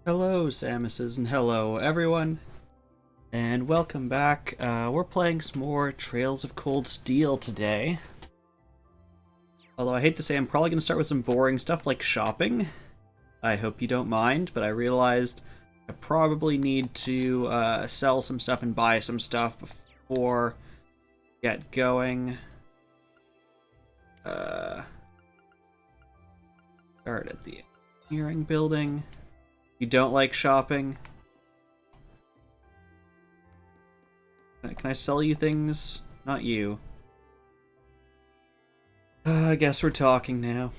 Hello, Samuses, and hello, everyone, and welcome back. We're playing some more Trails of Cold Steel today. Although I hate to say, I'm probably going to start with some boring stuff like shopping. I hope you don't mind, but I realized I probably need to sell some stuff and buy some stuff before get going. Start at the engineering building. You don't like shopping? Can I sell you things? Not you. I guess we're talking now.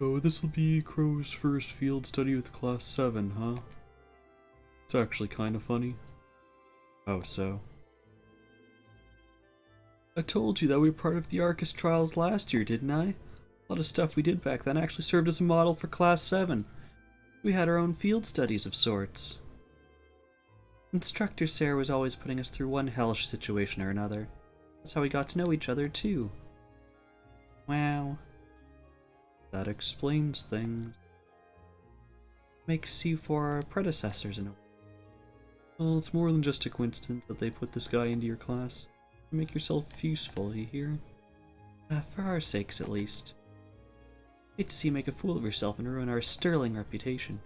Oh, this'll be Crow's first field study with Class 7, huh? It's actually kind of funny. Oh, so. I told you that we were part of the Arcus trials last year, didn't I? A lot of stuff we did back then actually served as a model for Class 7. We had our own field studies of sorts. Instructor Sarah was always putting us through one hellish situation or another. That's how we got to know each other, too. Wow. That explains things. Makes you for our predecessors in a way. Well, it's more than just a coincidence that they put this guy into your class. You make yourself useful, you hear? For our sakes, at least. Hate to see you make a fool of yourself and ruin our sterling reputation.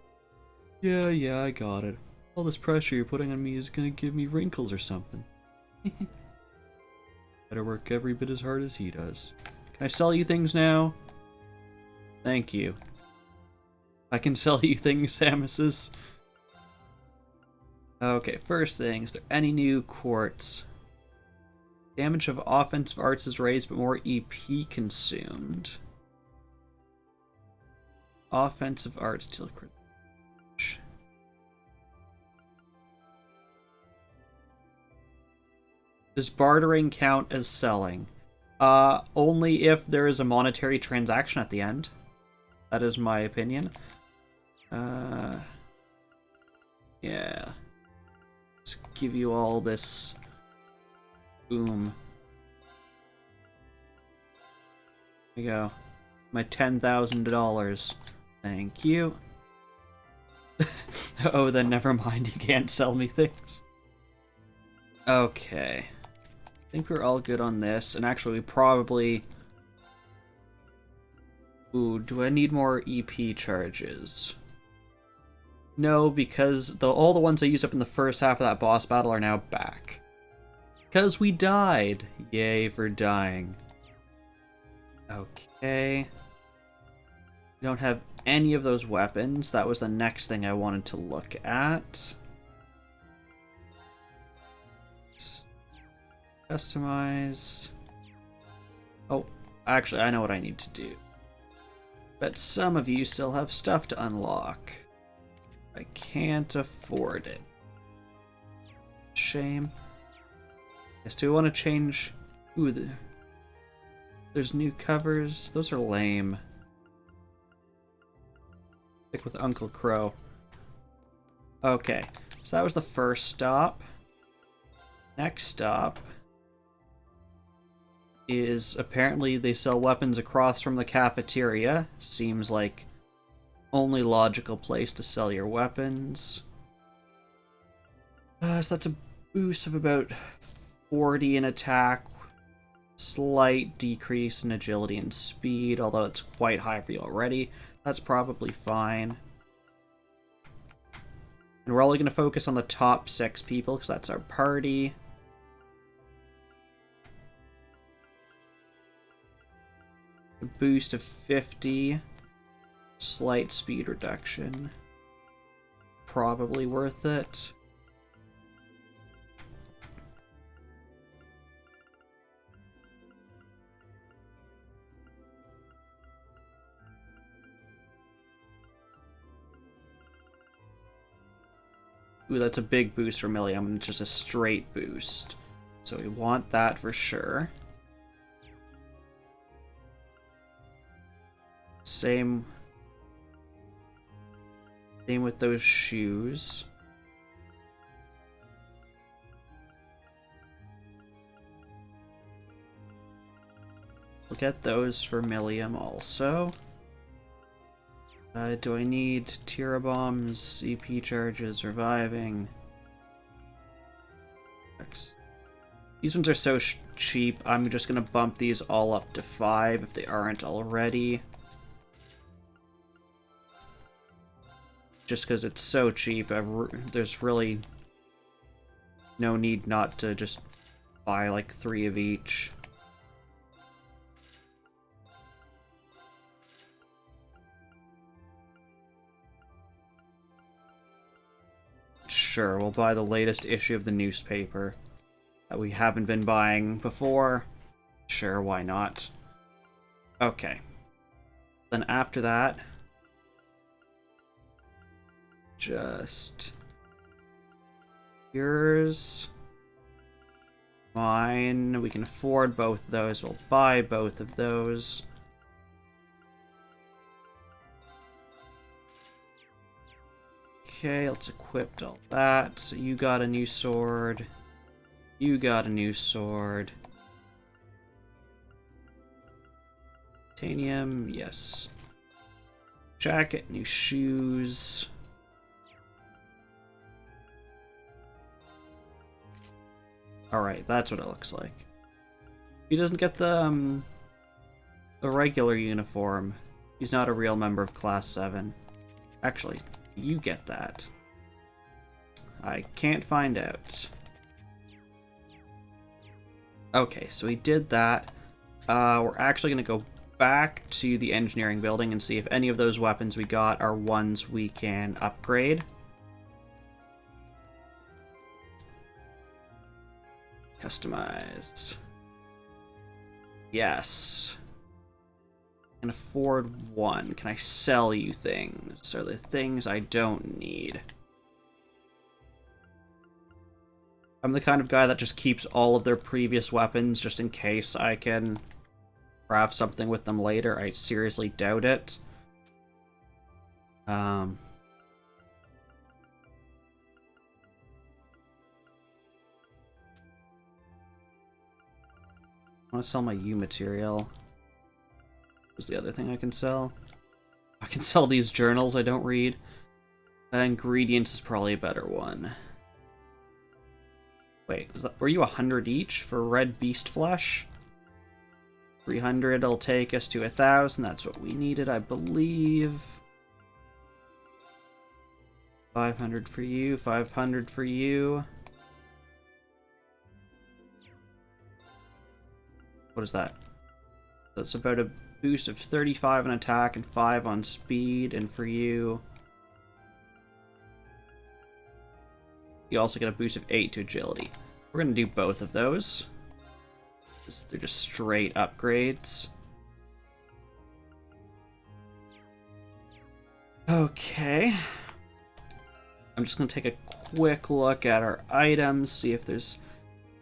Yeah, I got it. All this pressure you're putting on me is gonna give me wrinkles or something. Better work every bit as hard as he does. Can I sell you things now? Thank you. I can sell you things, Samuses. Okay, first thing, is there any new quartz? Damage of offensive arts is raised, but more EP consumed. Offensive arts deal crit. Does bartering count as selling? Only if there is a monetary transaction at the end. That is my opinion. Yeah. Let's give you all this. Boom. There you go. My $10,000. Thank you. Oh, then never mind. You can't sell me things. Okay. I think we're all good on this. And actually, we probably... Ooh, do I need more EP charges? No, because all the ones I used up in the first half of that boss battle are now back. Because we died. Yay for dying. Okay. We don't have any of those weapons. That was the next thing I wanted to look at. Customize. Oh, actually, I know what I need to do. But some of you still have stuff to unlock. I can't afford it. Shame. Yes, do we want to change... Ooh, there's new covers. Those are lame. Stick with Uncle Crow. Okay, so that was the first stop. Next stop is apparently they sell weapons across from the cafeteria. Seems like only logical place to sell your weapons. So that's a boost of about 40 in attack, slight decrease in agility and speed, although it's quite high for you already. That's probably fine. And we're only going to focus on the top 6 people because that's our party. A boost of 50. Slight speed reduction. Probably worth it. Ooh, that's a big boost for Milliam. It's just a straight boost. So we want that for sure. Same with those shoes. We'll get those for Milliam also. Do I need Tira bombs, EP charges, reviving? These ones are so cheap, I'm just gonna bump these all up to 5 if they aren't already. Just because it's so cheap, there's really no need not to just buy like 3 of each. Sure, we'll buy the latest issue of the newspaper that we haven't been buying before. Sure, why not? Okay. Then after that, just yours, mine. We can afford both of those. We'll buy both of those. Okay, let's equip all that. So you got a new sword. You got a new sword. Titanium, yes. Jacket, new shoes. Alright, that's what it looks like. He doesn't get the regular uniform. He's not a real member of Class 7. Actually, you get that. I can't find out. Okay, so we did that. We're actually going to go back to the engineering building and see if any of those weapons we got are ones we can upgrade. Customized. Yes. Can afford one. Can I sell you things? Are there things I don't need? I'm the kind of guy that just keeps all of their previous weapons just in case I can craft something with them later. I seriously doubt it. I want to sell my U material. What's the other thing I can sell? I can sell these journals I don't read. Ingredients is probably a better one. Wait, were you 100 each for red beast flesh? 300 will take us to 1,000. That's what we needed, I believe. 500 for you, 500 for you. What is that? That's about a boost of 35 on attack and 5 on speed, and for you... You also get a boost of 8 to agility. We're going to do both of those. They're just straight upgrades. Okay. I'm just going to take a quick look at our items, see if there's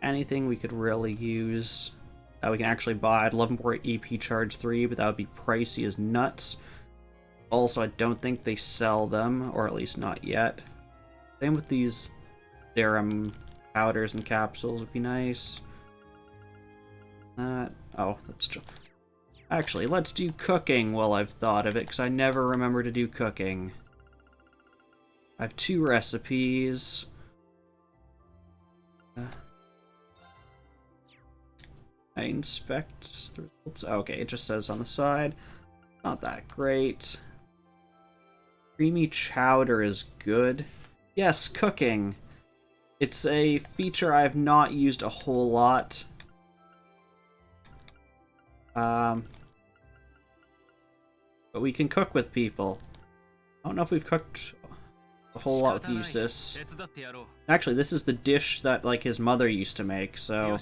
anything we could really use that we can actually buy. I'd love more EP Charge 3, but that would be pricey as nuts. Also, I don't think they sell them, or at least not yet. Same with these serum powders and capsules would be nice. Oh, that's just... Actually, let's do cooking while I've thought of it, because I never remember to do cooking. I have 2 recipes. I inspect the results. Okay, it just says on the side. Not that great. Creamy chowder is good. Yes, cooking. It's a feature I've not used a whole lot. But we can cook with people. I don't know if we've cooked a whole lot with Eustace. Actually, this is the dish that, like, his mother used to make, so...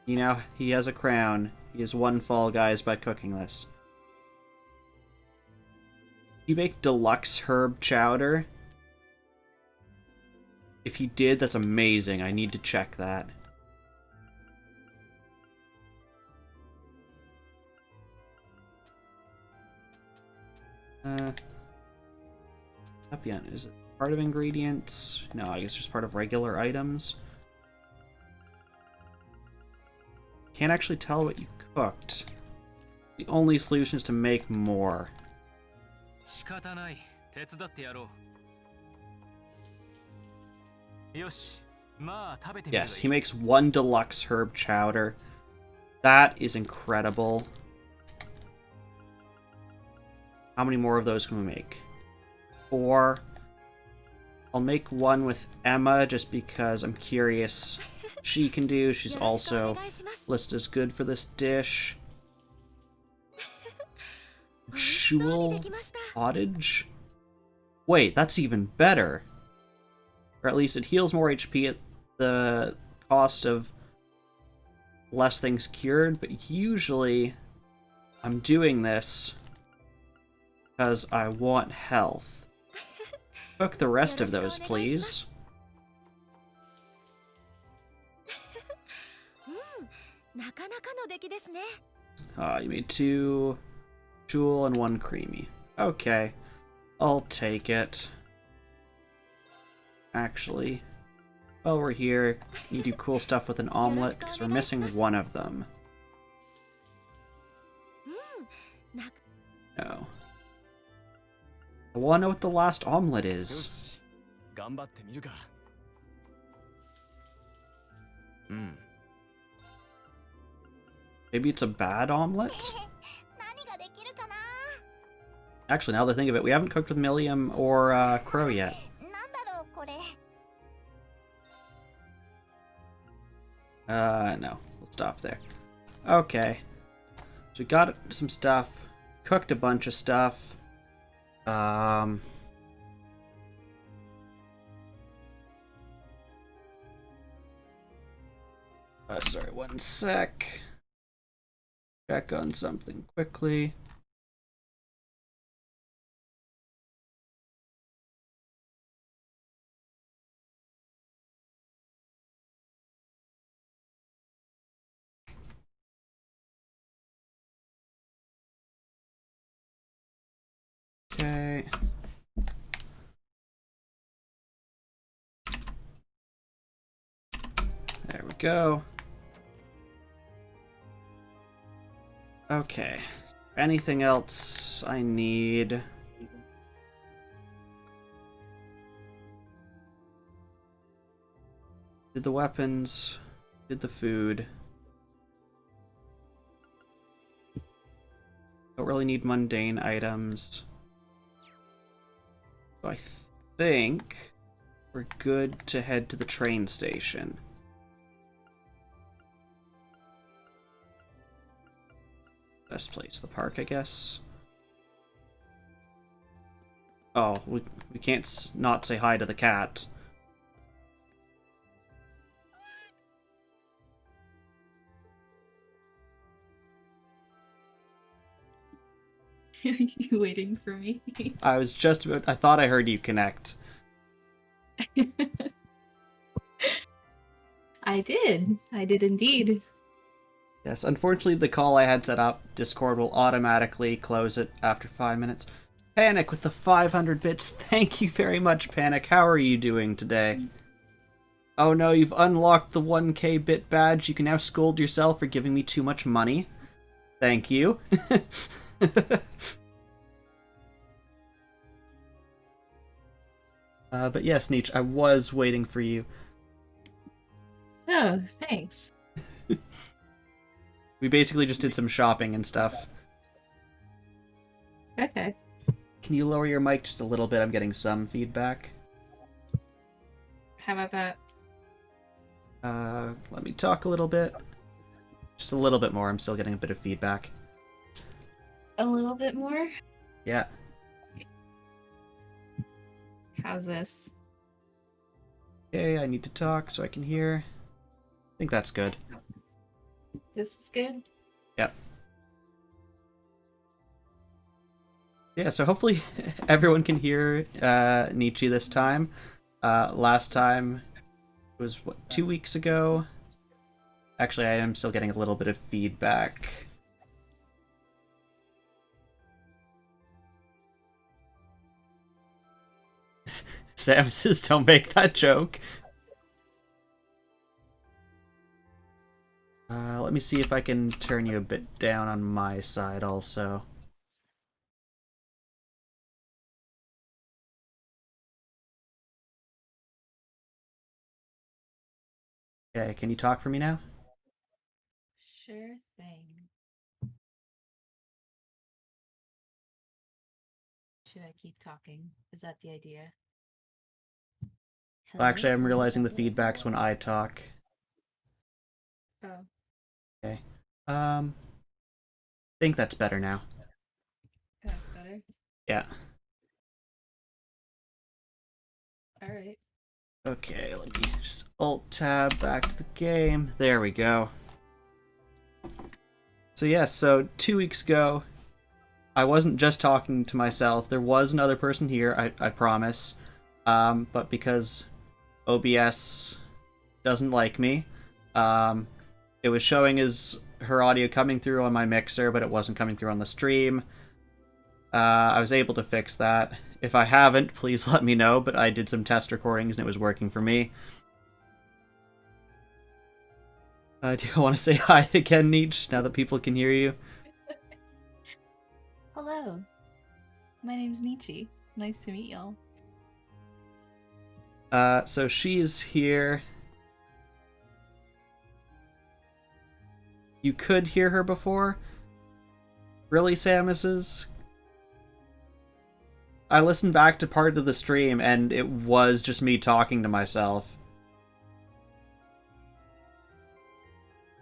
You know, he has a crown. He has won Fall Guys by cooking this. You make deluxe herb chowder? If you did, that's amazing. I need to check that. Tapian, is it part of ingredients? No, I guess just part of regular items. Can't actually tell what you cooked. The only solution is to make more. Yes, he makes 1 deluxe herb chowder. That is incredible. How many more of those can we make? 4. I'll make 1 with Emma just because I'm curious what she can do. She's also listed as good for this dish. Jewel Cottage? Wait, that's even better. Or at least it heals more HP at the cost of less things cured, but usually I'm doing this because I want health. Cook the rest of those, please. You made 2 jewel and 1 creamy. Okay, I'll take it. Actually, while we're here, you do cool stuff with an omelet because we're missing 1 of them. No. I want to know what the last omelet is. Maybe it's a bad omelet? Actually, now that I think of it, we haven't cooked with Milliam or Crow yet. No. We'll stop there. Okay. So we got some stuff. Cooked a bunch of stuff. Sorry, 1 sec. Check on something quickly. Okay. There we go. Okay. Anything else I need? Did the weapons, did the food. Don't really need mundane items. So I think we're good to head to the train station. Best place, the park, I guess. Oh, we can't not say hi to the cat. Are you waiting for me? I was just about... I thought I heard you connect. I did indeed. Yes, unfortunately the call I had set up, Discord will automatically close it after 5 minutes. Panic with the 500 bits. Thank you very much, Panic. How are you doing today? Oh no, you've unlocked the 1k bit badge. You can now scold yourself for giving me too much money. Thank you. But yes, Nietzsche, I was waiting for you. Oh, thanks. We basically just did some shopping and stuff. Okay. Can you lower your mic just a little bit? I'm getting some feedback. How about that? Let me talk a little bit. Just a little bit more. I'm still getting a bit of feedback. A little bit more? Yeah. How's this? Okay, I need to talk so I can hear. I think that's good. This is good? Yep. Yeah, so hopefully everyone can hear Nietzsche this time. Last time was, what, 2 weeks ago? Actually, I am still getting a little bit of feedback. Sam says, don't make that joke. Let let me see if I can turn you a bit down on my side also. Okay, can you talk for me now? Sure thing. Should I keep talking? Is that the idea? Well, Hello, actually, I'm hello, realizing the hello, feedback's when hello. I talk. Oh, Okay. I think that's better now. that's better. Yeah. All right. Okay, let me just Alt-Tab back to the game. There we go. So yes, so 2 weeks ago, I wasn't just talking to myself. There was another person here, I promise. But because OBS doesn't like me, um, it was showing as her audio coming through on my mixer, but it wasn't coming through on the stream. I was able to fix that. If I haven't, please let me know, but I did some test recordings and it was working for me. Do you want to say hi again, Nietzsche, now that people can hear you? Hello, my name's Nietzsche. Nice to meet y'all. So she's here. You could hear her before. Really, Samus's? I listened back to part of the stream and it was just me talking to myself.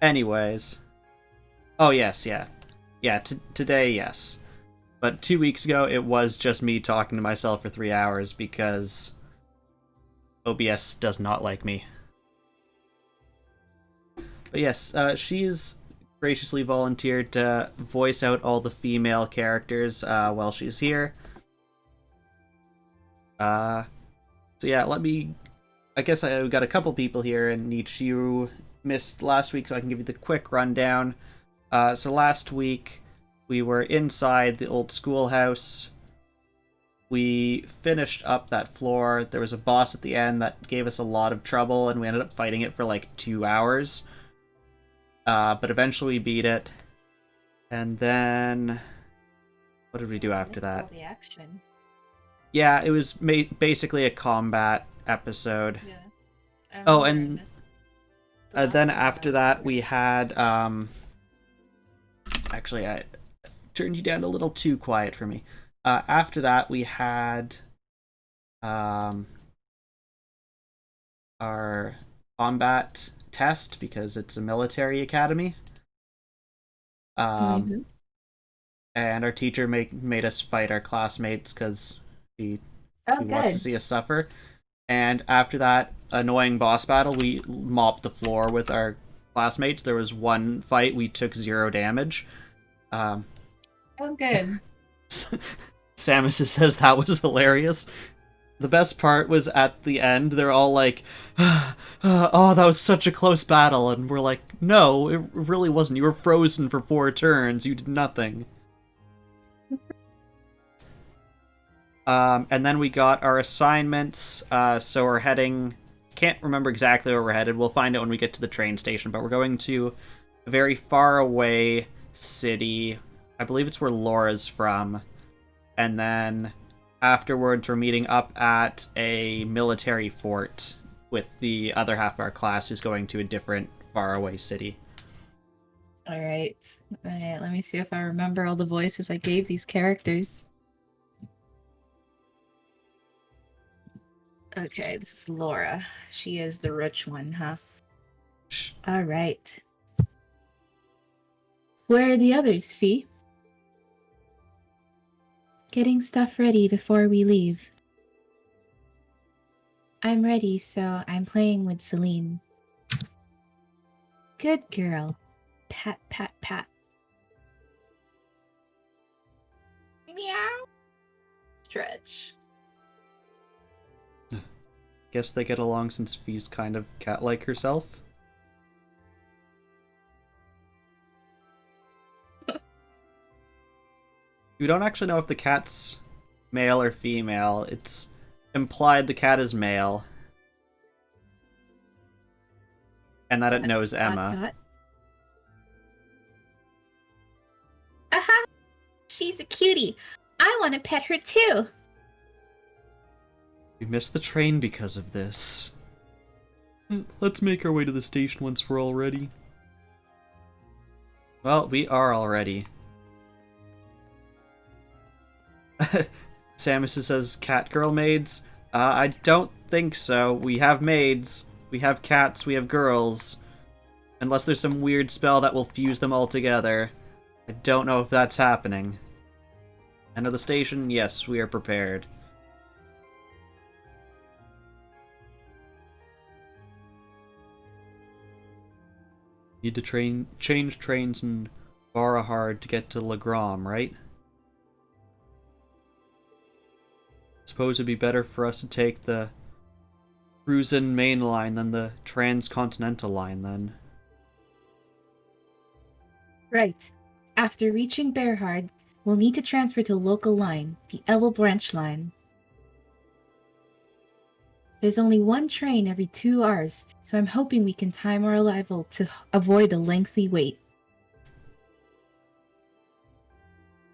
Anyways. Oh, yes, yeah. Yeah, today, yes. But 2 weeks ago, it was just me talking to myself for 3 hours because OBS does not like me. But yes, she's graciously volunteered to voice out all the female characters while she's here. So yeah, let me... I guess I've got a couple people here, and each you missed last week, so I can give you the quick rundown. So last week, we were inside the old schoolhouse. We finished up that floor. There was a boss at the end that gave us a lot of trouble, and we ended up fighting it for like 2 hours. But eventually we beat it. And then... what did we do I after missed all that? the action. Yeah, it was basically a combat episode. Yeah, I Oh, remember I and missed the last then part of after that we had... actually, I turned you down a little too quiet for me. After that we had... our combat test, because it's a military academy. Mhm. And our teacher made us fight our classmates because he, Oh, he wants to good. see us suffer. And after that annoying boss battle, we mopped the floor with our classmates. There was one fight we took 0 damage. Um, Oh, good. Samus says that was hilarious. The best part was at the end. They're all like, "Oh, that was such a close battle," and we're like, "No, it really wasn't. You were frozen for 4 turns. You did nothing." And then we got our assignments. So we're heading. Can't remember exactly where we're headed. We'll find out when we get to the train station. But we're going to a very far away city. I believe it's where Laura's from. And then afterwards, we're meeting up at a military fort with the other half of our class, who's going to a different faraway city. All right. All right. Let me see if I remember all the voices I gave these characters. Okay, this is Laura. She is the rich one, huh? All right. Where are the others, Fee? Getting stuff ready before we leave. I'm ready, so I'm playing with Celine. Good girl. Pat, pat, pat. Meow. Stretch. Guess they get along since Fee's kind of cat-like herself. We don't actually know if the cat's male or female. It's implied the cat is male. And that it knows Dot, Emma. dot. Aha! She's a cutie. I want to pet her too. We missed the train because of this. Let's make our way to the station once we're all ready. Well, we are already. Samus says cat girl maids. I don't think so. We have maids. We have cats. We have girls. Unless there's some weird spell that will fuse them all together. I don't know if that's happening. Enter the station? Yes, we are prepared. Need to change trains in Barahard to get to Legram, right? Suppose it'd be better for us to take the Cruisin' main line than the transcontinental line, then. Right. After reaching Berhard, we'll need to transfer to a local line, the Elvel branch line. There's only one train every 2 hours, so I'm hoping we can time our arrival to avoid a lengthy wait.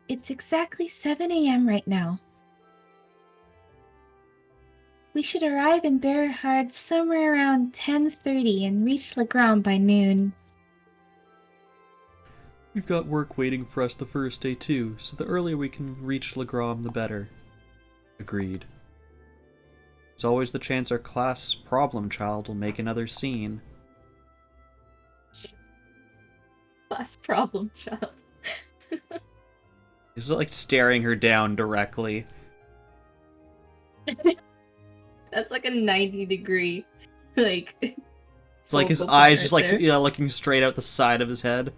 It's exactly 7 a.m. right now. We should arrive in Berhard somewhere around 10:30 and reach Legram by noon. We've got work waiting for us the first day too, so the earlier we can reach Legram, the better. Agreed. There's always the chance our class problem child will make another scene. Class problem child. He's like staring her down directly. That's like a 90-degree, like. It's like his focal eyes point just right like there. looking straight out the side of his head.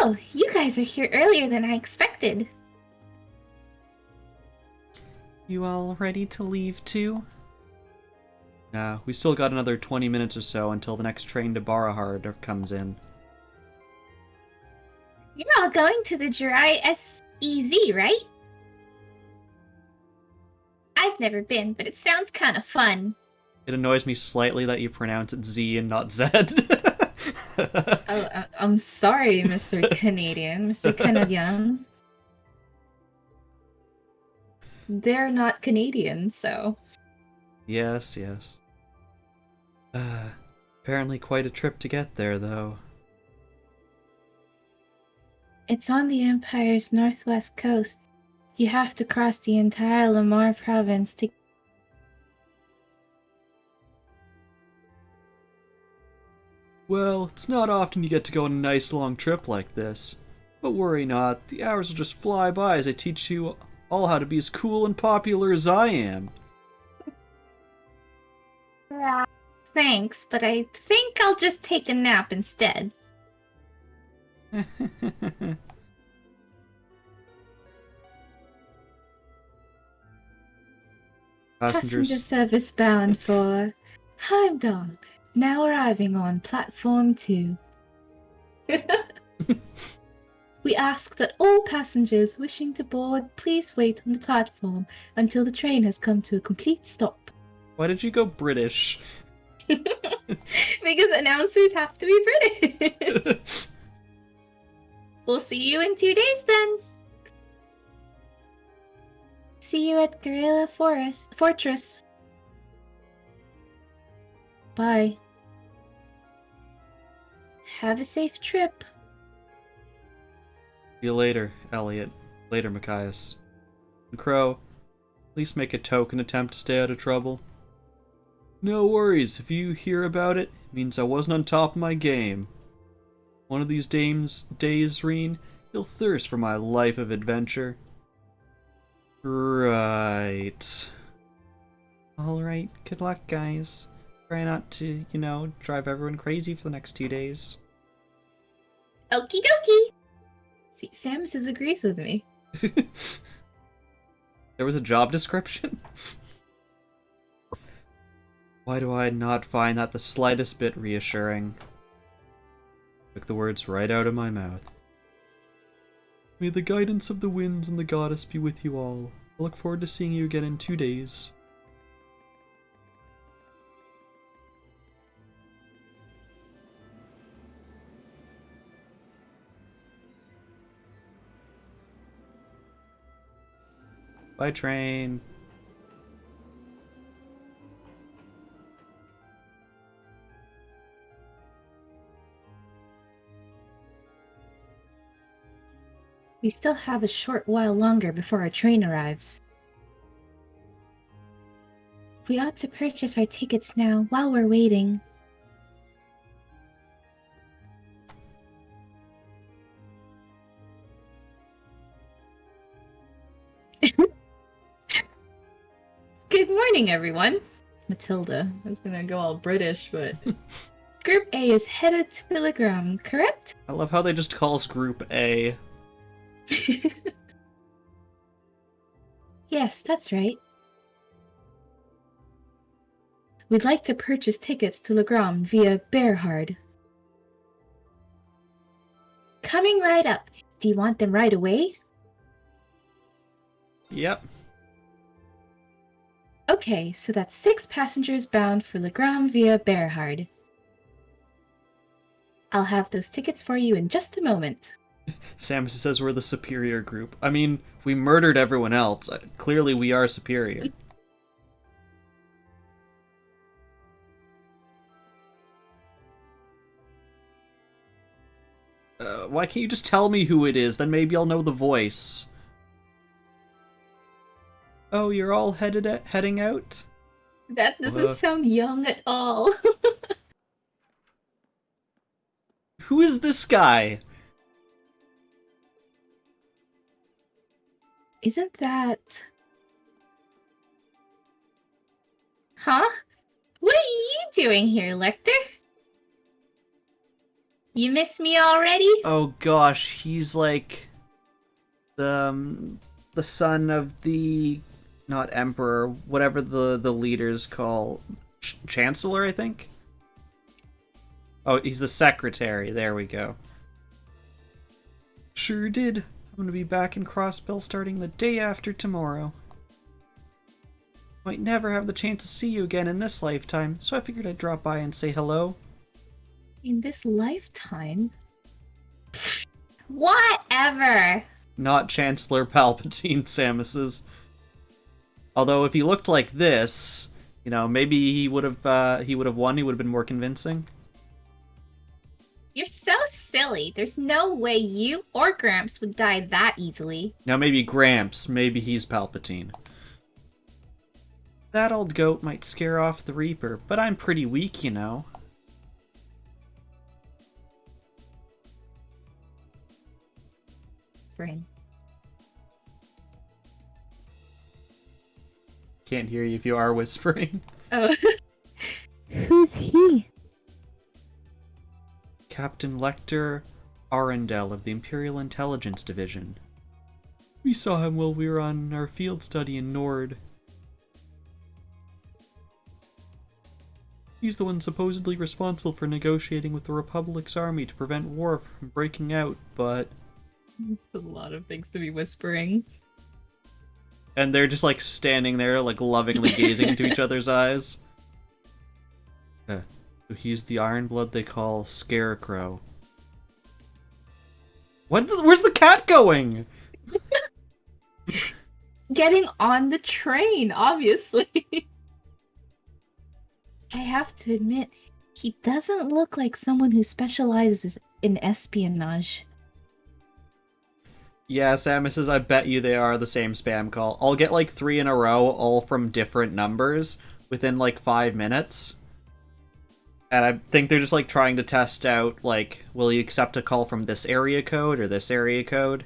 Oh, you guys are here earlier than I expected. You all ready to leave too? Nah, we still got another 20 minutes or so until the next train to Barahard comes in. You're all going to the Jirai SEZ, right? I've never been, but it sounds kind of fun. It annoys me slightly that you pronounce it Z and not Z. Oh, I'm sorry, Mr. Canadian, Mr. Canadian. They're not Canadian, so. Yes, yes. Apparently quite a trip to get there, though. It's on the Empire's northwest coast. You have to cross the entire Lamar province to. Well, it's not often you get to go on a nice long trip like this. But worry not, the hours will just fly by as I teach you all how to be as cool and popular as I am. Thanks, but I think I'll just take a nap instead. Passenger service bound for Heimdall, now arriving on platform 2. We ask that all passengers wishing to board please wait on the platform until the train has come to a complete stop. Why did you go British? Because announcers have to be British. We'll see you in 2 days then. See you at Guerrilla Fortress. Bye. Have a safe trip. See you later, Elliot. Later, Machias. And Crow, at least make a token attempt to stay out of trouble. No worries, if you hear about it, it means I wasn't on top of my game. One of these days, Rean, you'll thirst for my life of adventure. Right. Alright, good luck, guys. Try not to, drive everyone crazy for the next 2 days. Okie dokie. See, Samus agrees with me. There was a job description? Why do I not find that the slightest bit reassuring? Took the words right out of my mouth. May the guidance of the winds and the goddess be with you all. I look forward to seeing you again in 2 days. Bye, train. We still have a short while longer before our train arrives. We ought to purchase our tickets now while we're waiting. Good morning, everyone. Matilda. I was gonna go all British, but Group A is headed to Telegram, correct? I love how they just call us Group A. Yes, that's right. We'd like to purchase tickets to Legram via Berhard. Coming right up. Do you want them right away? Yep. Okay, so that's 6 passengers bound for Legram via Berhard. I'll have those tickets for you in just a moment. Samus says we're the superior group. I mean, we murdered everyone else. Clearly we are superior. Why can't you just tell me who it is? Then maybe I'll know the voice. Oh, you're all heading out? That doesn't sound young at all. Who is this guy? Isn't that... Huh? What are you doing here, Lecter? You miss me already? Oh gosh, he's like the son of the not emperor, whatever the leaders call chancellor, I think. Oh, he's the secretary. There we go. Sure did. I'm gonna be back in Crossbill starting the day after tomorrow. Might never have the chance to see you again in this lifetime, so I figured I'd drop by and say hello. In this lifetime? Whatever! Not Chancellor Palpatine, Samus's. Although if he looked like this, you know, maybe he would have won. He would have been more convincing. You're so silly. There's no way you or Gramps would die that easily. Now maybe Gramps, maybe he's Palpatine. That old goat might scare off the Reaper, but I'm pretty weak, you know. Brain. Can't hear you if you are whispering. Oh. Who's he? Captain Lecter Arundel of the Imperial Intelligence Division. We saw him while we were on our field study in Nord. He's the one supposedly responsible for negotiating with the Republic's army to prevent war from breaking out, but... It's a lot of things to be whispering. And they're just, like, standing there, like, lovingly gazing into each other's eyes. So he's the Ironblood they call Scarecrow. Where's the cat going? Getting on the train, obviously. I have to admit, he doesn't look like someone who specializes in espionage. Yeah, Samus says, I bet you they are the same spam call. I'll get like 3 in a row, all from different numbers, within like 5 minutes. And I think they're just like trying to test out, like, will you accept a call from this area code or this area code?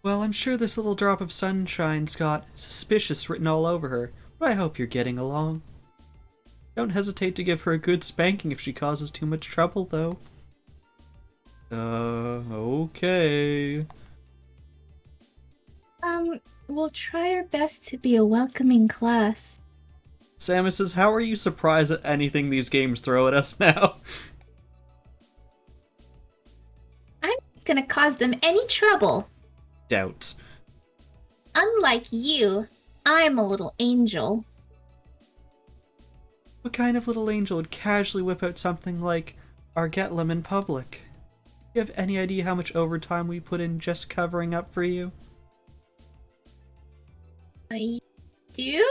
Well, I'm sure this little drop of sunshine's got suspicious written all over her, but I hope you're getting along. Don't hesitate to give her a good spanking if she causes too much trouble, though. Okay. We'll try our best to be a welcoming class. Samus says, how are you surprised at anything these games throw at us now? I'm not gonna cause them any trouble. Doubt. Unlike you, I'm a little angel. What kind of little angel would casually whip out something like Argetlum in public? You have any idea how much overtime we put in just covering up for you? I do?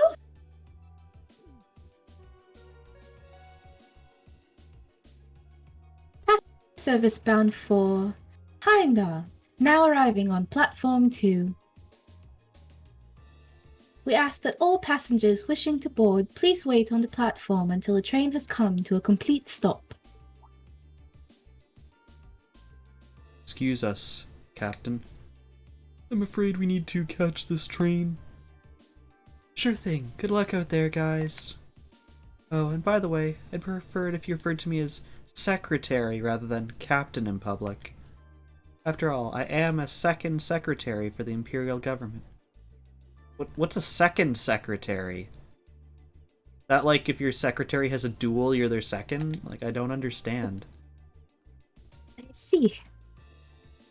Service bound for Heimdall, now arriving on platform 2. We ask that all passengers wishing to board please wait on the platform until the train has come to a complete stop. Excuse us, Captain. I'm afraid we need to catch this train. Sure thing. Good luck out there, guys. Oh, and by the way, I'd prefer it if you referred to me as Secretary rather than Captain in public. After all, I am a second secretary for the Imperial government. What's a second secretary? That like if your secretary has a duel, you're their second? Like, I don't understand. I see.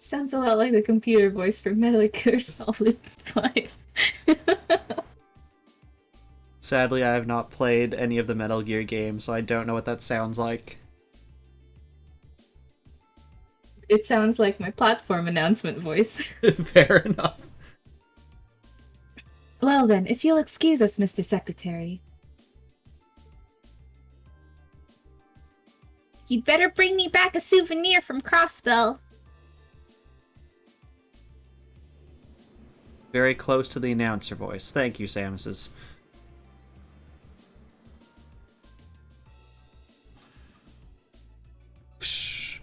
Sounds a lot like the computer voice for Metal Gear Solid 5. Sadly, I have not played any of the Metal Gear games, so I don't know what that sounds like. It sounds like my platform announcement voice. Fair enough. Well then, if you'll excuse us, Mr. Secretary. You'd better bring me back a souvenir from Crossbell. Very close to the announcer voice. Thank you, Samus's. Psh.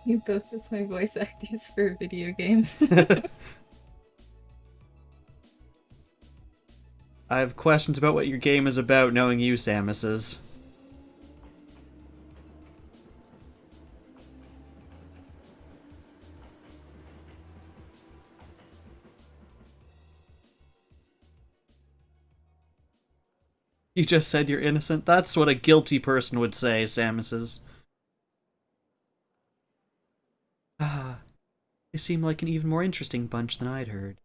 You both as my voice actors for a video game. I have questions about what your game is about, knowing you, Samus's. You just said you're innocent? That's what a guilty person would say, Samus's. Ah, they seem like an even more interesting bunch than I'd heard.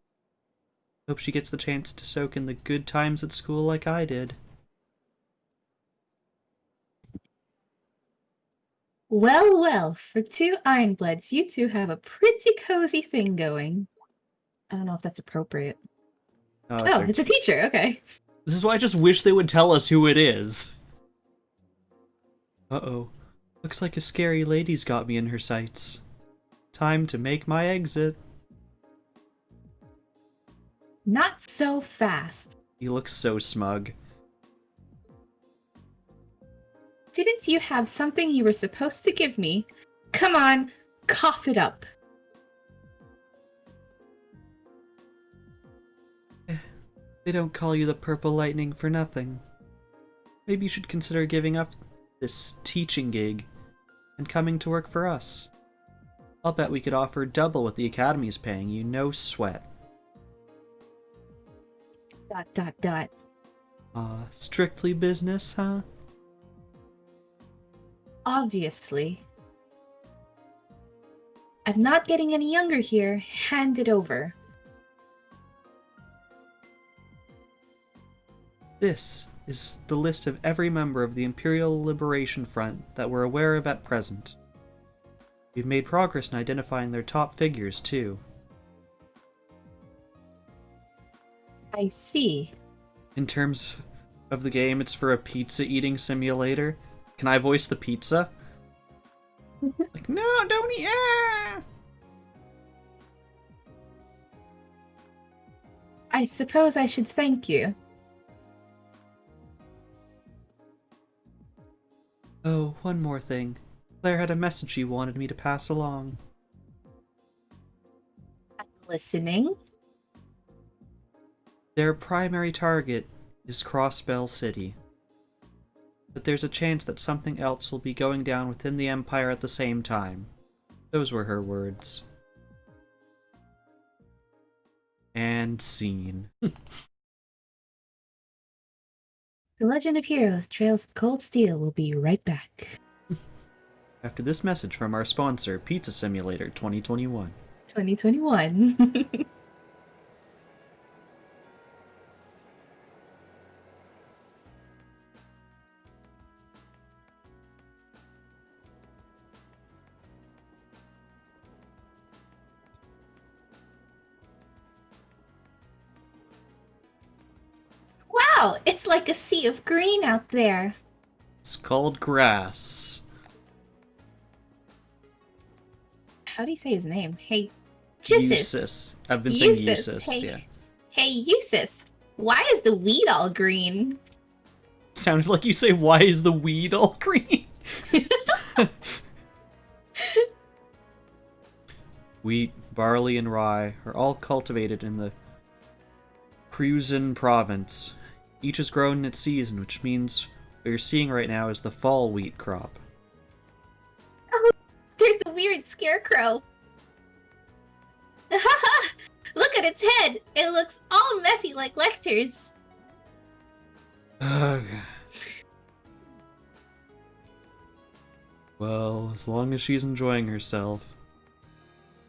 Hope she gets the chance to soak in the good times at school like I did. Well, well, for 2 Ironbloods, you two have a pretty cozy thing going. I don't know if that's appropriate. Oh, it's a teacher, okay. This is why I just wish they would tell us who it is. Uh-oh. Looks like a scary lady's got me in her sights. Time to make my exit. Not so fast. He looks so smug. Didn't you have something you were supposed to give me? Come on, cough it up. They don't call you the Purple Lightning for nothing. Maybe you should consider giving up this teaching gig and coming to work for us. I'll bet we could offer double what the Academy's paying you, no sweat. ... Strictly business, huh? Obviously. I'm not getting any younger here. Hand it over. This is the list of every member of the Imperial Liberation Front that we're aware of at present. We've made progress in identifying their top figures, too. I see. In terms of the game, it's for a pizza-eating simulator. Can I voice the pizza? Like, no, don't eat! Ah! I suppose I should thank you. Oh, one more thing. Claire had a message she wanted me to pass along. I'm listening. Their primary target is Crossbell City. But there's a chance that something else will be going down within the Empire at the same time. Those were her words. And scene. The Legend of Heroes Trails of Cold Steel will be right back. After this message from our sponsor, Pizza Simulator 2021. 2021. Wow, it's like a sea of green out there. It's called grass. How do you say his name? Hey, Eustace. I've been saying Eustace, Hey, yeah. hey, Eustace. Why is the weed all green? Sounded like you say, why is the weed all green? Wheat, barley, and rye are all cultivated in the Rean province. Each is grown in its season, which means what you're seeing right now is the fall wheat crop. Oh, there's a weird scarecrow. Look at its head. It looks all messy like Lecter's. Well, as long as she's enjoying herself.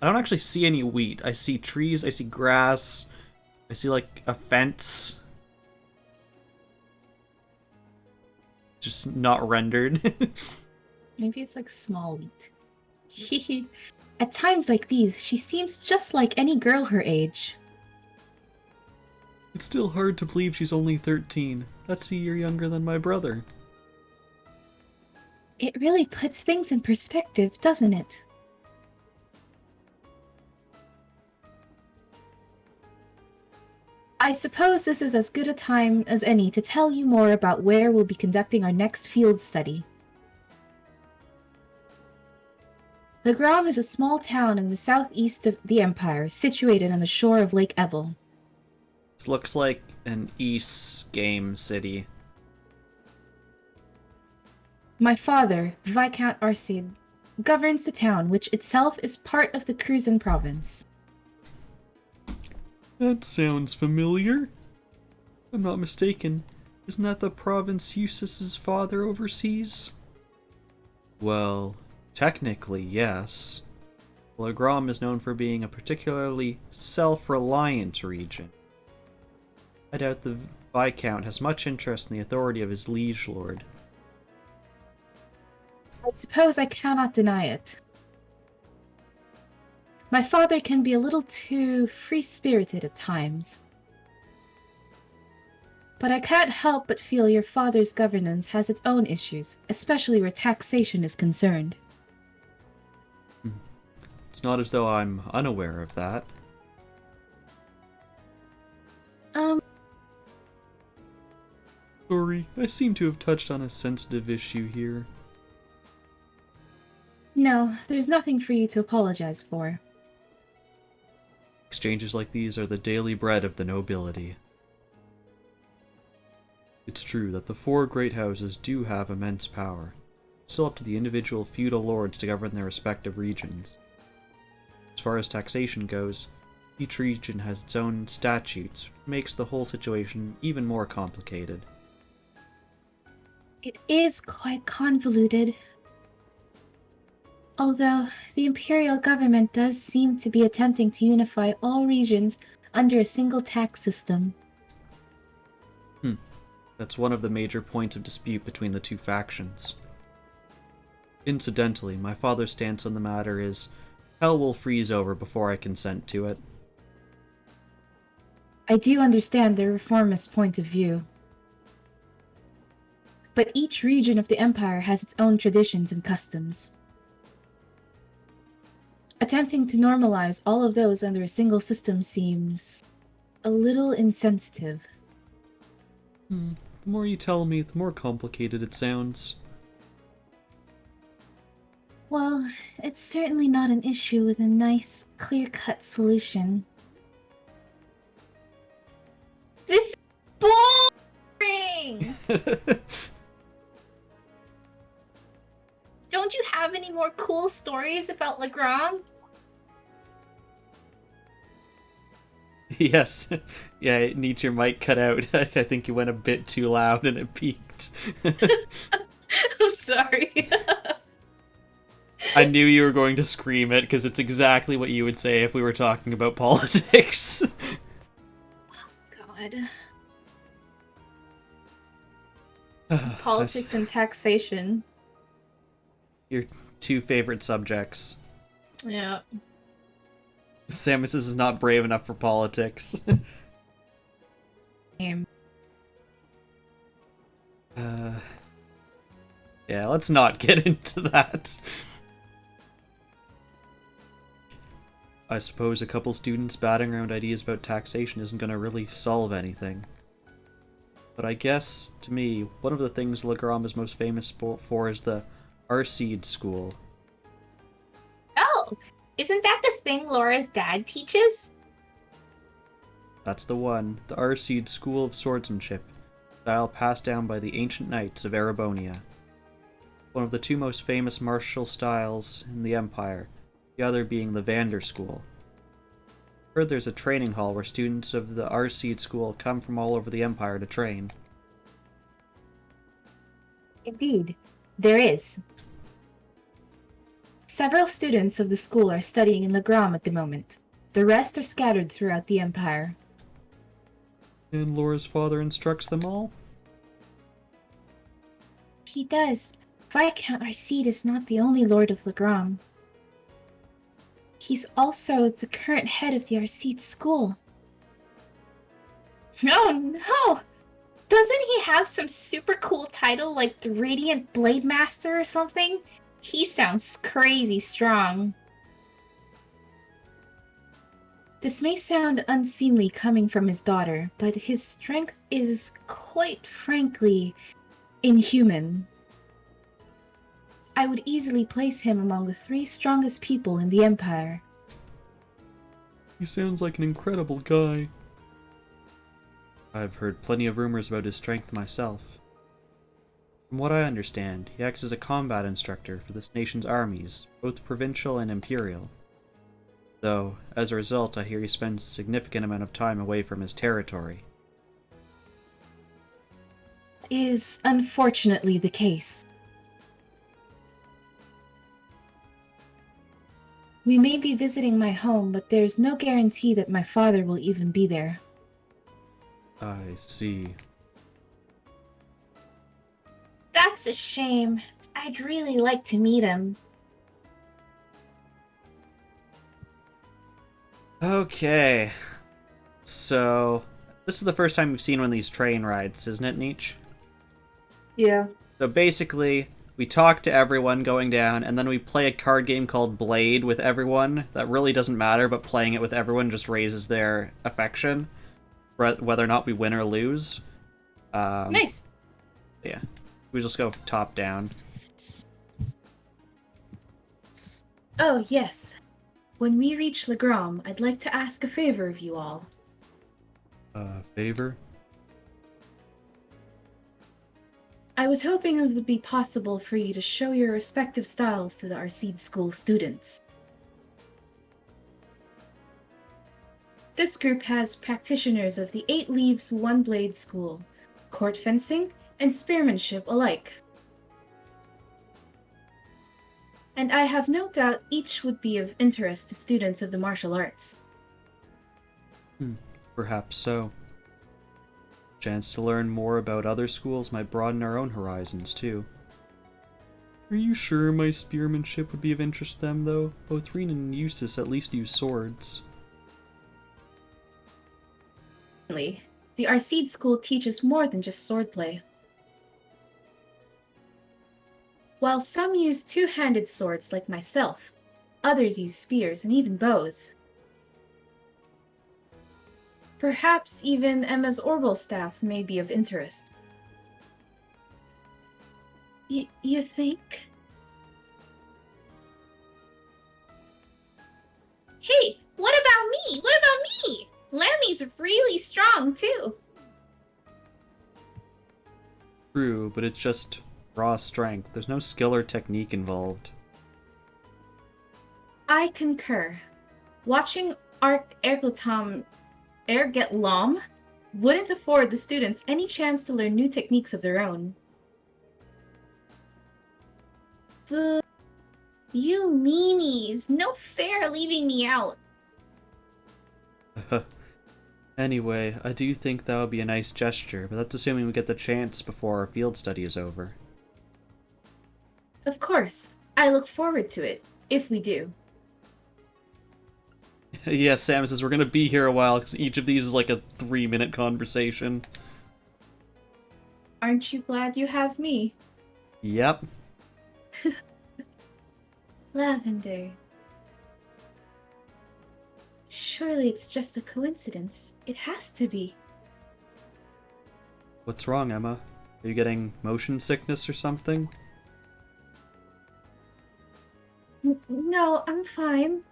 I don't actually see any wheat. I see trees, I see grass, I see like a fence. Just not rendered. Maybe it's like small wheat. At times like these, she seems just like any girl her age. It's still hard to believe she's only 13. That's a year younger than my brother. It really puts things in perspective, doesn't it? I suppose this is as good a time as any to tell you more about where we'll be conducting our next field study. Legram is a small town in the southeast of the Empire, situated on the shore of Lake Evel. This looks like an East game city. My father, Viscount Arcade, governs the town, which itself is part of the Rean province. That sounds familiar. If I'm not mistaken, isn't that the province Eustace's father oversees? Well, technically, yes. Legram is known for being a particularly self-reliant region. I doubt the Viscount has much interest in the authority of his liege lord. I suppose I cannot deny it. My father can be a little too free-spirited at times. But I can't help but feel your father's governance has its own issues, especially where taxation is concerned. It's not as though I'm unaware of that. Sorry, I seem to have touched on a sensitive issue here. No, there's nothing for you to apologize for. Exchanges like these are the daily bread of the nobility. It's true that the four great houses do have immense power. It's still up to the individual feudal lords to govern their respective regions. As far as taxation goes, each region has its own statutes, which makes the whole situation even more complicated. It is quite convoluted. Although the imperial government does seem to be attempting to unify all regions under a single tax system. That's one of the major points of dispute between the two factions. Incidentally, my father's stance on the matter is, hell will freeze over before I consent to it. I do understand the reformist point of view. But each region of the Empire has its own traditions and customs. Attempting to normalize all of those under a single system seems a little insensitive. The more you tell me, the more complicated it sounds. Well, it's certainly not an issue with a nice, clear-cut solution. This is boring! Don't you have any more cool stories about Legram? Yes. Yeah, it needs your mic cut out. I think you went a bit too loud and it peaked. I'm sorry. I knew you were going to scream it, because it's exactly what you would say if we were talking about politics. God. Politics and taxation. Your two favorite subjects. Yeah. Samus is not brave enough for politics. Yeah, let's not get into that. I suppose a couple students batting around ideas about taxation isn't going to really solve anything. But I guess, to me, one of the things Legram is most famous for is the Arseed School. Oh, isn't that the thing Laura's dad teaches? That's the one, the Arseed School of Swordsmanship, style passed down by the ancient knights of Erebonia. One of the two most famous martial styles in the Empire, the other being the Vander School. I heard there's a training hall where students of the Arseed School come from all over the Empire to train. Indeed, there is. Several students of the school are studying in Legram at the moment. The rest are scattered throughout the Empire. And Laura's father instructs them all? He does. Viscount Arseed is not the only Lord of Legram. He's also the current head of the Arseed School. Oh no! Doesn't he have some super cool title like the Radiant Blade Master or something? He sounds crazy strong. This may sound unseemly coming from his daughter, but his strength is, quite frankly, inhuman. I would easily place him among the 3 strongest people in the Empire. He sounds like an incredible guy. I've heard plenty of rumors about his strength myself. From what I understand, he acts as a combat instructor for this nation's armies, both provincial and imperial. Though, as a result, I hear he spends a significant amount of time away from his territory. Is unfortunately the case. We may be visiting my home, but there's no guarantee that my father will even be there. I see. That's a shame. I'd really like to meet him. Okay. So, this is the first time we've seen one of these train rides, isn't it, Nietzsche? Yeah. So basically, we talk to everyone going down, and then we play a card game called Blade with everyone. That really doesn't matter, but playing it with everyone just raises their affection, whether or not we win or lose. Nice. Yeah. We just go top down. Oh, yes. When we reach Legram, I'd like to ask a favor of you all. Favor? I was hoping it would be possible for you to show your respective styles to the Arseed School students. This group has practitioners of the 8 Leaves, 1 Blade School, court fencing, and spearmanship alike. And I have no doubt each would be of interest to students of the martial arts. Perhaps so. Chance to learn more about other schools might broaden our own horizons, too. Are you sure my spearmanship would be of interest to them, though? Both Rean and Eustace at least use swords. The Arseed School teaches more than just swordplay. While some use 2-handed swords like myself, others use spears and even bows. Perhaps even Emma's Orbital staff may be of interest. You think? Hey, what about me? What about me? Lammy's really strong, too. True, but it's just raw strength. There's no skill or technique involved. I concur. Watching Ergetlam wouldn't afford the students any chance to learn new techniques of their own. Boo. You meanies! No fair leaving me out! Anyway, I do think that would be a nice gesture, but that's assuming we get the chance before our field study is over. Of course. I look forward to it, if we do. Yeah, Sam says we're gonna be here a while, because each of these is like a 3-minute conversation. Aren't you glad you have me? Yep. Lavender. Surely it's just a coincidence. It has to be. What's wrong, Emma? Are you getting motion sickness or something? No, I'm fine.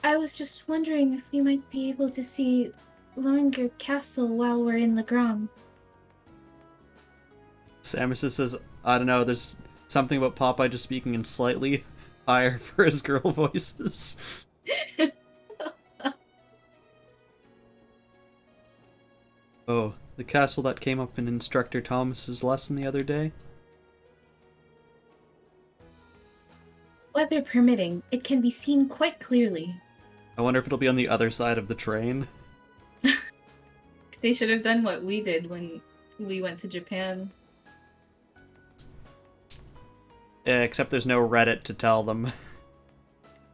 I was just wondering if we might be able to see Lornger Castle while we're in Legram. Samus just says, I don't know, there's something about Popeye just speaking in slightly higher for his girl voices. Oh, the castle that came up in Instructor Thomas's lesson the other day? Weather permitting, it can be seen quite clearly. I wonder if it'll be on the other side of the train. They should have done what we did when we went to Japan. Except there's no Reddit to tell them.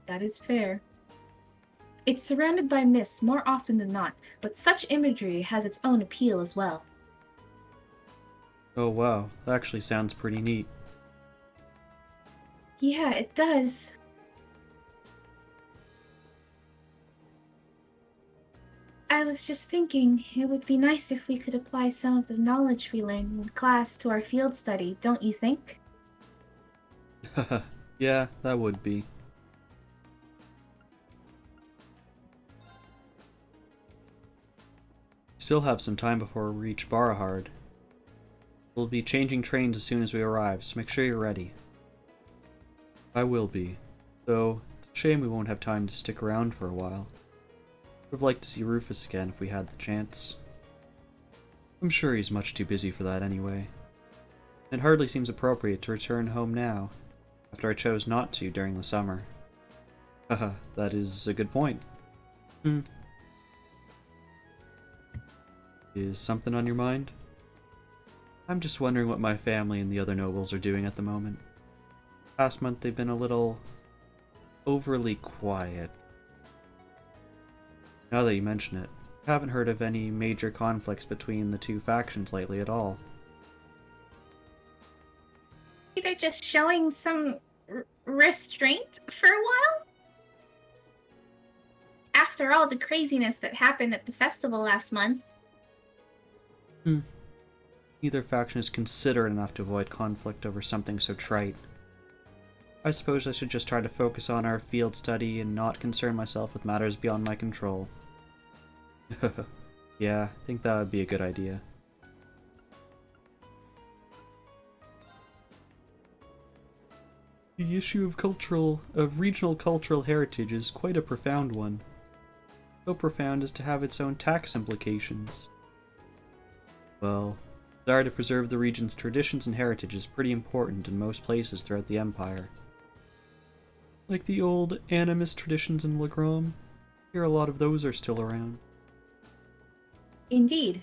That is fair. It's surrounded by mist more often than not, but such imagery has its own appeal as well. Oh wow, that actually sounds pretty neat. Yeah, it does. I was just thinking, it would be nice if we could apply some of the knowledge we learned in class to our field study, don't you think? Yeah, that would be. Still have some time before we reach Barahard. We'll be changing trains as soon as we arrive, so make sure you're ready. I will be. Though, it's a shame we won't have time to stick around for a while. Would have liked to see Rufus again if we had the chance. I'm sure he's much too busy for that anyway. It hardly seems appropriate to return home now, after I chose not to during the summer. Haha, that is a good point. Is something on your mind? I'm just wondering what my family and the other nobles are doing at the moment. Past month they've been a little overly quiet. Now that you mention it, I haven't heard of any major conflicts between the two factions lately at all. They're just showing some restraint for a while? After all the craziness that happened at the festival last month. Neither faction is considerate enough to avoid conflict over something so trite. I suppose I should just try to focus on our field study and not concern myself with matters beyond my control. Yeah, I think that would be a good idea. The issue of regional cultural heritage is quite a profound one. So profound as to have its own tax implications. Well, the desire to preserve the region's traditions and heritage is pretty important in most places throughout the Empire. Like the old animist traditions in Legram, here a lot of those are still around. Indeed.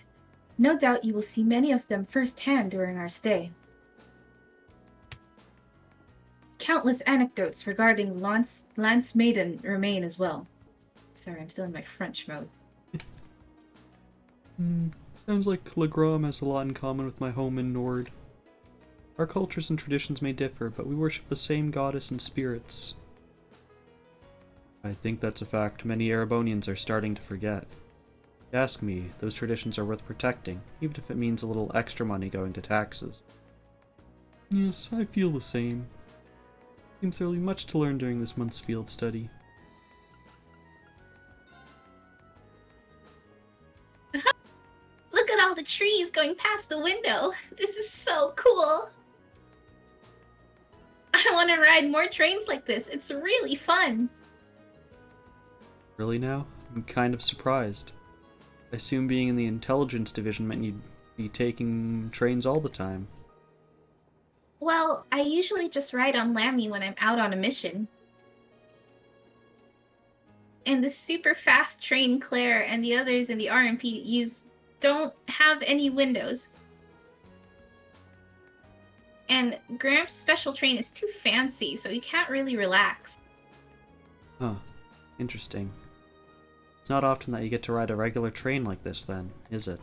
No doubt you will see many of them firsthand during our stay. Countless anecdotes regarding Lance Maiden remain as well. Sorry, I'm still in my French mode. Sounds like Legram has a lot in common with my home in Nord. Our cultures and traditions may differ, but we worship the same goddess and spirits. I think that's a fact many Erebonians are starting to forget. If you ask me, those traditions are worth protecting, even if it means a little extra money going to taxes. Yes, I feel the same. Seems there'll be much to learn during this month's field study. Look at all the trees going past the window. This is so cool. I want to ride more trains like this. It's really fun. Really now? I'm kind of surprised. I assume being in the intelligence division meant you'd be taking trains all the time. Well, I usually just ride on Lammy when I'm out on a mission. And the super fast train Claire and the others in the RMP use don't have any windows. And Gramps' special train is too fancy, so you can't really relax. Huh. Interesting. It's not often that you get to ride a regular train like this, then, is it?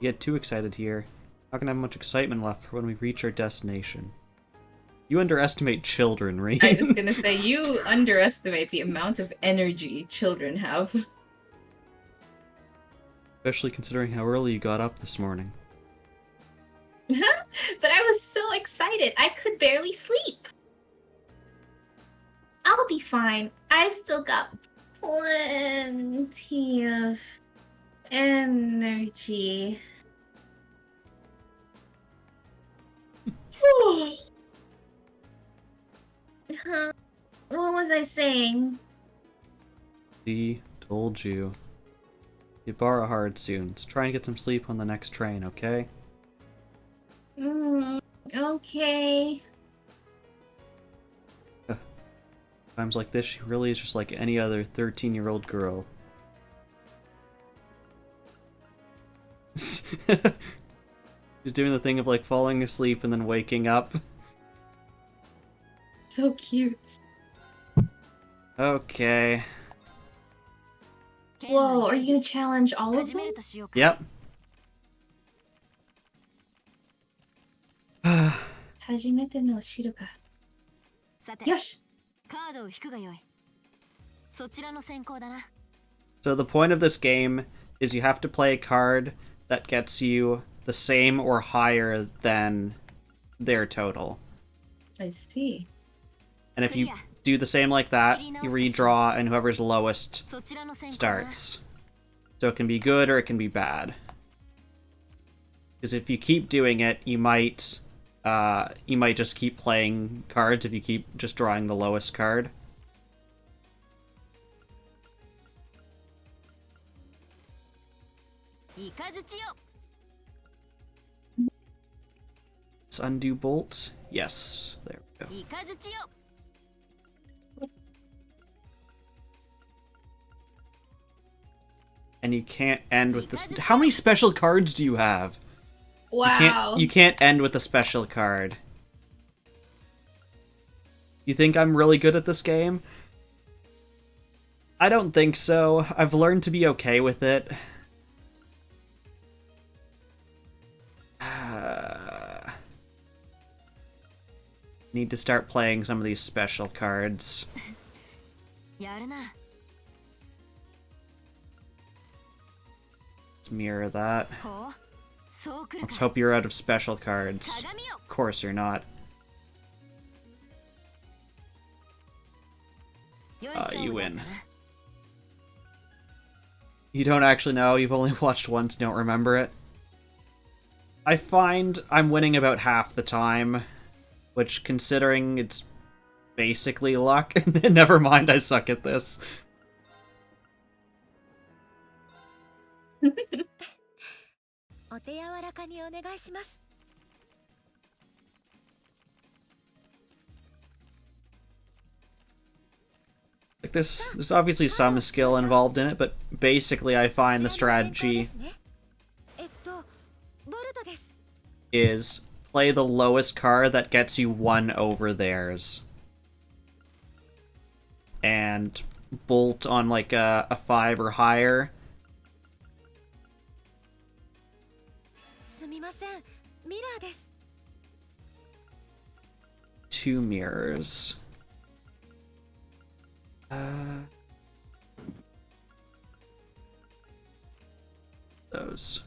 You get too excited here. Not gonna have much excitement left for when we reach our destination. You underestimate children, Rean. I was gonna say, you underestimate the amount of energy children have. Especially considering how early you got up this morning. But I was so excited, I could barely sleep. I'll be fine. I've still got plenty of energy. Huh? What was I saying? See, told you. You borrow hard soon, so try and get some sleep on the next train, okay? Okay. Times like this, she really is just like any other 13-year-old girl. She's doing the thing of like falling asleep and then waking up. So cute. Okay. Whoa, are you gonna challenge all of them? Yep. 初めての白か。よし。So the point of this game is you have to play a card that gets you the same or higher than their total. I see. And if you do the same like that, you redraw, and whoever's lowest starts. So it can be good or it can be bad. Because if you keep doing it, you might just keep playing cards if you keep just drawing the lowest card. Let's undo bolt. Yes, there we go. And you can't end with the... How many special cards do you have? Wow. You can't end with a special card. You think I'm really good at this game? I don't think so. I've learned to be okay with it. Need to start playing some of these special cards. Let's mirror that. Let's hope you're out of special cards. Of course you're not. You win. You don't actually know, you've only watched once, don't remember it. I find I'm winning about half the time, which, considering it's basically luck, never mind, I suck at this. Like there's obviously some skill involved in it, but basically I find the strategy is play the lowest card that gets you one over theirs. And bolt on like a 5 or higher. Two mirrors. Those.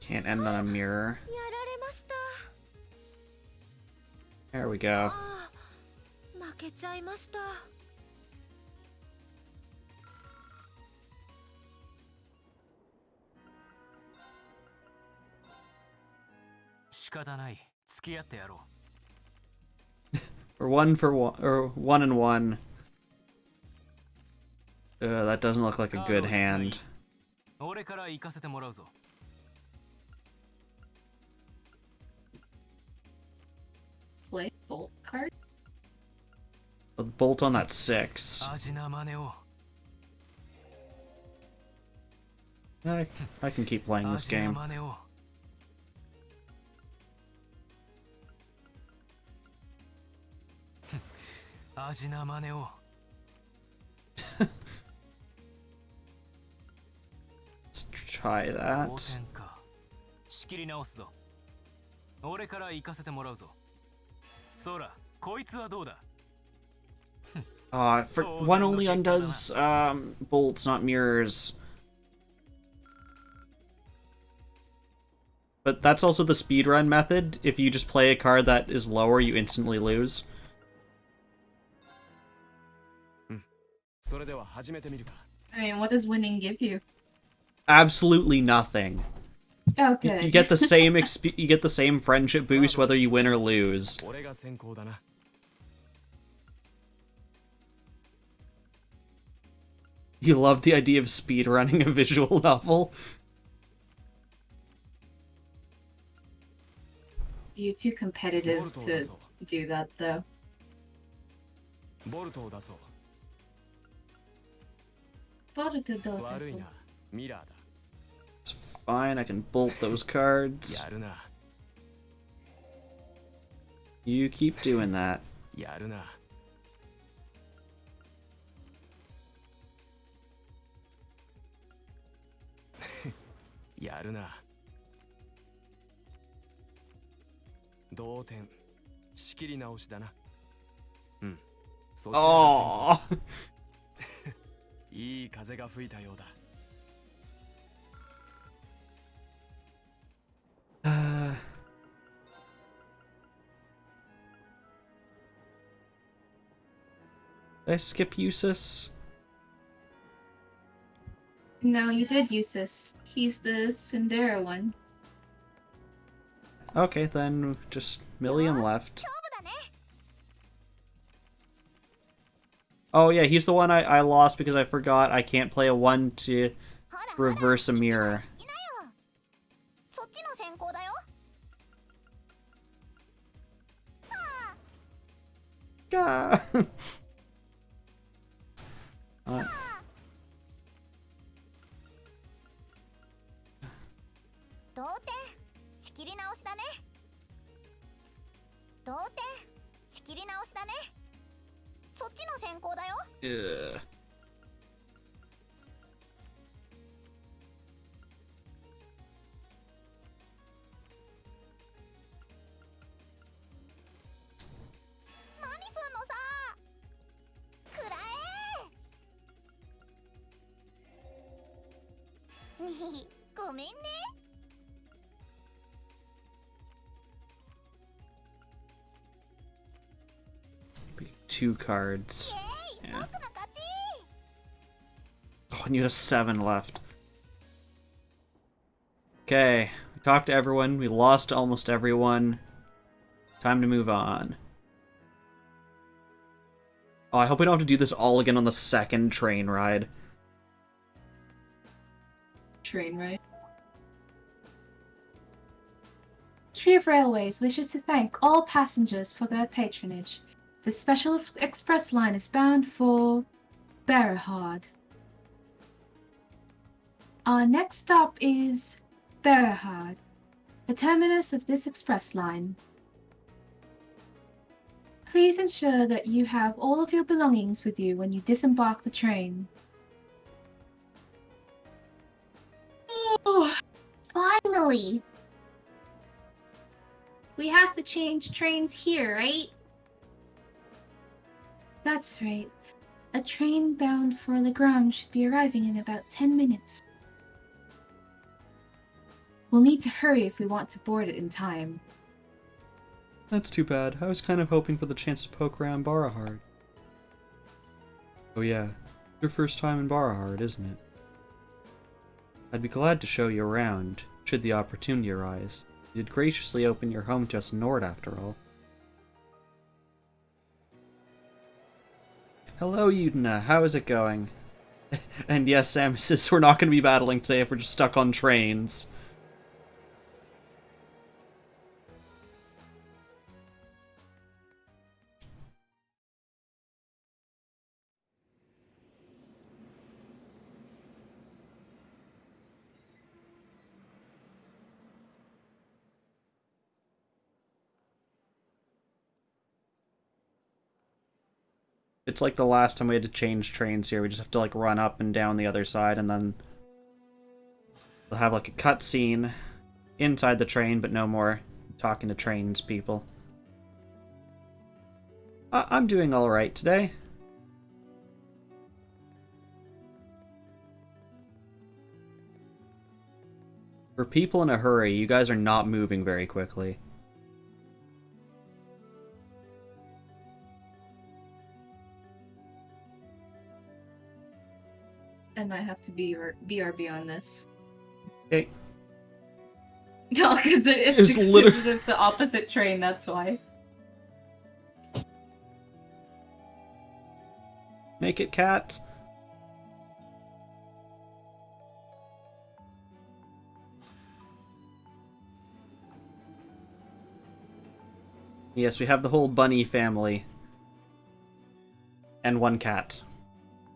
Can't end on a mirror. There we go. Or 1 for 1, or 1 and 1. That doesn't look like a good hand. Play bolt card? A bolt on that 6. I can keep playing this game. Let's try that. For one only undoes bolts, not mirrors. But that's also the speedrun method. If you just play a card that is lower, you instantly lose. I mean, what does winning give you? Absolutely nothing. Oh, good. You get the same you get the same friendship boost whether you win or lose. You love the idea of speedrunning a visual novel? You're too competitive to do that, though. It's fine, I can bolt those cards. You keep doing that. Oh. Did I skip Usus? No, you did use this. He's the Cinderella one. Okay, then just Million left. Oh yeah, he's the one I lost because I forgot I can't play a 1 to reverse a mirror. Gah! Ugh. Be 2 cards. Yeah. Oh, and you have 7 left. Okay, we talked to everyone. We lost to almost everyone. Time to move on. Oh, I hope we don't have to do this all again on the second train ride. Train ride. Tree of Railways wishes to thank all passengers for their patronage. The special express line is bound for Berehard. Our next stop is Berehard, the terminus of this express line. Please ensure that you have all of your belongings with you when you disembark the train. Oh, finally! We have to change trains here, right? That's right. A train bound for Lagrange should be arriving in about 10 minutes. We'll need to hurry if we want to board it in time. That's too bad. I was kind of hoping for the chance to poke around Barahard. Oh yeah, your first time in Barahard, isn't it? I'd be glad to show you around, should the opportunity arise. You did graciously open your home to us in Nord, after all. Hello, Udina. How is it going? And yes, Samus, we're not going to be battling today if we're just stuck on trains. It's like the last time we had to change trains here. We just have to like run up and down the other side, and then we'll have like a cutscene inside the train, but no more talking to trains people. I'm doing alright today. For people in a hurry, you guys are not moving very quickly. I might have to be your BRB on this. Okay. No, because It's literally it's the opposite train, that's why. Make it, cat. Yes, we have the whole bunny family. And one cat,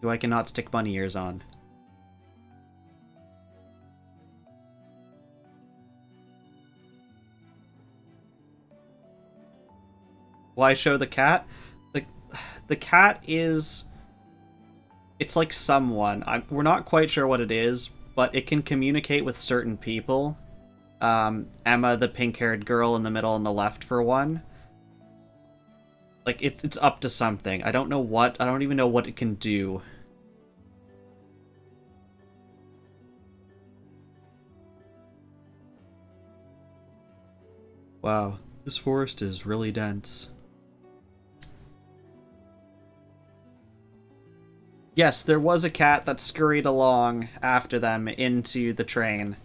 who I cannot stick bunny ears on. Why show the cat? The cat is... It's like someone. We're not quite sure what it is, but it can communicate with certain people. Emma, the pink-haired girl in the middle and the left, for one. Like, it's up to something. I don't know what. I don't even know what it can do. Wow, this forest is really dense. Yes, there was a cat that scurried along after them into the train.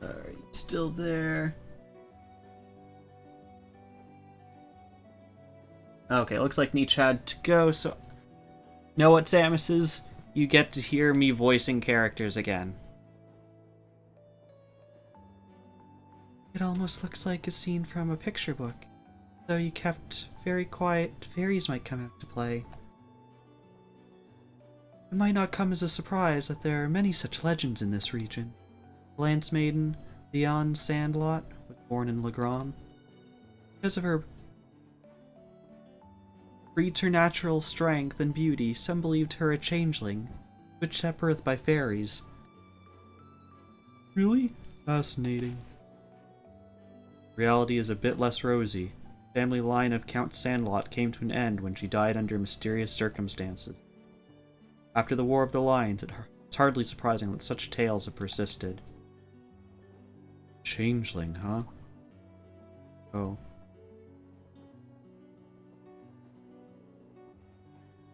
Are you still there? Okay, looks like Nietzsche had to go, so... Know what, Samus's? You get to hear me voicing characters again. It almost looks like a scene from a picture book. Though you kept very quiet, fairies might come out to play. It might not come as a surprise that there are many such legends in this region. The Lance Maiden, Leon Sandlot, was born in Legram. Because of her preternatural strength and beauty, some believed her a changeling, which at birth by fairies. Really? Fascinating. Reality is a bit less rosy. The family line of Count Sandlot came to an end when she died under mysterious circumstances. After the War of the Lions, it's hardly surprising that such tales have persisted. Changeling, huh? Oh.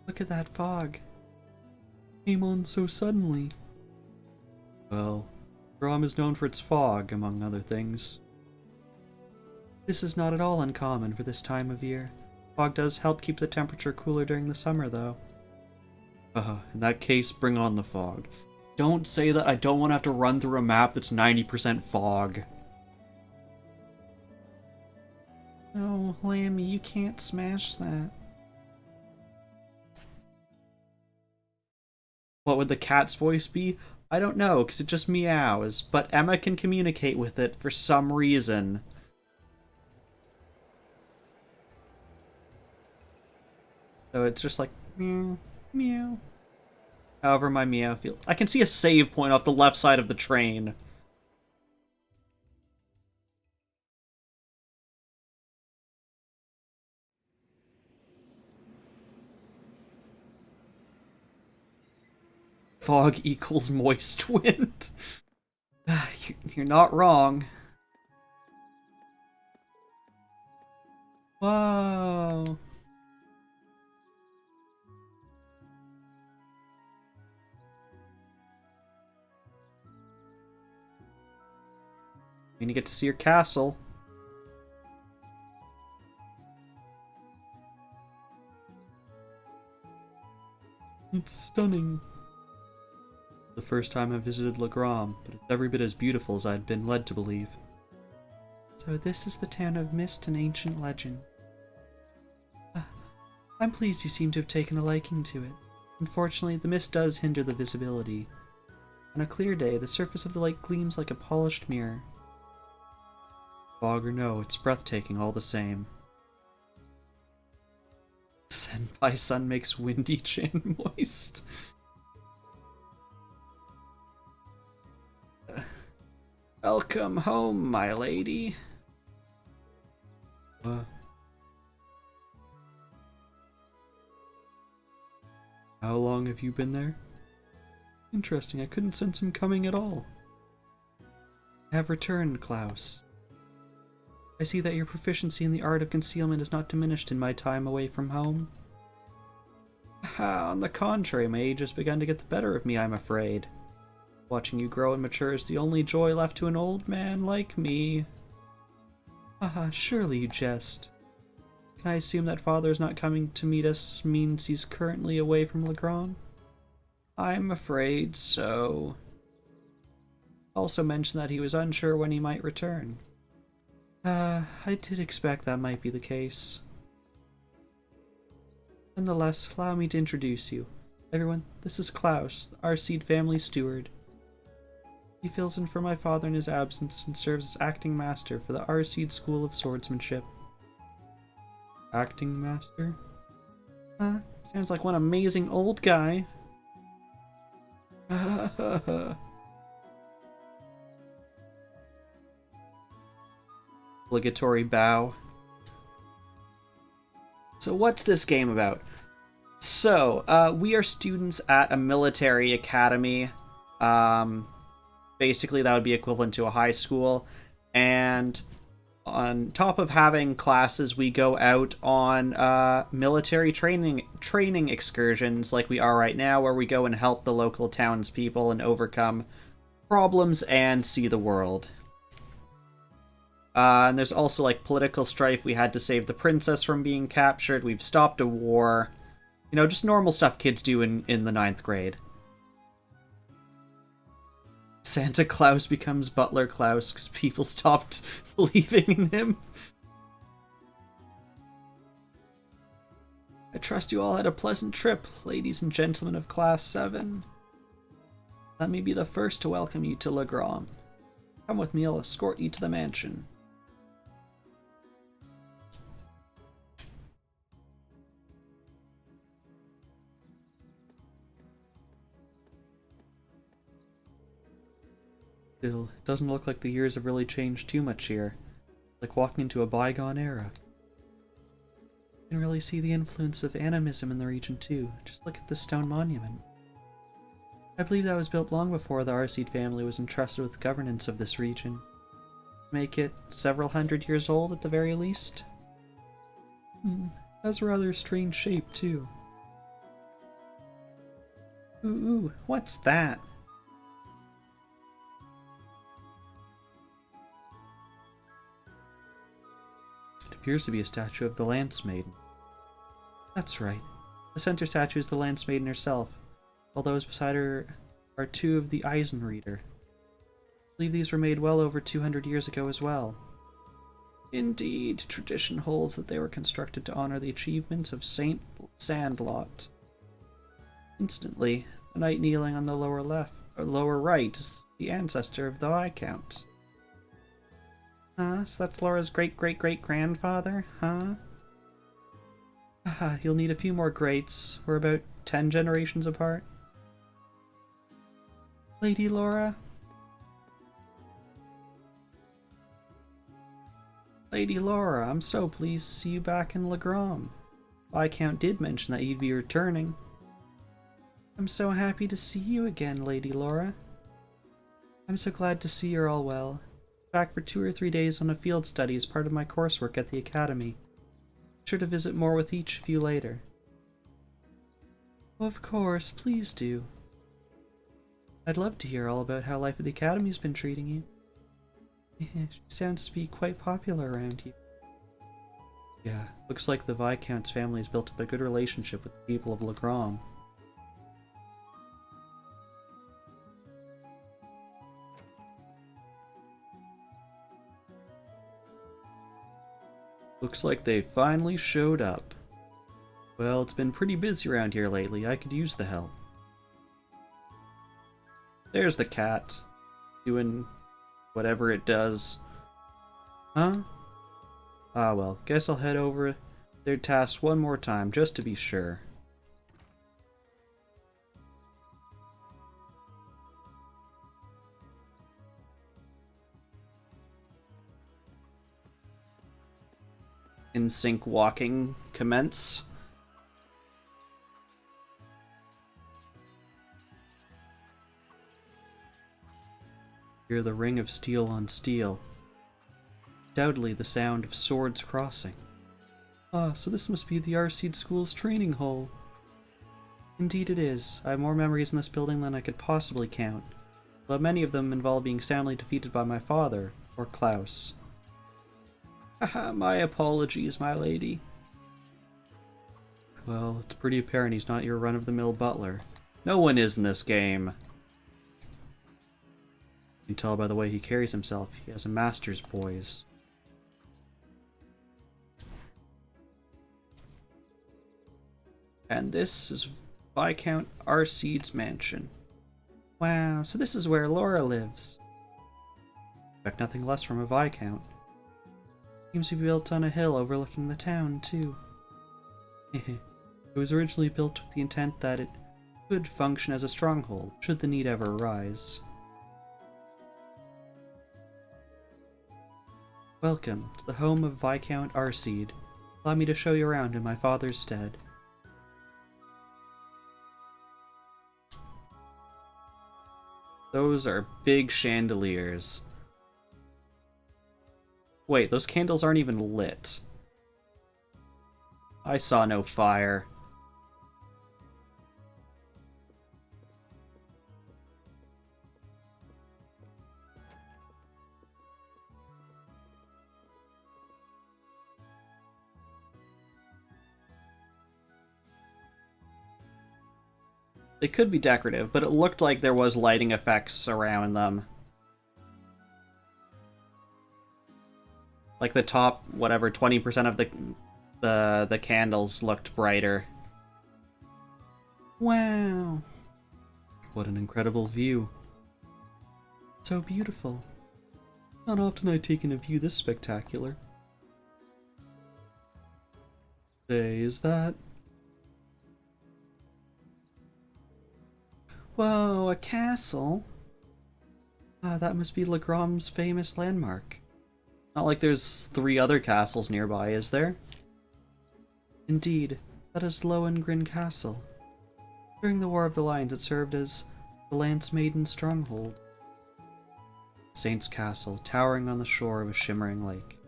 Look at that fog. Came on so suddenly. Well, Grom is known for its fog, among other things. This is not at all uncommon for this time of year. Fog does help keep the temperature cooler during the summer, though. In that case, bring on the fog. Don't say that I don't want to have to run through a map that's 90% fog. No, Lammy, you can't smash that. What would the cat's voice be? I don't know, because it just meows, but Emma can communicate with it for some reason. So it's just like, meow, meow. However my meow feels. I can see a save point off the left side of the train. Fog equals moist wind. You're not wrong. Whoa. When you get to see your castle. It's stunning. The first time I visited Legram, but it's every bit as beautiful as I'd been led to believe. So this is the town of mist and ancient legend. I'm pleased you seem to have taken a liking to it. Unfortunately, the mist does hinder the visibility. On a clear day, the surface of the lake gleams like a polished mirror. Fog or no, it's breathtaking all the same. Senpai sun makes Windy Chin moist. Welcome home, my lady. How long have you been there? Interesting, I couldn't sense him coming at all. I have returned, Klaus. I see that your proficiency in the art of concealment is not diminished in my time away from home. On the contrary, my age has begun to get the better of me, I'm afraid. Watching you grow and mature is the only joy left to an old man like me. Surely you jest. Can I assume that father is not coming to meet us means he's currently away from Legrand? I'm afraid so. Also mentioned that he was unsure when he might return. I did expect that might be the case. Nonetheless, allow me to introduce you. Everyone, this is Klaus, the Arseed family steward. He fills in for my father in his absence and serves as acting master for the Arseed School of Swordsmanship. Acting master? Sounds like one amazing old guy. Obligatory bow. So what's this game about? So, we are students at a military academy. Basically, that would be equivalent to a high school. And on top of having classes, we go out on military training excursions like we are right now, where we go and help the local townspeople and overcome problems and see the world. And there's also like political strife. We had to save the princess from being captured. We've stopped a war. You know, just normal stuff kids do in the 9th grade. Santa Claus becomes Butler Klaus because people stopped believing in him. I trust you all had a pleasant trip, ladies and gentlemen of Class 7. Let me be the first to welcome you to Legrand. Come with me, I'll escort you to the mansion. Still, it doesn't look like the years have really changed too much here. Like walking into a bygone era. You can really see the influence of animism in the region too. Just look at this stone monument. I believe that was built long before the Arseed family was entrusted with governance of this region. Make it several hundred years old at the very least. Has a rather strange shape too. Ooh, what's that? Appears to be a statue of the Lance Maiden. That's right. The center statue is the Lance Maiden herself, while those beside her are two of the Eisenreader. I believe these were made well over 200 years ago as well. Indeed, tradition holds that they were constructed to honor the achievements of Saint Sandlot. Incidentally, the knight kneeling on the lower right is the ancestor of the Viscount. So that's Laura's great-great-great-grandfather, huh? You'll need a few more greats. We're about 10 generations apart. Lady Laura? Lady Laura, I'm so pleased to see you back in Legrand. Viscount did mention that you'd be returning. I'm so happy to see you again, Lady Laura. I'm so glad to see you're all well. Back for 2 or 3 days on a field study as part of my coursework at the academy. Sure to visit more with each of you later. Of course, please do. I'd love to hear all about how life at the academy's been treating you. She sounds to be quite popular around here. Yeah, looks like the Viscount's family has built up a good relationship with the people of Legram. Looks like they finally showed up. Well, it's been pretty busy around here lately. I could use the help. There's the cat, doing whatever it does. Huh? Ah well, guess I'll head over their tasks one more time, just to be sure. In sync walking commence. Hear the ring of steel on steel. Undoubtedly the sound of swords crossing. Ah, so this must be the Arseed School's training hall. Indeed it is. I have more memories in this building than I could possibly count, though many of them involve being soundly defeated by my father, or Klaus. Haha, my apologies, my lady. Well, it's pretty apparent he's not your run-of-the-mill butler. No one is in this game. You can tell by the way he carries himself. He has a master's poise. And this is Viscount Arseed's mansion. Wow, so this is where Laura lives. Expect nothing less from a Viscount. Seems to be built on a hill overlooking the town, too. It was originally built with the intent that it could function as a stronghold, should the need ever arise. Welcome to the home of Viscount Arseed. Allow me to show you around in my father's stead. Those are big chandeliers. Wait, those candles aren't even lit. I saw no fire. They could be decorative, but it looked like there was lighting effects around them. Like the top, whatever, 20% of the candles looked brighter. Wow. What an incredible view. So beautiful. Not often I take in a view this spectacular. Say, is that... Whoa, a castle? Ah, that must be Legram's famous landmark. Not like there's 3 other castles nearby, is there? Indeed, that is Lohengrin Castle. During the War of the Lions, it served as the Lance Maiden's stronghold. Saint's Castle, towering on the shore of a shimmering lake.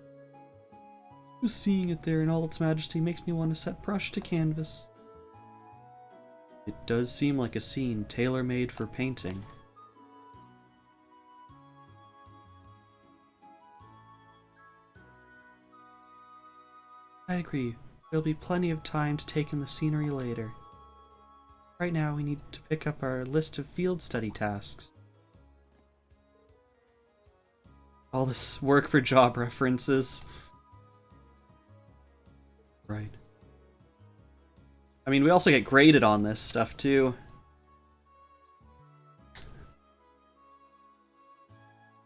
Just seeing it there in all its majesty makes me want to set brush to canvas. It does seem like a scene tailor-made for painting. I agree. There'll be plenty of time to take in the scenery later. Right now, we need to pick up our list of field study tasks. All this work for job references. Right. I mean, we also get graded on this stuff, too.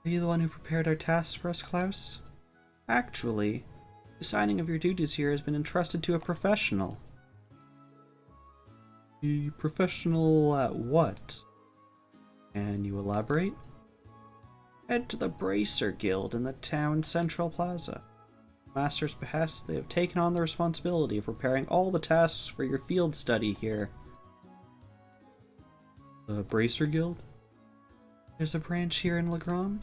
Are you the one who prepared our tasks for us, Klaus? Actually, the signing of your duties here has been entrusted to a professional. A professional at what? Can you elaborate? Head to the Bracer Guild in the town's central plaza. Master's behest, they have taken on the responsibility of preparing all the tasks for your field study here. The Bracer Guild? There's a branch here in Legram?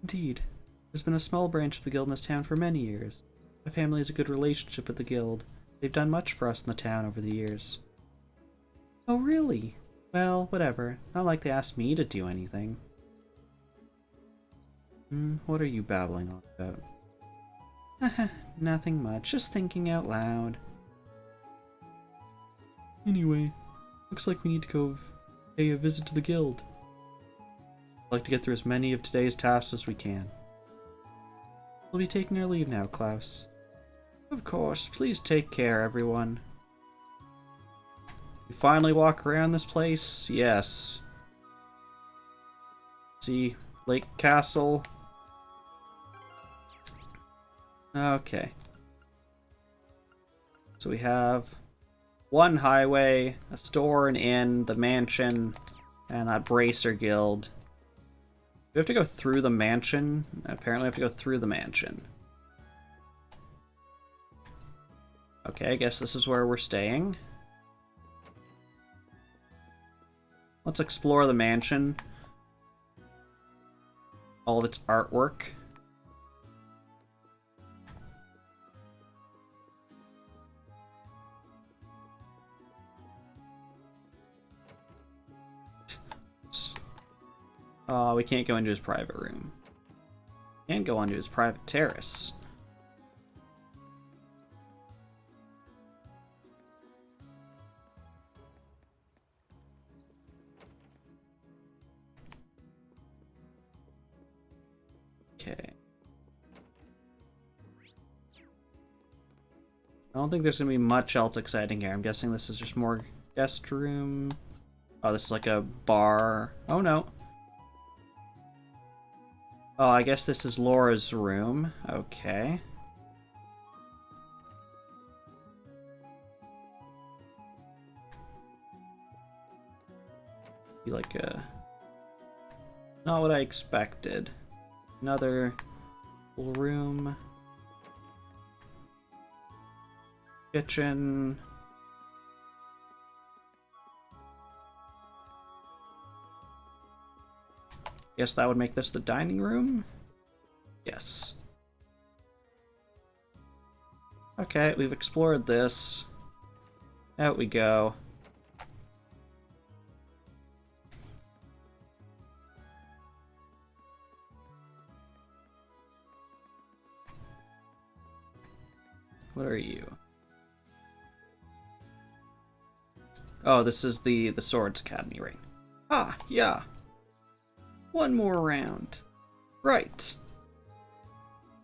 Indeed. There's been a small branch of the guild in this town for many years. My family has a good relationship with the guild. They've done much for us in the town over the years. Oh, really? Well, whatever. Not like they asked me to do anything. What are you babbling on about? Nothing much, just thinking out loud. Anyway, looks like we need to go pay a visit to the guild. I'd like to get through as many of today's tasks as we can. We'll be taking our leave now, Klaus. Of course, please take care, everyone. We finally walk around this place? Yes. See, Lake Castle. Okay. So we have one highway, a store, an inn, the mansion, and that Bracer Guild. We have to go through the mansion. Apparently we have to go through the mansion. Okay, I guess this is where we're staying. Let's explore the mansion. All of its artwork. We can't go into his private room. Can't go onto his private terrace. Okay. I don't think there's gonna be much else exciting here. I'm guessing this is just more guest room. Oh, this is like a bar. Oh no. Oh, I guess this is Laura's room. Okay. Be like a... Not what I expected. Another little room. Kitchen. Guess that would make this the dining room? Yes. Okay, we've explored this. Out we go. What are you? Oh, this is the Swords Academy, right? Ah, yeah. One more round. Right.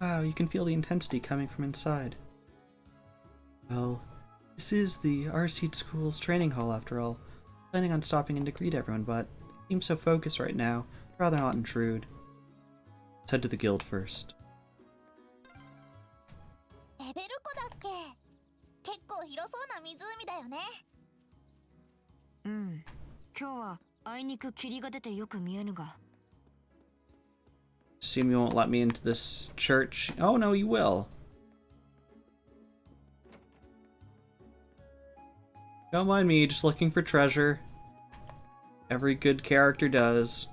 Wow, you can feel the intensity coming from inside. Well, this is the Arseed School's training hall after all. Planning on stopping in to greet everyone, but they seem so focused right now. I'd rather not intrude. Let's head to the guild first. レベル湖だっけ？結構広そうな湖だよね。うん。今日はあいにく霧が出てよく見えぬが。Assume you won't let me into this church. Oh no, you will. Don't mind me, just looking for treasure. Every good character does.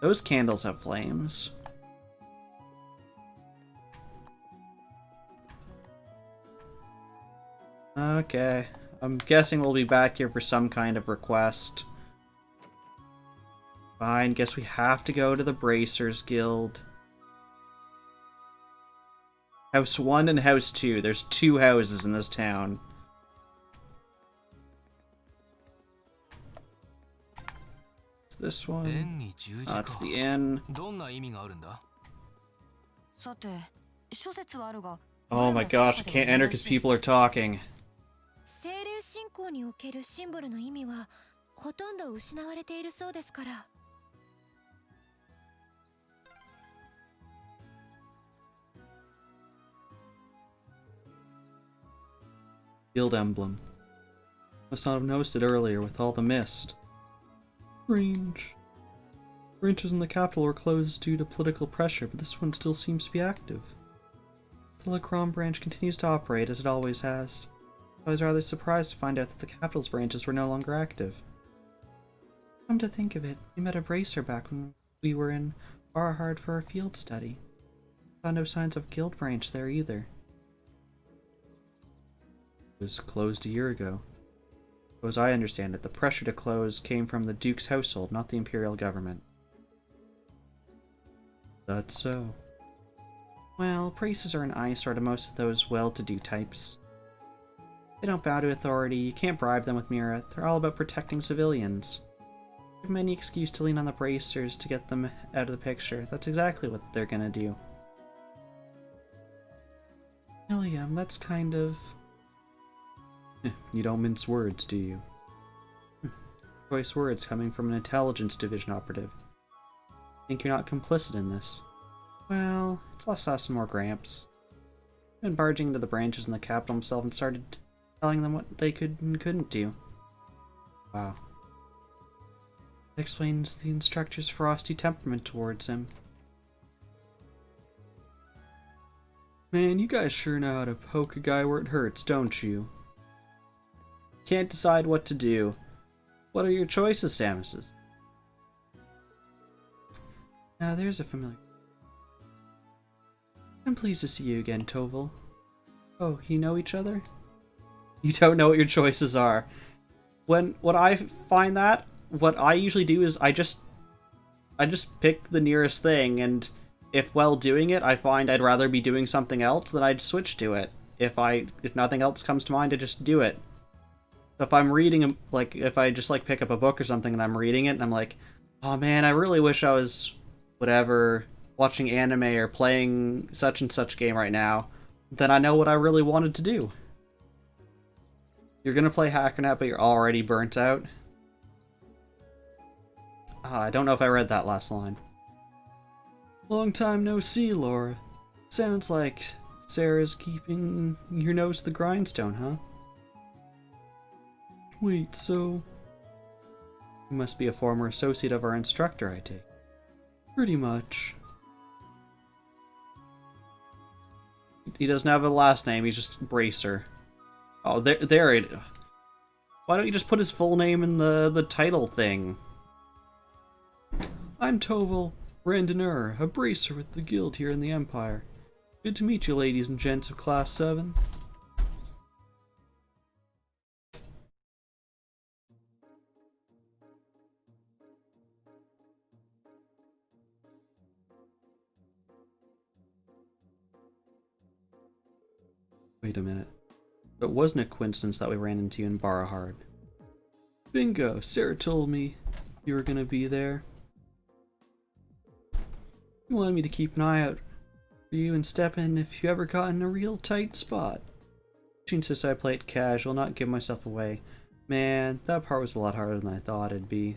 Those candles have flames. Okay. I'm guessing we'll be back here for some kind of request. Fine, guess we have to go to the Bracers Guild. House 1 and House 2. There's 2 houses in this town. It's this one. Oh, it's the inn. Oh my gosh, I can't enter because people are talking. 精霊信仰におけるシンボルの意味はほとんど失われているそうですから。Guild emblem. Must not have noticed it earlier with all the mist. Strange. Branches in the capital were closed due to political pressure, but this one still seems to be active. The Lacron branch continues to operate as it always has. I was rather surprised to find out that the capital's branches were no longer active. Come to think of it, we met a bracer back when we were in Barhard for our field study. Saw no signs of guild branch there either. It was closed a year ago. So as I understand it, the pressure to close came from the Duke's household, not the Imperial government. That's so. Well, bracers are an eyesore to most of those well-to-do types. They don't bow to authority, you can't bribe them with Mira, they're all about protecting civilians. Give them any excuse to lean on the bracers to get them out of the picture. That's exactly what they're gonna do. William, that's kind of... You don't mince words, do you? Choice words coming from an intelligence division operative. Think you're not complicit in this? Well, it's less us and more Gramps. Been barging into the branches in the capital himself and started telling them what they could and couldn't do. Wow. That explains the instructor's frosty temperament towards him. Man, you guys sure know how to poke a guy where it hurts, don't you? Can't decide what to do. What are your choices, Samuses? Now there's a familiar... I'm pleased to see you again, Toval. Oh, you know each other? You don't know what your choices are. When I find that, what I usually do is I just pick the nearest thing, and if while doing it I find I'd rather be doing something else, then I'd switch to it. If nothing else comes to mind, I just do it. So if I'm reading, like, if I just, like, pick up a book or something and I'm reading it and I'm like, oh man, I really wish I was, whatever, watching anime or playing such and such game right now, then I know what I really wanted to do. You're gonna play Hackernet, but you're already burnt out? I don't know if I read that last line. Long time no see, Laura. Sounds like Sarah's keeping your nose to the grindstone, huh? Wait, so... You must be a former associate of our instructor, I take. Pretty much. He doesn't have a last name, he's just Bracer. Oh, there it... Why don't you just put his full name in the title thing? I'm Toval Brandonur, a bracer with the guild here in the Empire. Good to meet you, ladies and gents of Class 7. Wait a minute. It wasn't a coincidence that we ran into you in Barahard. Bingo! Sarah told me you were gonna be there. You wanted me to keep an eye out for you and step in if you ever got in a real tight spot. She insists I play it casual, not give myself away. Man, that part was a lot harder than I thought it'd be.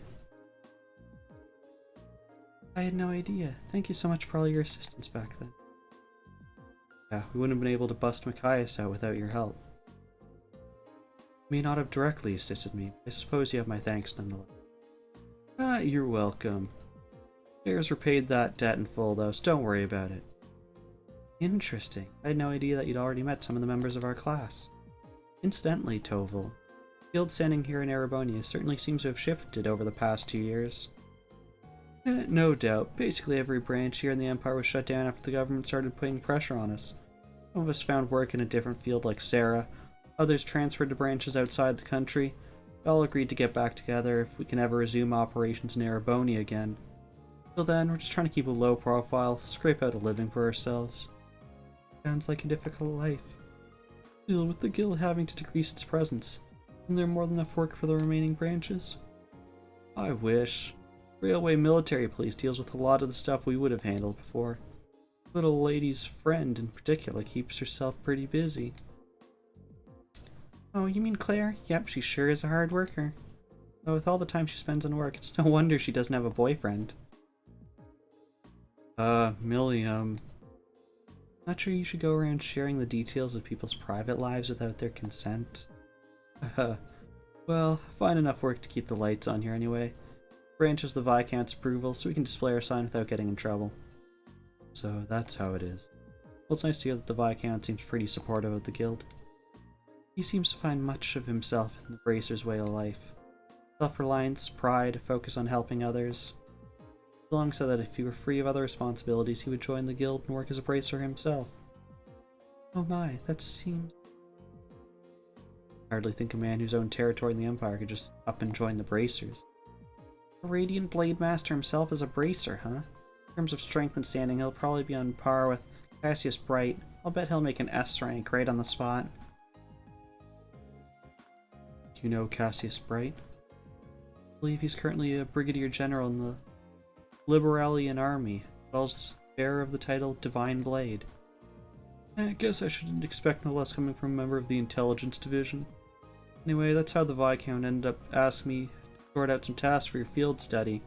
I had no idea. Thank you so much for all your assistance back then. Yeah, we wouldn't have been able to bust Machias out without your help. You may not have directly assisted me, but I suppose you have my thanks nonetheless. You're welcome. Sarah's repaid that debt in full though, so don't worry about it. Interesting. I had no idea that you'd already met some of the members of our class. Incidentally, Toval, the guild standing here in Erebonia certainly seems to have shifted over the past 2 years. No doubt. Basically every branch here in the Empire was shut down after the government started putting pressure on us. Some of us found work in a different field like Sarah, others transferred to branches outside the country. We all agreed to get back together if we can ever resume operations in Erebonia again. Till then, we're just trying to keep a low profile, scrape out a living for ourselves. Sounds like a difficult life. Still, with the guild having to decrease its presence, isn't there more than enough work for the remaining branches? I wish. Railway Military Police deals with a lot of the stuff we would have handled before. Little lady's friend, in particular, keeps herself pretty busy. Oh, you mean Claire? Yep, she sure is a hard worker. Though with all the time she spends on work, it's no wonder she doesn't have a boyfriend. Millie, not sure you should go around sharing the details of people's private lives without their consent. Well, find enough work to keep the lights on here anyway. Branch has the Viscount's approval, so we can display our sign without getting in trouble. So that's how it is. Well, it's nice to hear that the Viscount seems pretty supportive of the guild. He seems to find much of himself in the Bracer's way of life. Self-reliance, pride, focus on helping others. Long said that if he were free of other responsibilities, he would join the guild and work as a bracer himself. Oh my, that seems... I hardly think a man whose own territory in the Empire could just up and join the bracers. The Radiant Blade Master himself is a bracer, huh? In terms of strength and standing, he'll probably be on par with Cassius Bright. I'll bet he'll make an S rank right on the spot. Do you know Cassius Bright? I believe he's currently a brigadier general in the Liberalian army, as well as bearer of the title Divine Blade. I guess I shouldn't expect no less coming from a member of the intelligence division. Anyway, that's how the Viscount ended up asking me to sort out some tasks for your field study.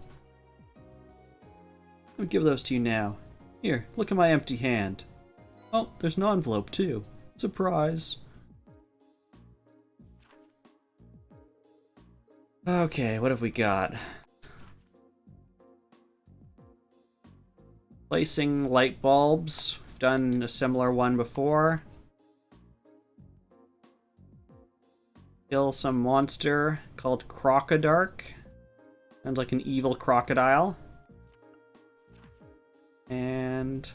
I'll give those to you now. Here, look at my empty hand. Oh, there's an envelope too. Surprise. Okay, what have we got? Placing light bulbs. We've done a similar one before. Kill some monster called Crocodark. Sounds like an evil crocodile. And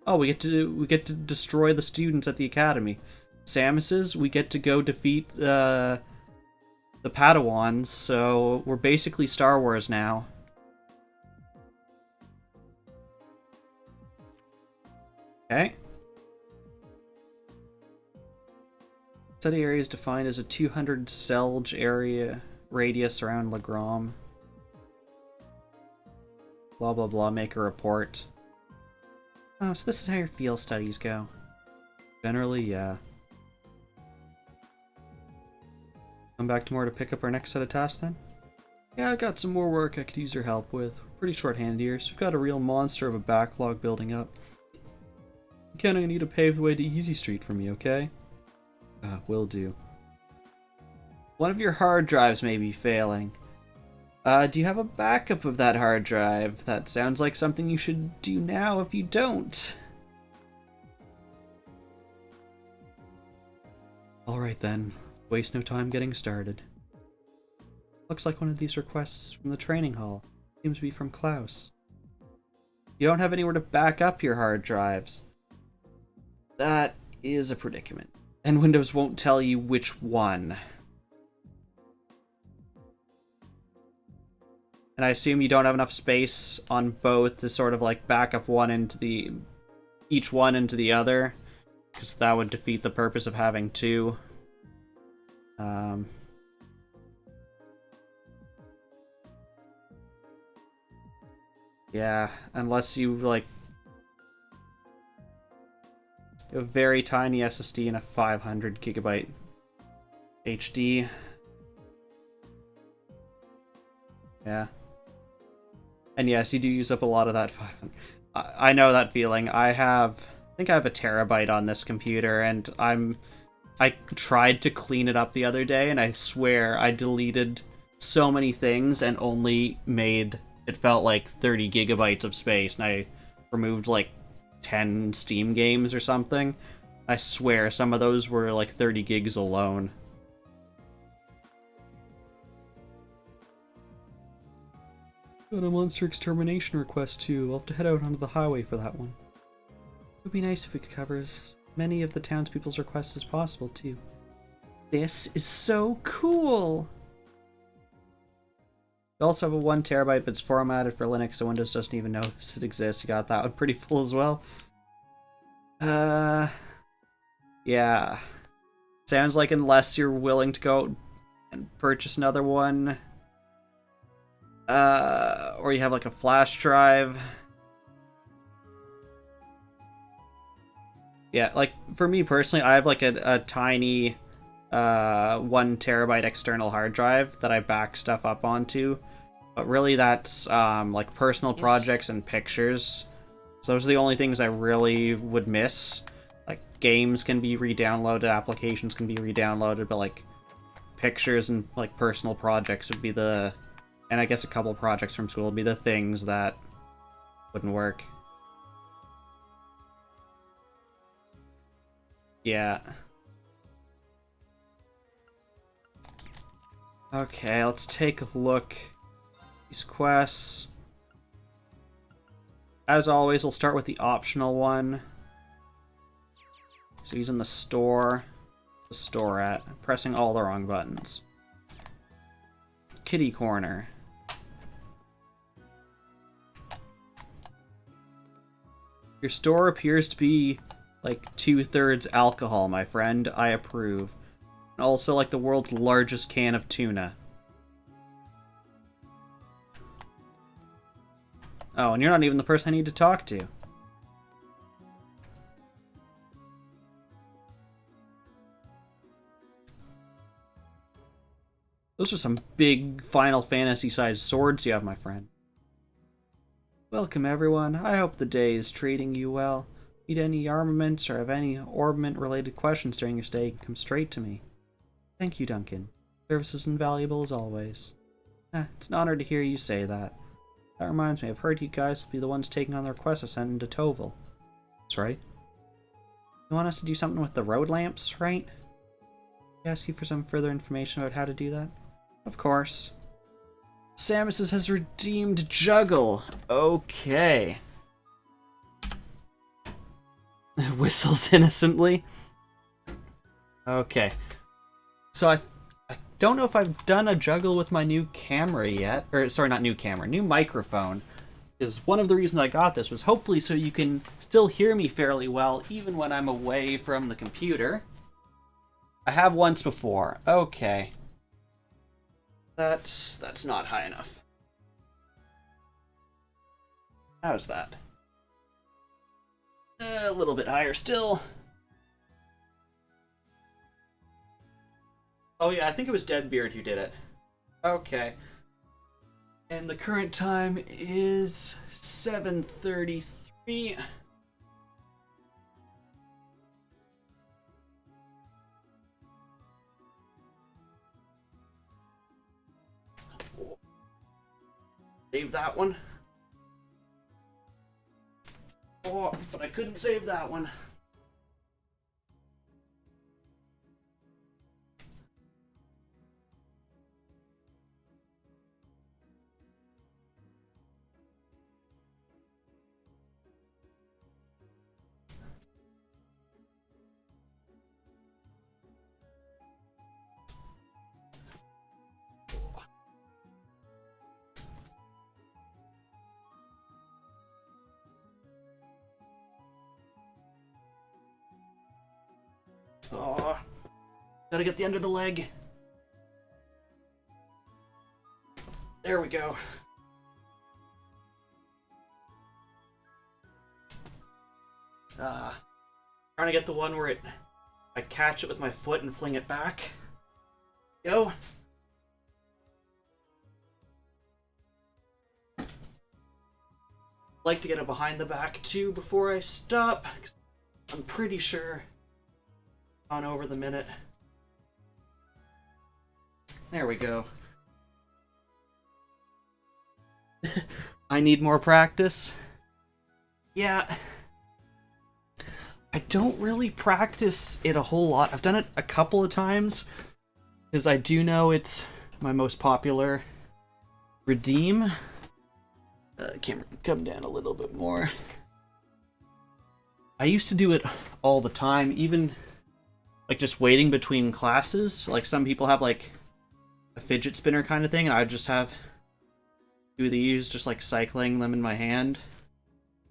oh, we get to destroy the students at the academy. Samus's, we get to go defeat the Padawans, so we're basically Star Wars now. Okay. Study area is defined as a 200 Selge area radius around Legrom. Blah blah blah, make a report. Oh, so this is how your field studies go. Generally, yeah. Come back tomorrow to pick up our next set of tasks then? Yeah, I got some more work I could use your help with. Pretty short-handed here, so we've got a real monster of a backlog building up. I'm gonna need to pave the way to Easy Street for me, okay? Will do. One of your hard drives may be failing. Do you have a backup of that hard drive? That sounds like something you should do now if you don't. Alright then. Waste no time getting started. Looks like one of these requests is from the training hall. Seems to be from Klaus. You don't have anywhere to back up your hard drives. That is a predicament. And Windows won't tell you which one. And I assume you don't have enough space on both to sort of like back up one into the... each one into the other. Because that would defeat the purpose of having two. Yeah, unless you like a very tiny SSD and a 500 gigabyte HD. Yeah. And yes, you do use up a lot of that 500. I know that feeling. I think I have a terabyte on this computer, and I tried to clean it up the other day, and I swear I deleted so many things and only made it felt like 30 gigabytes of space, and I removed like 10 Steam games or something. I swear some of those were like 30 gigs alone. Got a monster extermination request too. I'll have to head out onto the highway for that one. It would be nice if we could cover as many of the townspeople's requests as possible too. This is so cool! We also have a 1 terabyte, but it's formatted for Linux, so Windows doesn't even notice it exists. You got that one pretty full as well. Yeah. Sounds like unless you're willing to go and purchase another one, or you have like a flash drive. Yeah, like for me personally, I have like a tiny 1 terabyte external hard drive that I back stuff up onto, but really that's like personal projects and pictures. So those are the only things I really would miss. Like games can be re-downloaded, applications can be re-downloaded, but like pictures and like personal projects would be the, and I guess a couple projects from school would be the things that wouldn't work. Yeah. Okay, let's take a look. These quests. As always, we'll start with the optional one. So he's in the store. The store at. I'm pressing all the wrong buttons. Kitty corner. Your store appears to be like 2/3 alcohol, my friend. I approve. And also like the world's largest can of tuna. Oh, and you're not even the person I need to talk to. Those are some big Final Fantasy-sized swords you have, my friend. Welcome, everyone. I hope the day is treating you well. Need any armaments or have any armament-related questions during your stay, come straight to me. Thank you, Duncan. Service is invaluable as always. It's an honor to hear you say that. That reminds me, I've heard you guys will be the ones taking on the request to send into Toval. That's right. You want us to do something with the road lamps, right? I ask you for some further information about how to do that? Of course. Samus has redeemed Juggle. Okay. Whistles innocently. Okay. So I don't know if I've done a Juggle with my new camera yet. Or, sorry, not new camera. New microphone. Is one of the reasons I got this was hopefully so you can still hear me fairly well even when I'm away from the computer. I have once before. Okay. That's not high enough. How's that? A little bit higher still. Oh yeah, I think it was Deadbeard who did it. Okay. And the current time is 7:33. Save that one. Oh, but I couldn't save that one. Oh, gotta get the end of the leg. There we go. Trying to get the one where I catch it with my foot and fling it back. Go. Like to get it behind the back too before I stop. I'm pretty sure on over the minute. There we go. I need more practice. Yeah. I don't really practice it a whole lot. I've done it a couple of times because I do know it's my most popular redeem. Camera can come down a little bit more. I used to do it all the time, even like just waiting between classes. Like some people have like a fidget spinner kind of thing, and I just have two of these, just like cycling them in my hand,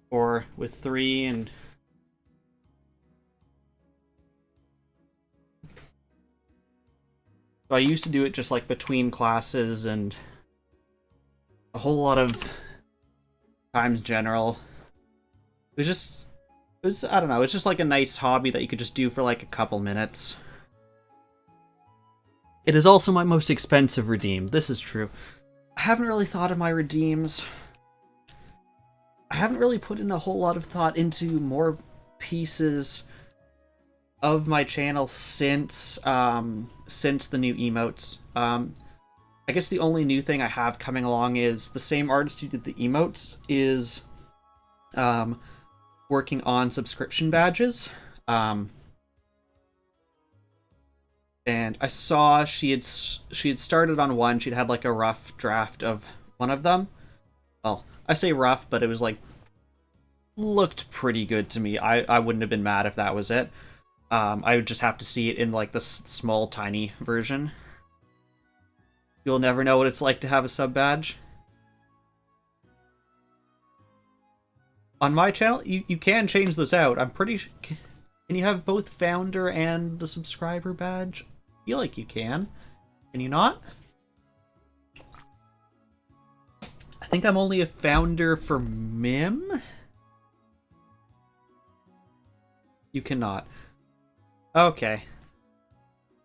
or with three. And so I used to do it just like between classes and a whole lot of times general. It was I don't know, it's just like a nice hobby that you could just do for like a couple minutes. It is also my most expensive redeem, this is true. I haven't really thought of my redeems. I haven't really put in a whole lot of thought into more pieces of my channel since the new emotes. I guess the only new thing I have coming along is the same artist who did the emotes is working on subscription badges. And I saw she had started on one. She'd had like a rough draft of one of them. Well, I say rough, but it was like looked pretty good to me. I wouldn't have been mad if that was it. I would just have to see it in like the small, tiny version. You'll never know what it's like to have a sub badge. On my channel, you can change this out. I'm pretty sure... Can you have both founder and the subscriber badge? I feel like you can. Can you not? I think I'm only a founder for Mim? You cannot. Okay.